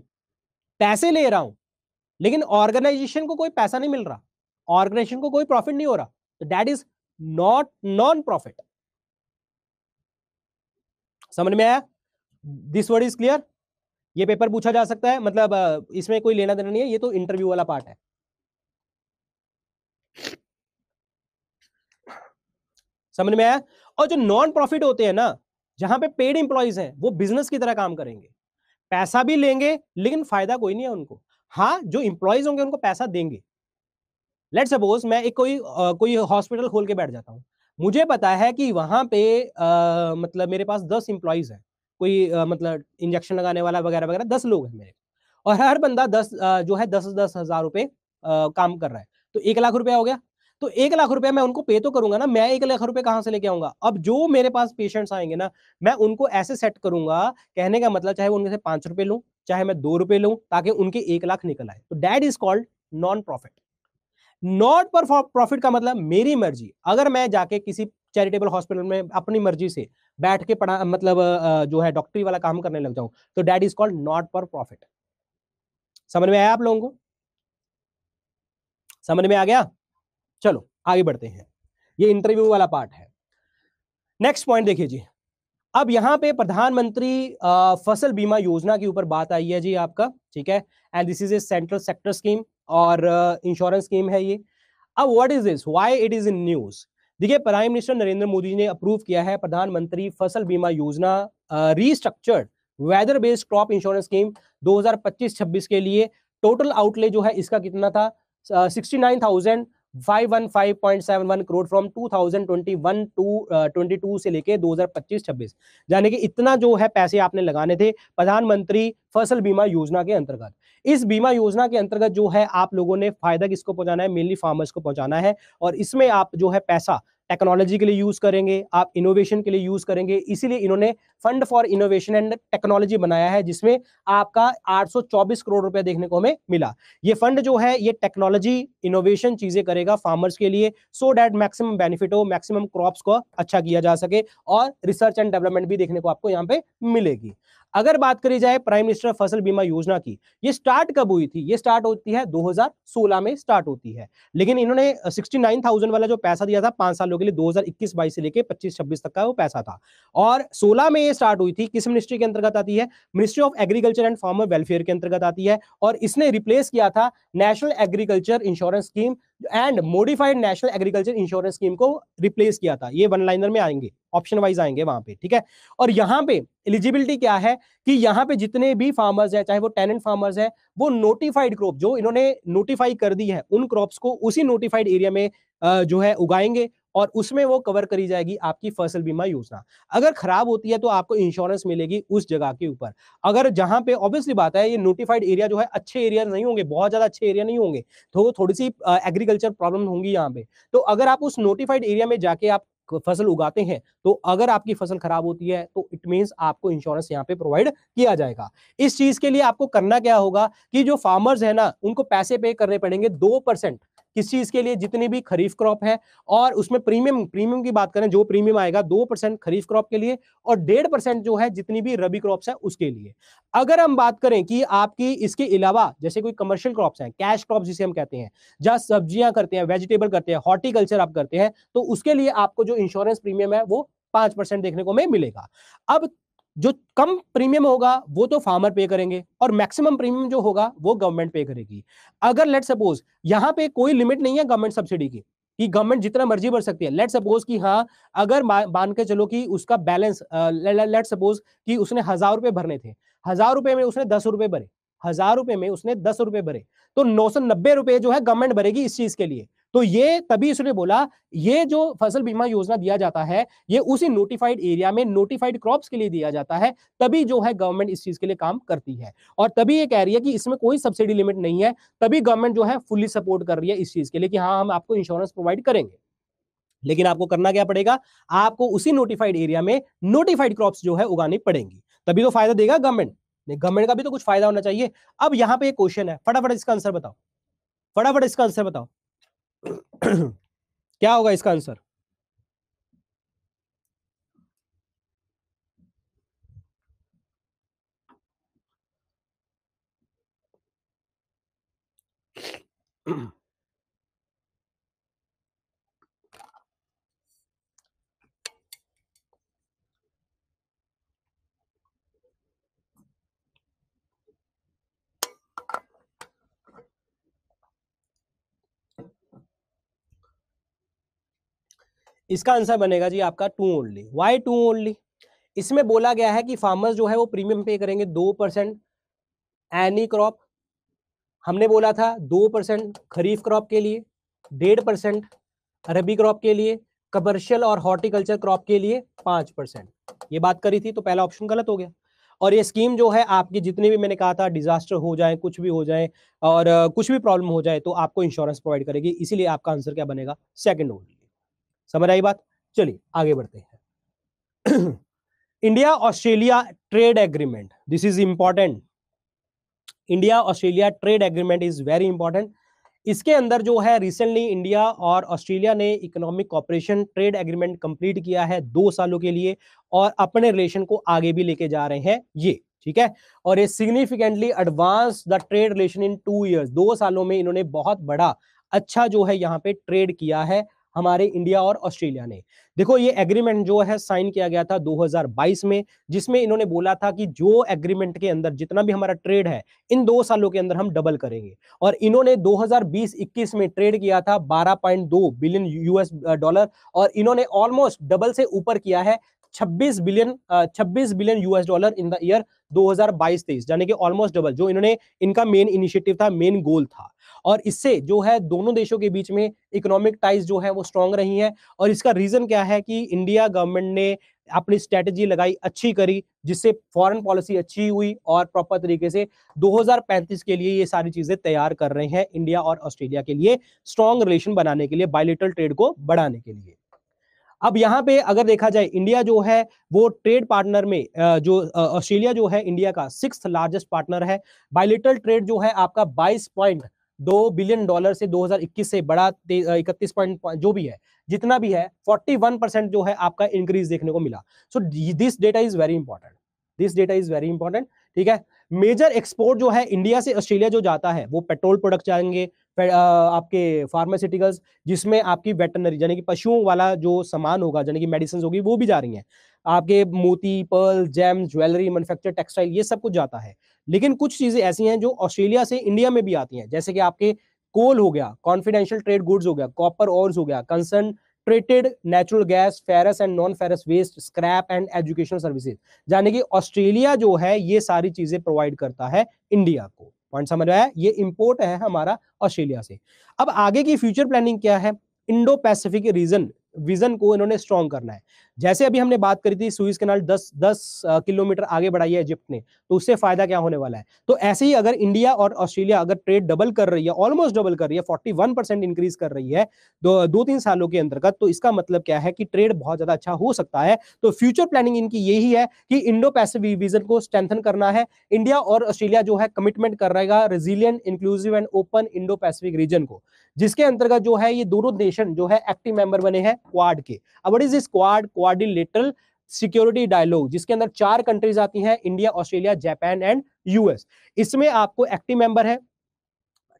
पैसे ले रहा हूं, लेकिन ऑर्गेनाइजेशन को कोई पैसा नहीं मिल रहा, ऑर्गेनाइजेशन को कोई प्रॉफिट नहीं हो रहा, तो that is not non profit. समझ में आया? This word is clear? ये पेपर पूछा जा सकता है, मतलब इसमें कोई लेना देना नहीं है, ये तो इंटरव्यू वाला पार्ट है। समझ में आया? और जो नॉन प्रॉफिट होते हैं ना, जहां पे पेड एम्प्लॉइज हैं, वो बिजनेस की तरह काम करेंगे, पैसा भी लेंगे लेकिन फायदा कोई नहीं है उनको। हाँ, जो एम्प्लॉइज होंगे उनको पैसा देंगे। लेट सपोज मैं एक कोई हॉस्पिटल खोल के बैठ जाता हूं, मुझे पता है कि वहां पे मतलब मेरे पास 10 एम्प्लॉइज हैं, कोई मतलब इंजेक्शन लगाने वाला वगैरह वगैरह 10 लोग हैं मेरे, और हर बंदा 10 जो है 10-10 हजार रुपए काम कर रहा है, तो 1 लाख रुपया हो गया। तो 1 लाख रुपया मैं उनको पे तो करूंगा ना, मैं 1 लाख रुपए कहां से लेके आऊंगा? अब जो मेरे पास पेशेंट्स आएंगे ना, मैं उनको ऐसे सेट करूंगा, कहने का मतलब चाहे उनके से 5 रुपए लूं, चाहे मैं 2 रुपए लूं, ताकि उनके 1 लाख निकल आए, तो that is called non profit. Not पर प्रॉफिट का मतलब मेरी मर्जी, अगर मैं जाके किसी चैरिटेबल हॉस्पिटल में अपनी मर्जी से बैठ के पढ़ा, मतलब जो है डॉक्टरी वाला काम करने लग जाऊं, तो that is called not for profit. समझ में आया आप लोगों को? समझ में आ गया? चलो आगे बढ़ते हैं, ये इंटरव्यू वाला पार्ट है। नेक्स्ट पॉइंट देखिए जी, अब यहां पे प्रधानमंत्री फसल बीमा योजना के ऊपर बात आई है जी आपका, ठीक है, and this is a central sector scheme और इंश्योरेंस स्कीम है ये। अब what is this, why it is in news? देखिए, प्राइम मिनिस्टर नरेंद्र मोदी ने अप्रूव किया है Pradhanmantri Fasal Bima Yojana restructured weather based crop insurance scheme 2025-26 के लिए। टोटल आउटले जो है इसका कितना था, 69,515.71 करोड़ फ्रॉम 2021 टू 22 से लेके 2025-26, यानी कि इतना जो है पैसे आपने लगाने थे प्रधानमंत्री फसल बीमा योजना के अंतर्गत। इस बीमा योजना के अंतर्गत जो है आप लोगों ने फायदा किसको पहुंचाना है, मेनली फार्मर्स को पहुंचाना है, और इसमें आप जो है पैसा टेक्नोलॉजी के लिए यूज करेंगे, आप इनोवेशन के लिए यूज करेंगे, इसीलिए इन्होंने fund for innovation and technology बनाया है, जिसमें आपका 824 करोड़ रुपए देखने को हमें मिला। ये फंड जो है ये टेक्नोलॉजी इनोवेशन चीजें करेगा फार्मर्स के लिए, सो दैट मैक्सिमम बेनिफिट हो, मैक्सिमम क्रॉप्स को अच्छा किया जा सके, और रिसर्च एंड डेवलपमेंट भी देखने को आपको यहाँ पे मिलेगी। अगर बात करी जाए प्राइम मिनिस्टर फसल बीमा योजना की, ये स्टार्ट कब हुई थी? ये स्टार्ट होती है 2016 में स्टार्ट होती है, लेकिन इन्होंने 69,000 वाला जो पैसा दिया था 5 सालों के लिए, 2021-22 से लेके 25-26 तक का वो पैसा था, और 16 में ये स्टार्ट हुई थी। किस मिनिस्ट्री के अंतर्गत आती है? Ministry of agriculture and farmer welfare के अंतर्गत आती है, और इसने रिप्लेस किया था national agriculture insurance scheme and modified national agriculture insurance scheme को रिप्लेस किया था। ये वन लाइनर में आएंगे, ऑप्शन वाइज आएंगे वहां पे, ठीक है। और यहाँ पे एलिजिबिलिटी क्या है कि यहाँ पे जितने भी फार्मर्स है, चाहे वो टेनेंट फार्मर्स है, वो नोटिफाइड क्रॉप जो इन्होंने नोटिफाई कर दी है, उन क्रॉप्स को उसी नोटिफाइड एरिया में जो है उगाएंगे, और उसमें वो कवर करी जाएगी आपकी फसल बीमा योजना। अगर खराब होती है तो आपको इंश्योरेंस मिलेगी उस जगह के ऊपर। अगर जहां पे ऑब्वियसली बात है, ये नोटिफाइड एरिया जो है अच्छे एरिया नहीं होंगे, बहुत ज्यादा अच्छे एरिया नहीं होंगे, तो थोड़ी सी एग्रीकल्चर प्रॉब्लम होंगी यहाँ पे। तो अगर आप उस नोटिफाइड एरिया में जाके आप फसल उगाते हैं, तो अगर आपकी फसल खराब होती है तो इट मींस आपको इंश्योरेंस यहाँ पे प्रोवाइड किया जाएगा। इस चीज के लिए आपको करना क्या होगा कि जो फार्मर्स है ना, उनको पैसे पे करने पड़ेंगे 2%। किस चीज के लिए? जितनी भी खरीफ क्रॉप है, और उसमें प्रीमियम की बात करें, जो प्रीमियम आएगा 2% खरीफ क्रॉप के लिए, और 1.5% जो है जितनी भी रबी क्रॉप्स है उसके लिए। अगर हम बात करें कि आपकी इसके अलावा जैसे कोई कमर्शियल क्रॉप्स हैं, कैश क्रॉप जिसे हम कहते हैं, जहां सब्जियां करते हैं, वेजिटेबल करते हैं, हॉर्टिकल्चर आप करते हैं, तो उसके लिए आपको जो इंश्योरेंस प्रीमियम है वो 5% देखने को हमें मिलेगा। अब जो कम प्रीमियम होगा वो तो फार्मर पे करेंगे, और मैक्सिमम प्रीमियम जो होगा वो गवर्नमेंट पे करेगी। अगर लेट सपोज यहां पे कोई लिमिट नहीं है गवर्नमेंट सब्सिडी की, कि गवर्नमेंट जितना मर्जी भर सकती है। लेट सपोज कि हाँ, अगर मान के चलो कि उसका बैलेंस, लेट सपोज कि उसने 1,000 रुपए भरने थे, 1,000 रुपए में उसने 10 रुपए भरे, 1,000 रुपए में उसने 10 रुपए भरे, तो 990 रुपए जो है गवर्नमेंट भरेगी इस चीज के लिए। तो ये तभी उसने बोला, ये जो फसल बीमा योजना दिया जाता है, ये उसी नोटिफाइड एरिया में नोटिफाइड क्रॉप्स के लिए दिया जाता है, तभी जो है गवर्नमेंट इस चीज के लिए काम करती है, और तभी ये कह रही है कि इसमें कोई सब्सिडी लिमिट नहीं है, तभी गवर्नमेंट जो है फुल्ली सपोर्ट कर रही है इस चीज के लिए कि हाँ, हम आपको इंश्योरेंस प्रोवाइड करेंगे। लेकिन आपको करना क्या पड़ेगा? आपको उसी नोटिफाइड एरिया में नोटिफाइड क्रॉप्स जो है उगानी पड़ेंगी, तभी तो फायदा देगा गवर्नमेंट। नहीं, गवर्नमेंट का भी तो कुछ फायदा होना चाहिए। अब यहां पे एक क्वेश्चन है, फटाफट इसका आंसर बताओ, फटाफट इसका आंसर बताओ। क्या होगा इसका आंसर? इसका आंसर बनेगा जी आपका 2 ओनली। Y 2 only? इसमें बोला गया है कि फार्मर्स जो है वो प्रीमियम पे करेंगे 2% एनी क्रॉप। हमने बोला था 2% खरीफ क्रॉप के लिए, 1.5% रबी क्रॉप के लिए, कमर्शियल और हॉर्टिकल्चर क्रॉप के लिए 5%। ये बात करी थी, तो पहला ऑप्शन गलत हो गया। और ये स्कीम जो है आपकी जितनी भी मैंने कहा था डिजास्टर हो जाए, कुछ भी हो जाए, और कुछ भी प्रॉब्लम हो जाए, तो आपको इंश्योरेंस प्रोवाइड करेगी, इसीलिए आपका आंसर क्या बनेगा? Second only. समझ आई बात? चलिए आगे बढ़ते हैं। India Australia trade agreement, this is important. India Australia trade agreement is very important. इसके अंदर जो है रिसेंटली इंडिया और ऑस्ट्रेलिया ने economic cooperation trade agreement complete किया है 2 सालों के लिए, और अपने रिलेशन को आगे भी लेके जा रहे हैं ये, ठीक है। और ये significantly advance the trade relation in 2 years, 2 सालों में इन्होंने बहुत बड़ा अच्छा जो है यहाँ पे ट्रेड किया है हमारे इंडिया और ऑस्ट्रेलिया ने। देखो ये एग्रीमेंट जो है साइन किया गया था 2022 में, जिसमें इन्होंने बोला था कि जो एग्रीमेंट के अंदर जितना भी हमारा ट्रेड है इन 2 सालों के अंदर हम डबल करेंगे। और इन्होंने 2020-21 में ट्रेड किया था 12.2 बिलियन यूएस डॉलर, और इन्होंने ऑलमोस्ट डबल से ऊपर किया है 26 billion US dollar in the year 2022-23, यानी कि ऑलमोस्ट डबल, जो इन्होंने इनका मेन इनिशिएटिव था, मेन गोल था। और इससे जो है दोनों देशों के बीच में इकोनॉमिक टाइज जो है वो स्ट्रांग रही है। और इसका रीजन क्या है कि इंडिया गवर्नमेंट ने अपनी स्ट्रेटेजी लगाई, अच्छी करी, जिससे फॉरेन पॉलिसी अच्छी हुई और प्रॉपर तरीके से 2035 के लिए ये सारी चीजें तैयार कर रहे हैं इंडिया और ऑस्ट्रेलिया के लिए, स्ट्रांग रिलेशन बनाने के लिए, बायलैटरल ट्रेड को बढ़ाने के लिए। अब यहाँ पे अगर देखा जाए इंडिया जो है वो ट्रेड पार्टनर में जो ऑस्ट्रेलिया जो है इंडिया का 6th लार्जेस्ट पार्टनर है। बायलैटरल ट्रेड जो है आपका 22.2 बिलियन डॉलर से 2021 से बड़ा 31 पॉइंट जो भी है, जितना भी है 41% जो है आपका इंक्रीज देखने को मिला। So this data is very important, this data is very important. ठीक है। मेजर एक्सपोर्ट जो है इंडिया से ऑस्ट्रेलिया जो जाता है वो पेट्रोल प्रोडक्ट जाएंगे, आपके फार्मास्यूटिकल्स, जिसमें आपकी वेटरनरी यानी कि पशुओं वाला जो सामान होगा, यानी कि मेडिसिन होगी, वो भी जा रही हैं। आपके मोती, pearl, gem, jewellery, manufacture, textile, ये सब कुछ जाता है। लेकिन कुछ चीजें ऐसी हैं जो ऑस्ट्रेलिया से इंडिया में भी आती हैं, जैसे कि आपके कोल हो गया, कॉन्फिडेंशियल ट्रेड गुड्स हो गया, कॉपर ऑर्स हो गया, concentrated natural gas, ferrous and non ferrous waste, scrap and educational services, यानी कि ऑस्ट्रेलिया जो है ये सारी चीजें प्रोवाइड करता है इंडिया को। पॉइंट समझ में आया? ये इंपोर्ट है हमारा ऑस्ट्रेलिया से। अब आगे की फ्यूचर प्लानिंग क्या है? इंडो पैसिफिक रीजन विजन को इन्होंने स्ट्रॉन्ग करना है। जैसे अभी हमने बात करी थी सुइज कैनाल 10 किलोमीटर आगे बढ़ाई है इजिप्ट ने, तो उससे फायदा क्या होने वाला है? तो ऐसे ही अगर इंडिया और ऑस्ट्रेलिया अगर ट्रेड डबल कर रही है, ऑलमोस्ट डबल कर रही है, 41% इंक्रीज कर रही है 2-3 सालों के अंतर्गत, तो इसका मतलब क्या है कि ट्रेड बहुत ज्यादा अच्छा हो सकता है। तो फ्यूचर प्लानिंग इनकी यही है कि इंडो पैसिफिक विजन को स्ट्रेंथन करना है। इंडिया और ऑस्ट्रेलिया जो है कमिटमेंट कर रहेगा resilient, inclusive and open Indo Pacific region को, जिसके अंतर्गत जो है ये दोनों नेशन जो है एक्टिव मेंबर बने हैं क्वाड के। अब what is this quad? Quadrilateral security dialogue, जिसके अंदर 4 कंट्रीज आती हैं, India, Australia, Japan and US. इसमें आपको एक्टिव मेंबर है,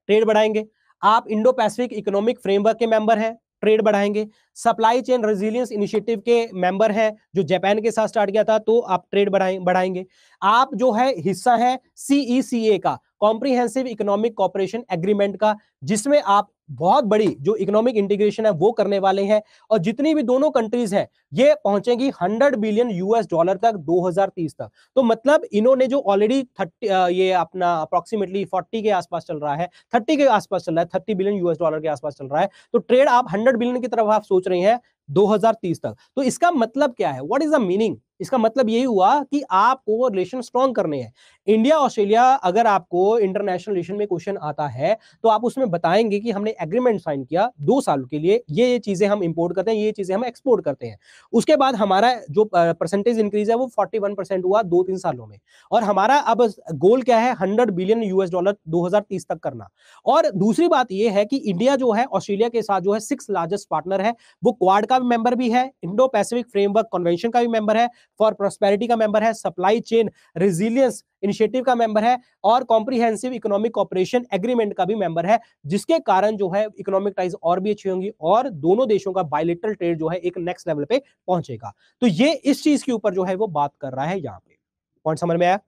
ट्रेड बढ़ाएंगे। आप इंडो पैसिफिक इकोनॉमिक फ्रेमवर्क के मेंबर हैं, ट्रेड बढ़ाएंगे। सप्लाई चेन रेजिलियंस इनिशिएटिव के मेंबर हैं, जो जापान के साथ स्टार्ट किया था, तो आप ट्रेड बढ़ाएंगे। आप जो है हिस्सा है सीईसीए का, कॉम्प्रिहेंसिव इकोनॉमिक कोऑपरेशन एग्रीमेंट का, जिसमें आप बहुत बड़ी जो इकोनॉमिक इंटीग्रेशन है वो करने वाले हैं। और जितनी भी दोनों कंट्रीज हैं ये पहुंचेगी 100 बिलियन यूएस डॉलर तक 2030 तक। तो मतलब इन्होंने जो ऑलरेडी 30 ये अपना अप्रोक्सीमेटली 40 के आसपास चल रहा है, 30 के आसपास चल रहा है, 30 बिलियन यूएस डॉलर के आसपास चल रहा है, तो ट्रेड आप 100 बिलियन की तरफ आप सोच रहे हैं 2030 तक। तो इसका मतलब क्या है? What is the meaning? इसका मतलब यही हुआ कि आपको रिलेशन स्ट्रांग करने हैं। इंडिया ऑस्ट्रेलिया, अगर आपको इंटरनेशनल रिलेशन में क्वेश्चन आता है तो आप उसमें बताएंगे कि हमने एग्रीमेंट साइन किया 2 साल के लिए, ये चीजें हम इंपोर्ट करते हैं, ये चीजें हम एक्सपोर्ट करते हैं। उसके बाद हमारा जो परसेंटेज इंक्रीज है वो 41% हुआ 2-3 सालों में। और हमारा अब गोल क्या है? 100 बिलियन यूएस डॉलर 2030 तक करना। और दूसरी बात यह है कि इंडिया जो है ऑस्ट्रेलिया के साथ जो है 6th लार्जेस्ट पार्टनर है, वो क्वाड का भी मेंबर भी है, इंडो पैसिफिक फ्रेमवर्क कन्वेंशन का भी मेंबर है, फॉर प्रोस्पेरिटी का मेंबर है, सप्लाई चेन रेजिलियंस इनिशिएटिव का मेंबर है, और कॉम्प्रिहेंसिव इकोनॉमिक कोऑपरेशन एग्रीमेंट का भी मेंबर है, जिसके कारण जो है इकोनॉमिक टाइज और भी अच्छी होंगी और दोनों देशों का बायलैटरल ट्रेड जो है एक नेक्स्ट लेवल पे पहुंचेगा। तो ये इस चीज के ऊपर जो है वो बात कर रहा है यहाँ पे। पॉइंट समझ में आया?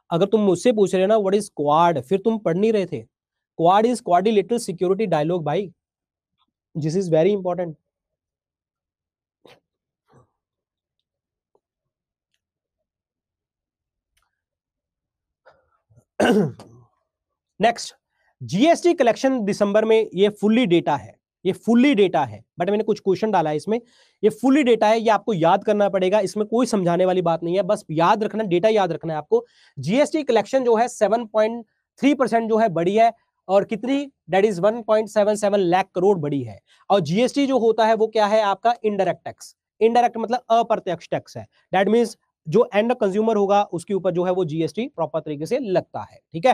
अगर तुम मुझसे पूछ रहे हो ना व्हाट इज क्वाड, फिर तुम पढ़ नहीं रहे थे। Quad is quadrilateral security dialogue भाई, this is very important. Next, GST collection दिसंबर में, ये फुल्ली डेटा है, ये फुल्ली डेटा है, बट मैंने कुछ क्वेश्चन डाला है इसमें। ये फुल्ली डेटा है, ये आपको याद करना पड़ेगा, इसमें कोई समझाने वाली बात नहीं है, बस याद रखना, डेटा याद रखना है आपको। जीएसटी कलेक्शन जो है 7.3% जो है बढ़ी है, और कितनी? दैट इज 1.77 लाख करोड़ बढ़ी है। और जीएसटी जो होता है वो क्या है? आपका इनडायरेक्ट टैक्स। इनडायरेक्ट मतलब अप्रत्यक्ष टैक्स है। दैट मीन्स जो एंड कंज्यूमर होगा उसके ऊपर जो है वो जीएसटी प्रॉपर तरीके से लगता है। ठीक है।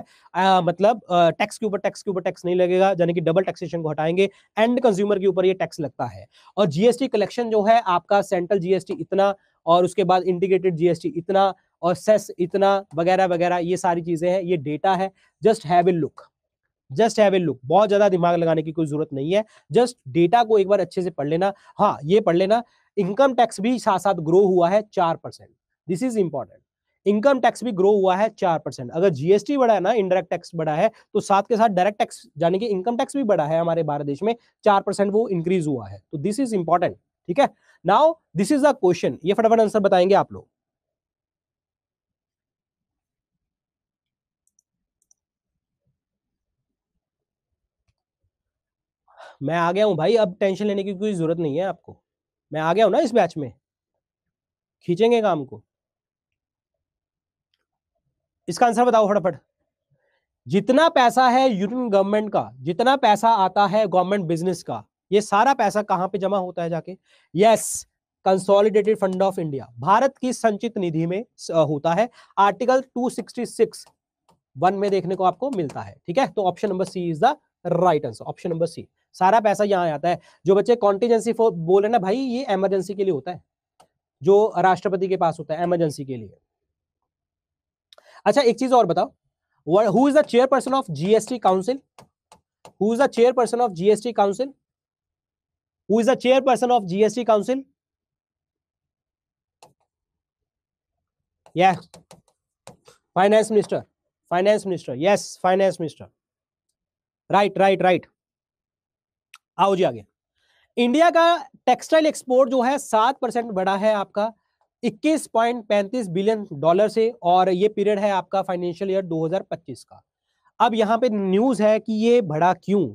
मतलब टैक्स के ऊपर टैक्स नहीं लगेगा, यानी कि डबल टैक्सेशन को हटाएंगे, एंड कंज्यूमर के ऊपर ये टैक्स लगता है। और जीएसटी कलेक्शन जो है आपका सेंट्रल जीएसटी इतना, और उसके बाद इंटीग्रेटेड जीएसटी इतना, और सेस इतना वगैरह वगैरह, ये सारी चीजें हैं, ये डेटा है। Just have a look, just have a look, बहुत ज्यादा दिमाग लगाने की कोई जरूरत नहीं है, जस्ट डेटा को एक बार अच्छे से पढ़ लेना। हाँ ये पढ़ लेना, इनकम टैक्स भी साथ साथ ग्रो हुआ है 4%, this is important. Income tax भी ग्रो हुआ है 4%। अगर जीएसटी बढ़ा है ना, इनडायरेक्ट टैक्स बढ़ा है, तो साथ के साथ डायरेक्ट टैक्स यानी कि इनकम टैक्स भी बढ़ा है हमारे भारत देश में, 4% वो इंक्रीज हुआ है, तो दिस इज इंपॉर्टेंट। ठीक है, now this is the question, ये फटाफट आंसर बताएंगे आप लोग। मैं आ गया हूं भाई, अब टेंशन लेने की कोई जरूरत नहीं है आपको, मैं आ गया हूं ना इस बैच में, खींचेंगे काम को। इसका आंसर बताओ फटाफट। जितना पैसा है यूनियन गवर्नमेंट का, जितना पैसा आता है गवर्नमेंट बिजनेस का, ये सारा पैसा कहां पे जमा होता है जाके? Yes, consolidated fund of India, Bharat की संचित निधि में होता है। आर्टिकल 266 वन में देखने को आपको मिलता है। ठीक है, तो option number C is the right answer, option number C, सारा पैसा यहां आता है। जो बच्चे कॉन्टीजेंसी बोल रहे ना भाई, ये इमरजेंसी के लिए होता है, जो राष्ट्रपति के पास होता है इमरजेंसी के लिए। अच्छा एक चीज और बताओ, who is the chairperson of GST council? Who is the chairperson of GST council? Who is the chairperson of GST council? Yes, finance minister, finance minister, yes finance minister, right right right. आओ जी आगे। इंडिया का टेक्सटाइल एक्सपोर्ट जो है 7% बढ़ा है आपका 21.35 बिलियन डॉलर से, और ये पीरियड है आपका फाइनेंशियल ईयर 2025 का। अब यहाँ पे न्यूज है कि ये बढ़ा क्यों?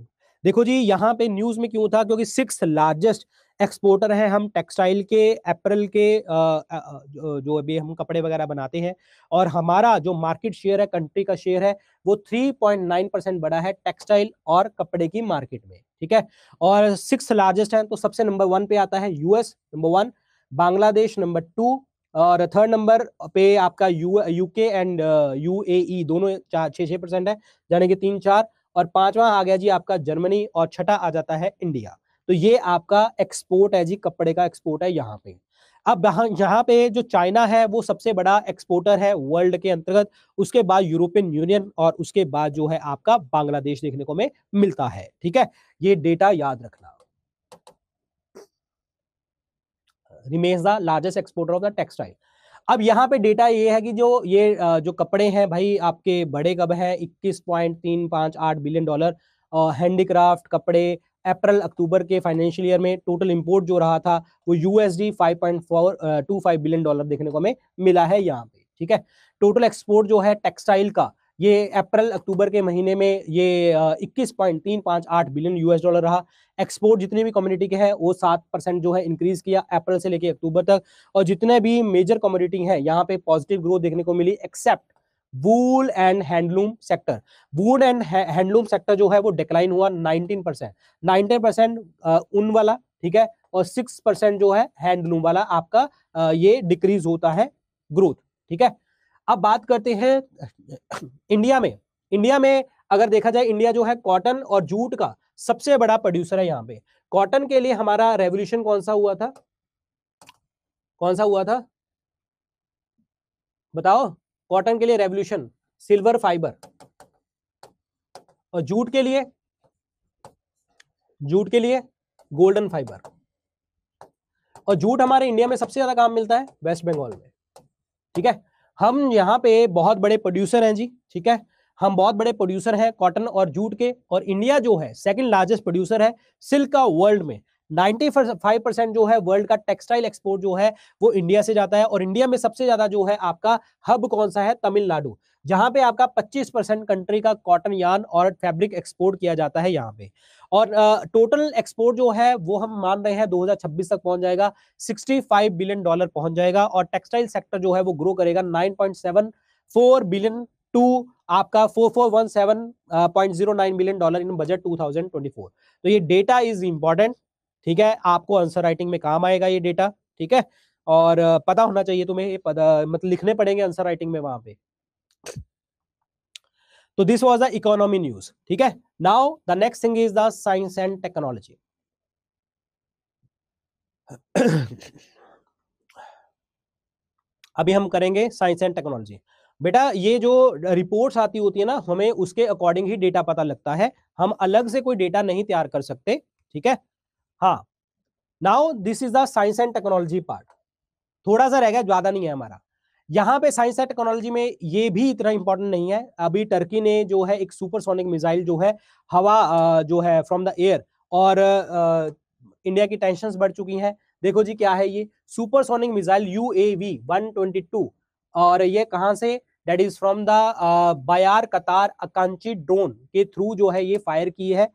देखो जी, यहाँ पे न्यूज में क्यों था, क्योंकि 6th लार्जेस्ट एक्सपोर्टर हैं हम टेक्सटाइल के, एप्पल के, जो अभी हम कपड़े वगैरह बनाते हैं, और हमारा जो मार्केट शेयर है, कंट्री का शेयर है, वो 3.9% बढ़ा है टेक्सटाइल और कपड़े की मार्केट में। ठीक है, और 6th लार्जेस्ट है, तो सबसे नंबर 1 पे आता है यूएस, नंबर 1, बांग्लादेश नंबर 2, और थर्ड नंबर पे आपका यूके एंड यूएई, दोनों 6% है, यानी कि 3-4, और पांचवा आ गया जी आपका जर्मनी, और छठा आ जाता है इंडिया। तो ये आपका एक्सपोर्ट है जी, कपड़े का एक्सपोर्ट है यहाँ पे। अब यहाँ पे जो चाइना है वो सबसे बड़ा एक्सपोर्टर है वर्ल्ड के अंतर्गत, उसके बाद यूरोपियन यूनियन, और उसके बाद जो है आपका बांग्लादेश देखने को में मिलता है। ठीक है, ये डेटा याद रखना। Remains the largest exporter of the textile. अब यहाँ पे डेटा ये है कि जो कपड़े हैं भाई आपके बड़े कब है, 21.358 बिलियन डॉलर, हैंडीक्राफ्ट कपड़े अप्रैल अक्टूबर के फाइनेंशियल ईयर में टोटल इंपोर्ट जो रहा था वो यूएसडी 5.425 बिलियन डॉलर देखने को हमें मिला है यहाँ पे। ठीक है, टोटल एक्सपोर्ट जो है टेक्सटाइल का, ये अप्रैल अक्टूबर के महीने में ये 21.358 बिलियन यूएस डॉलर रहा। एक्सपोर्ट जितनी भी कम्युनिटी के हैं वो 7% जो है इंक्रीज किया अप्रैल से लेके अक्टूबर तक, और जितने भी मेजर कम्युनिटी हैं यहाँ पे पॉजिटिव ग्रोथ देखने को मिली, except wool and handloom sector. Wool and handloom sector जो है वो डिक्लाइन हुआ 19%, 19% ऊन वाला, ठीक है, और 6% जो है हैंडलूम वाला आपका ये डिक्रीज होता है ग्रोथ। ठीक है, अब बात करते हैं इंडिया में। इंडिया में अगर देखा जाए, इंडिया जो है कॉटन और जूट का सबसे बड़ा प्रोड्यूसर है यहाँ पे। कॉटन के लिए हमारा रेवोल्यूशन कौन सा हुआ था, कौन सा हुआ था बताओ? कॉटन के लिए रेवोल्यूशन सिल्वर फाइबर, और जूट के लिए, जूट के लिए गोल्डन फाइबर। और जूट हमारे इंडिया में सबसे ज्यादा काम मिलता है वेस्ट बंगाल में। ठीक है, हम यहाँ पे बहुत बड़े प्रोड्यूसर हैं जी। ठीक है, हम बहुत बड़े प्रोड्यूसर हैं कॉटन और जूट के, और इंडिया जो है सेकंड लार्जेस्ट प्रोड्यूसर है सिल्क का वर्ल्ड में। 95% जो है वर्ल्ड का टेक्सटाइल एक्सपोर्ट जो है वो इंडिया से जाता है, और इंडिया में सबसे ज्यादा जो है आपका हब कौन सा है, तमिलनाडु, जहां पे आपका 25% कंट्री का कॉटन यार्न और फैब्रिक एक्सपोर्ट किया जाता है यहाँ पे। और टोटल एक्सपोर्ट जो है वो हम मान रहे हैं 2026 तक पहुंच जाएगा, 65 बिलियन डॉलर पहुंच जाएगा, और टेक्सटाइल सेक्टर जो है वो ग्रो करेगा 9.74 बिलियन टू आपका 4417.09 बिलियन डॉलर इन बजट 2024। तो ये डेटा इज इंपॉर्टेंट। ठीक है, आपको आंसर राइटिंग में काम आएगा ये डेटा। ठीक है, और पता होना चाहिए तुम्हें, ये मतलब लिखने पड़ेंगे आंसर राइटिंग में वहां पे। तो this was the economy news. ठीक है, now the next thing is the science and technology. अभी हम करेंगे साइंस एंड टेक्नोलॉजी। बेटा ये जो रिपोर्ट्स आती होती है ना, हमें उसके अकॉर्डिंग ही डेटा पता लगता है, हम अलग से कोई डेटा नहीं तैयार कर सकते, ठीक है। हाँ, now this is the science and technology part. थोड़ा सा रह गया, ज्यादा नहीं है हमारा। यहां पे साइंस एंड टेक्नोलॉजी में ये भी इतना इंपॉर्टेंट नहीं है। अभी टर्की ने जो है एक सुपरसोनिक मिसाइल जो है हवा जो है फ्रॉम द एयर, और इंडिया की टेंशंस बढ़ चुकी हैं। देखो जी क्या है ये सुपरसोनिक मिसाइल UAV 122, और ये कहां से, दैट इज फ्रॉम द बायार कतार अकांची ड्रोन के थ्रू जो है ये फायर की है।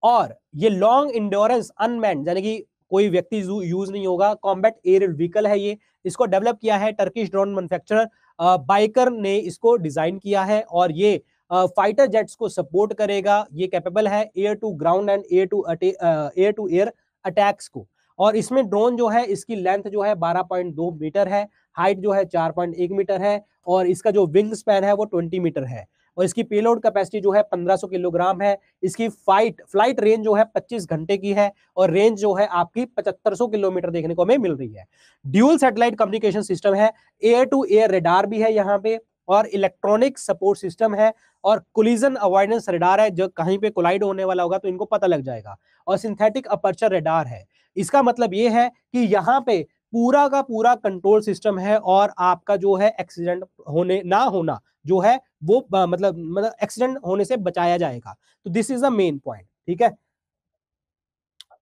और ये लॉन्ग इंड्योरेंस अनमैन्ड, यानी कि कोई व्यक्ति यूज नहीं होगा, कॉम्बैट एयर व्हीकल है ये। इसको डेवलप किया है टर्किश ड्रोन मैन्युफैक्चरर बाइकर ने इसको डिजाइन किया है, और ये फाइटर जेट्स को सपोर्ट करेगा। ये कैपेबल है air to ground and air to air attacks को। और इसमें ड्रोन जो है इसकी लेंथ जो है 12.2 मीटर है, हाइट जो है 4.1 मीटर है, और इसका जो विंग स्पैन है वो 20 मीटर है, और इसकी पेलोड कैपेसिटी जो है 1500 किलोग्राम है। इसकी फ्लाइट रेंज जो है 25 घंटे की है, और रेंज जो है आपकी 7500 किलोमीटर देखने को हमें मिल रही है। ड्यूल सैटेलाइट कम्युनिकेशन सिस्टम है, एयर टू एयर रेडार भी है यहाँ पे, और इलेक्ट्रॉनिक सपोर्ट सिस्टम है, और कोलिजन अवॉइडेंस रेडार है, जो कहीं पे कोलाइड होने वाला होगा तो इनको पता लग जाएगा, और सिंथेटिक अपर्चर रेडार है। इसका मतलब ये है कि यहाँ पे पूरा का पूरा कंट्रोल सिस्टम है, और आपका जो है एक्सीडेंट होने ना होना जो है वो मतलब एक्सीडेंट होने से बचाया जाएगा। तो this is the main point, ठीक है।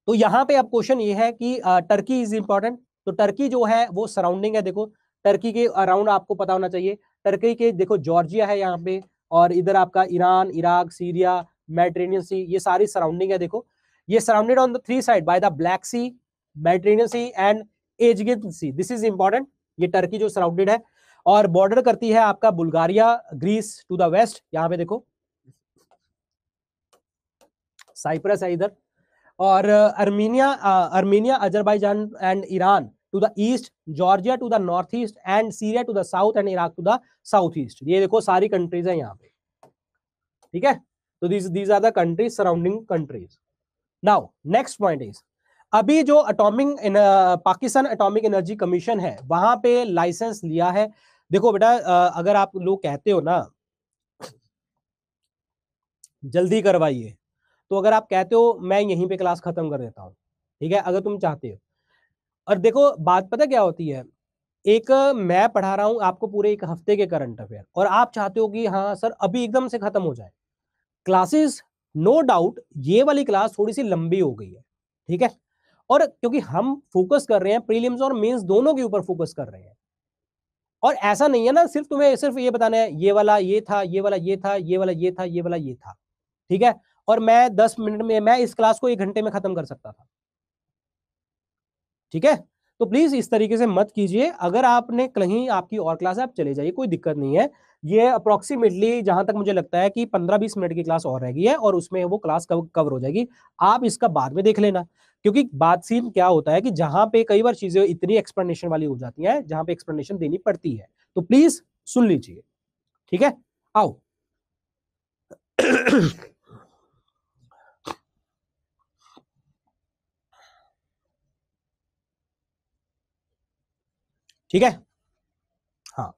तो यहां पे अब क्वेश्चन ये है कि टर्की इज इंपॉर्टेंट। तो टर्की जो है वो सराउंडिंग है, देखो टर्की के अराउंड आपको पता होना चाहिए। टर्की के देखो जॉर्जिया है यहाँ पे, और इधर आपका ईरान, इराक, सीरिया, मेडिटेरेनियन सी, ये सारी सराउंडिंग है। देखो ये surrounded on the 3 side by the black Sea, Mediterranean Sea and Aegean Sea. This is important, ये टर्की जो सराउंडेड है, और बॉर्डर करती है आपका Bulgaria, Greece to the west, यहाँ पे देखो साइप्रस है इधर, और Armenia, Azerbaijan and Iran to the east, Georgia to the north east, and Syria to the south, and Iraq to the south east. ये देखो सारी कंट्रीज है यहाँ पे, ठीक है। तो these are the countries, surrounding countries. Now next point is, अभी जो पाकिस्तान एटॉमिक एनर्जी कमीशन है वहां पे लाइसेंस लिया है। देखो बेटा अगर आप लोग कहते हो ना जल्दी करवाइए, तो अगर आप कहते हो मैं यहीं पे क्लास खत्म कर देता हूँ, ठीक है, अगर तुम चाहते हो। और देखो बात पता क्या होती है, एक मैं पढ़ा रहा हूँ आपको पूरे एक हफ्ते के करंट अफेयर, और आप चाहते हो कि हाँ सर अभी एकदम से खत्म हो जाए क्लासेस। नो डाउट ये वाली क्लास थोड़ी सी लंबी हो गई है, ठीक है, और क्योंकि हम फोकस कर रहे हैं प्रीलिम्स और मेंस दोनों के ऊपर फोकस कर रहे हैं। और ऐसा नहीं है ना सिर्फ तुम्हें सिर्फ ये बताना है ये वाला ये था, ये वाला ये था, ये वाला ये था, ये वाला ये था, ठीक है। और मैं 10 मिनट में, मैं इस क्लास को 1 घंटे में खत्म कर सकता था, ठीक है। तो प्लीज इस तरीके से मत कीजिए। अगर आपने कहीं आपकी और क्लास है आप चले जाइए, कोई दिक्कत नहीं है। ये अप्रोक्सीमेटली जहां तक मुझे लगता है कि 15-20 मिनट की क्लास और रहेगी है, और उसमें वो क्लास कवर हो जाएगी। आप इसका बाद में देख लेना, क्योंकि बात सीन क्या होता है कि जहां पे कई बार चीजें इतनी एक्सप्लेनेशन वाली हो जाती है जहां पे एक्सप्लेनेशन देनी पड़ती है, तो प्लीज सुन लीजिए, ठीक है। आओ ठीक है। हाँ,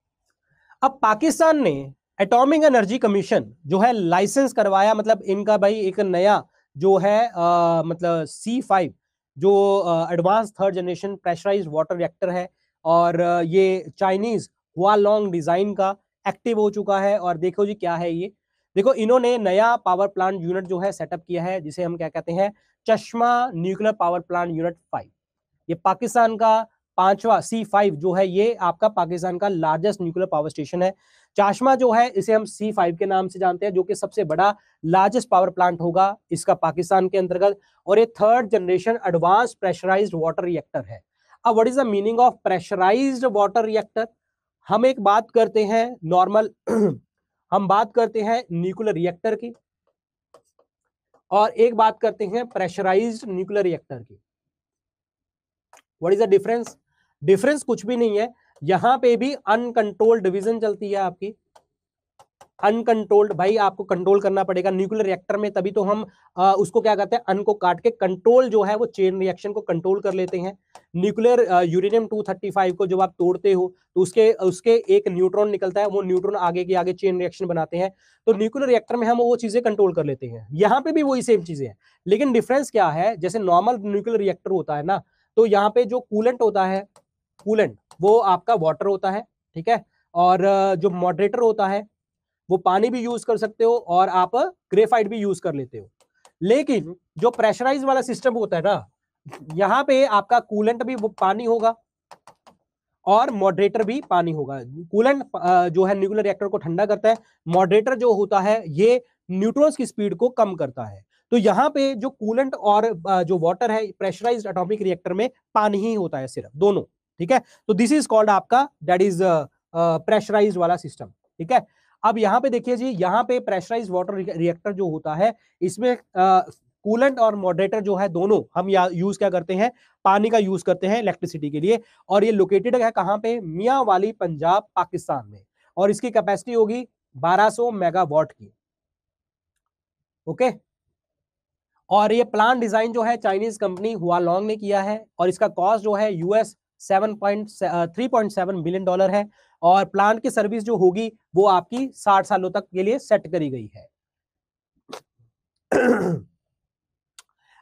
अब पाकिस्तान ने एटॉमिक एनर्जी कमीशन जो है लाइसेंस करवाया, मतलब इनका भाई एक नया जो है मतलब C5 जो advance third generation pressurised water reactor है, और ये चाइनीज हुआलोंग डिजाइन का एक्टिव हो चुका है। और देखो जी क्या है ये, देखो इन्होंने नया पावर प्लांट यूनिट जो है सेटअप किया है, जिसे हम क्या कहते हैं, चश्मा न्यूक्लियर पावर प्लांट यूनिट 5। ये पाकिस्तान का 5वां C5 जो है, ये आपका पाकिस्तान का लार्जेस्ट न्यूक्लियर पावर स्टेशन है। चाशमा जो है इसे हम C5 के नाम से जानते हैं, जो कि सबसे बड़ा लार्जेस्ट पावर प्लांट होगा इसका पाकिस्तान के अंतर्गत, और ये third generation advance pressurised water reactor है। अब what is the meaning of pressurised water reactor? हम एक बात करते हैं नॉर्मल हम बात करते हैं न्यूक्लियर रिएक्टर की, और एक बात करते हैं प्रेशराइज्ड न्यूक्लियर रिएक्टर की। What is the difference? Difference कुछ भी नहीं है, यहां पे भी अनकंट्रोल्ड डिवीजन चलती है आपकी, अनकंट्रोल्ड, भाई आपको कंट्रोल करना पड़ेगा न्यूक्लियर रिएक्टर में, तभी तो हम उसको क्या कहते हैं, अन को काट के कंट्रोल जो है वो चेन रिएक्शन को कंट्रोल कर लेते हैं। न्यूक्लियर यूरेनियम 235 को जब आप तोड़ते हो तो उसके उसके एक न्यूट्रॉन निकलता है, वो न्यूट्रॉन आगे की आगे चेन रिएक्शन बनाते हैं, तो न्यूक्लियर रिएक्टर में हम वो चीजें कंट्रोल कर लेते हैं। यहाँ पे भी वही सेम चीजें हैं, लेकिन डिफरेंस क्या है, जैसे नॉर्मल न्यूक्लियर रिएक्टर होता है ना, तो यहाँ पे जो कूलेंट होता है, कूलेंट वो आपका वाटर होता है, ठीक है, और जो मॉडरेटर होता है वो पानी भी यूज कर सकते हो और आप ग्रेफाइट भी यूज कर लेते हो। लेकिन जो प्रेशराइज वाला सिस्टम होता है ना, यहां पे आपका कूलेंट भी वो पानी होगा और मॉडरेटर भी पानी होगा। कूलेंट जो है न्यूक्लियर रिएक्टर को ठंडा करता है, मॉडरेटर जो होता है ये न्यूट्रॉन्स की स्पीड को कम करता है। तो यहाँ पे जो कूलेंट और जो वाटर है प्रेशराइज्ड एटॉमिक रिएक्टर में पानी ही होता है सिर्फ, दोनों, ठीक है। तो दिस इज कॉल्ड आपका दैट इज प्रेशराइज्ड वाला सिस्टम, ठीक है। अब यहाँ पे देखिए जी, यहाँ पे प्रेशराइज्ड वाटर रिएक्टर जो होता है, इसमें कूलेंट और मॉडरेटर जो है दोनों हम यूज क्या करते हैं, पानी का यूज करते हैं इलेक्ट्रिसिटी के लिए। और ये लोकेटेड है कहां पे, मियां वाली पंजाब पाकिस्तान में, और इसकी कैपेसिटी होगी 1200 मेगावाट की, ओके। और ये प्लांट डिजाइन जो है चाइनीज कंपनी हुआलोंग ने किया है, और इसका कॉस्ट जो है US $3.7 बिलियन है। और प्लांट की सर्विस जो होगी वो आपकी 60 सालों तक के लिए सेट करी गई है।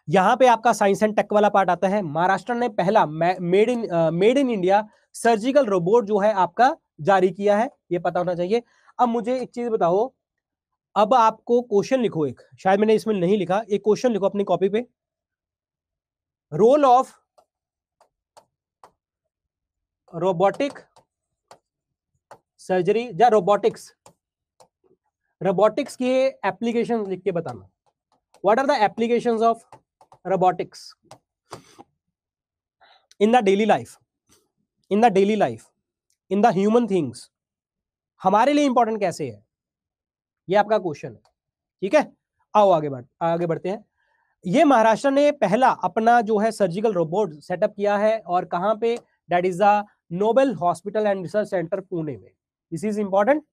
यहां पे आपका साइंस एंड टेक वाला पार्ट आता है। महाराष्ट्र ने पहला made in India surgical robot जो है आपका जारी किया है, ये पता होना चाहिए। अब मुझे एक चीज बताओ, अब आपको क्वेश्चन लिखो, एक शायद मैंने इसमें नहीं लिखा, एक क्वेश्चन लिखो अपनी कॉपी पे, रोल ऑफ रोबोटिक सर्जरी या रोबोटिक्स, रोबोटिक्स के एप्लीकेशन लिख के बताना। What are the applications of robotics in the daily life, in the daily life, in the human things, हमारे लिए इंपॉर्टेंट कैसे है, ये आपका क्वेश्चन है, ठीक है। आओ आगे बढ़ते हैं। ये महाराष्ट्र ने पहला अपना जो है सर्जिकल रोबोट सेटअप किया है, और कहां पे, that is the Nobel hospital and research centre Pune में, दिस इज इंपॉर्टेंट।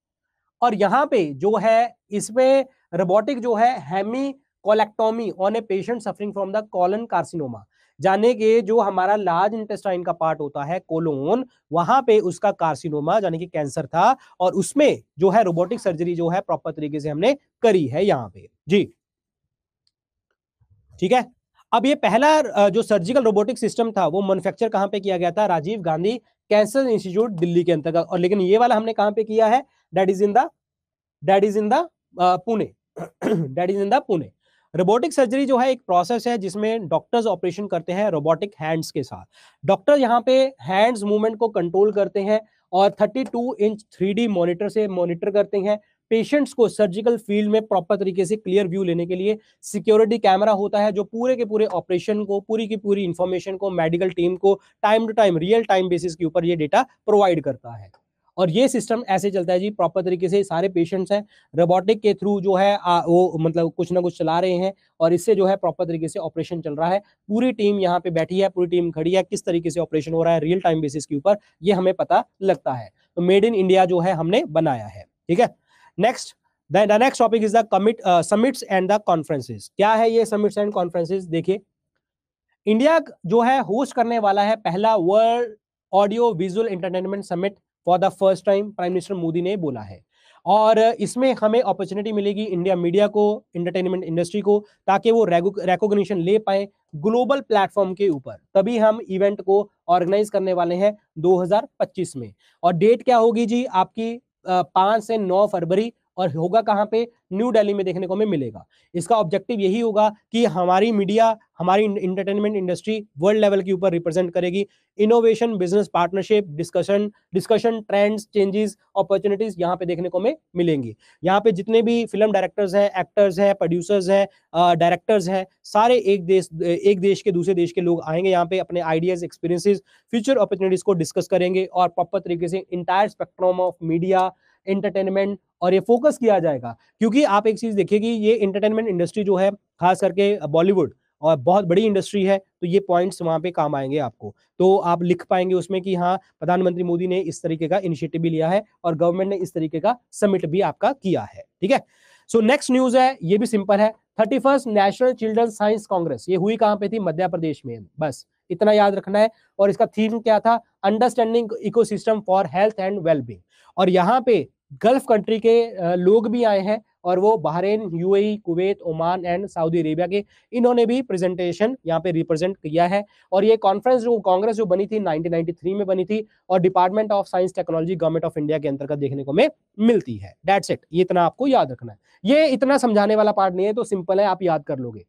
और यहाँ पे जो है इसमें रोबोटिक जो है hemicolectomy on a patient suffering from the colon carcinoma, जाने के जो हमारा लार्ज इंटेस्टाइन का पार्ट होता है कोलोन, वहां पे उसका कार्सिनोमा यानी कि कैंसर था, और उसमें जो है रोबोटिक सर्जरी जो है प्रॉपर तरीके से हमने करी है यहाँ पे जी, ठीक है। अब ये पहला जो सर्जिकल रोबोटिक सिस्टम था वो मैन्युफैक्चर कहां पे किया गया था, राजीव गांधी कैंसर इंस्टीट्यूट दिल्ली के अंतर्गत। और लेकिन ये वाला हमने कहां पे किया है, that is in the Pune, that is in the Pune. Robotic surgery जो है एक प्रोसेस है जिसमें डॉक्टर्स ऑपरेशन करते हैं रोबोटिक हैंड्स के साथ। डॉक्टर यहाँ पे हैंड्स मूवमेंट को कंट्रोल करते हैं और 32 इंच 3D मॉनिटर से मॉनिटर करते हैं पेशेंट्स को सर्जिकल फील्ड में प्रॉपर तरीके से क्लियर व्यू लेने के लिए। सिक्योरिटी कैमरा होता है जो पूरे के पूरे ऑपरेशन को, पूरी की पूरी इंफॉर्मेशन को मेडिकल टीम को time to time real time basis के ऊपर ये डेटा प्रोवाइड करता है। और ये सिस्टम ऐसे चलता है जी, प्रॉपर तरीके से सारे पेशेंट्स हैं रोबोटिक के थ्रू जो है वो मतलब कुछ ना कुछ चला रहे हैं, और इससे जो है प्रॉपर तरीके से ऑपरेशन चल रहा है। पूरी टीम यहाँ पे बैठी है, पूरी टीम खड़ी है, किस तरीके से ऑपरेशन हो रहा है रियल टाइम बेसिस के ऊपर ये हमें पता लगता है। तो मेड इन इंडिया जो है हमने बनाया है, ठीक है। Next the next topic is the summits and the conferences. क्या है ये समिट्स एंड कॉन्फ्रेंसेस, देखिए इंडिया जो है होस्ट करने वाला है पहला world audio visual entertainment summit for the first time, prime minister Modi ने बोला है। और इसमें हमें अपॉर्चुनिटी मिलेगी इंडिया मीडिया को, एंटरटेनमेंट इंडस्ट्री को, ताकि वो रिकॉग्निशन ले पाए ग्लोबल प्लेटफॉर्म के ऊपर। तभी हम इवेंट को ऑर्गेनाइज करने वाले हैं 2025 में। और डेट क्या होगी जी आपकी 5 से 9 फरवरी, और होगा कहां पे, न्यू दिल्ली में देखने को हमें मिलेगा। इसका ऑब्जेक्टिव यही होगा कि हमारी मीडिया, हमारी इंटरटेनमेंट इंडस्ट्री वर्ल्ड लेवल के ऊपर रिप्रेजेंट करेगी। Innovation, business partnership, discussion trends, changes, opportunities यहाँ पे देखने को हमें मिलेंगी। यहाँ पे जितने भी फिल्म डायरेक्टर्स हैं, एक्टर्स हैं, प्रोड्यूसर्स हैं, डायरेक्टर्स हैं, सारे एक देश के दूसरे देश के लोग आएंगे यहाँ पे, अपने आइडियाज, एक्सपीरियंसेस, फ्यूचर अपॉर्चुनिटीज को डिस्कस करेंगे, और प्रॉपर तरीके से entire spectrum of media, entertainment, और ये फोकस किया जाएगा। क्योंकि आप एक चीज देखिए कि ये एंटरटेनमेंट इंडस्ट्री जो है खास करके बॉलीवुड और बहुत बड़ी इंडस्ट्री है, तो ये पॉइंट्स वहाँ पे काम आएँगे आपको। तो आप लिख पाएँगे उसमें कि हाँ, प्रधानमंत्री मोदी ने इस तरीके का इनिशिएटिव भी लिया है और गवर्नमेंट ने इस तरीके का समिट भी आपका किया है, ठीक है? सो नेक्स्ट न्यूज़ है, ये भी सिंपल है, 31st national children's science Congress, ये हुई कहाँ पे थी? मध्य प्रदेश में, बस इतना याद रखना है। और इसका थीम क्या था? Understanding ecosystem for health and wellbeing. और यहाँ पे गल्फ कंट्री के लोग भी आए हैं और वो Bahrain, UAE, Kuwait, Oman and Saudi Arabia के, इन्होंने भी प्रेजेंटेशन यहाँ पे रिप्रेजेंट किया है। और ये कॉन्फ्रेंस जो कांग्रेस जो बनी थी 1993 में बनी थी और department of science technology government of India के अंतर्गत देखने को हमें मिलती है। दैट्स इट, ये इतना आपको याद रखना है। ये इतना समझाने वाला पार्ट नहीं है, तो सिंपल है, आप याद कर लोगे।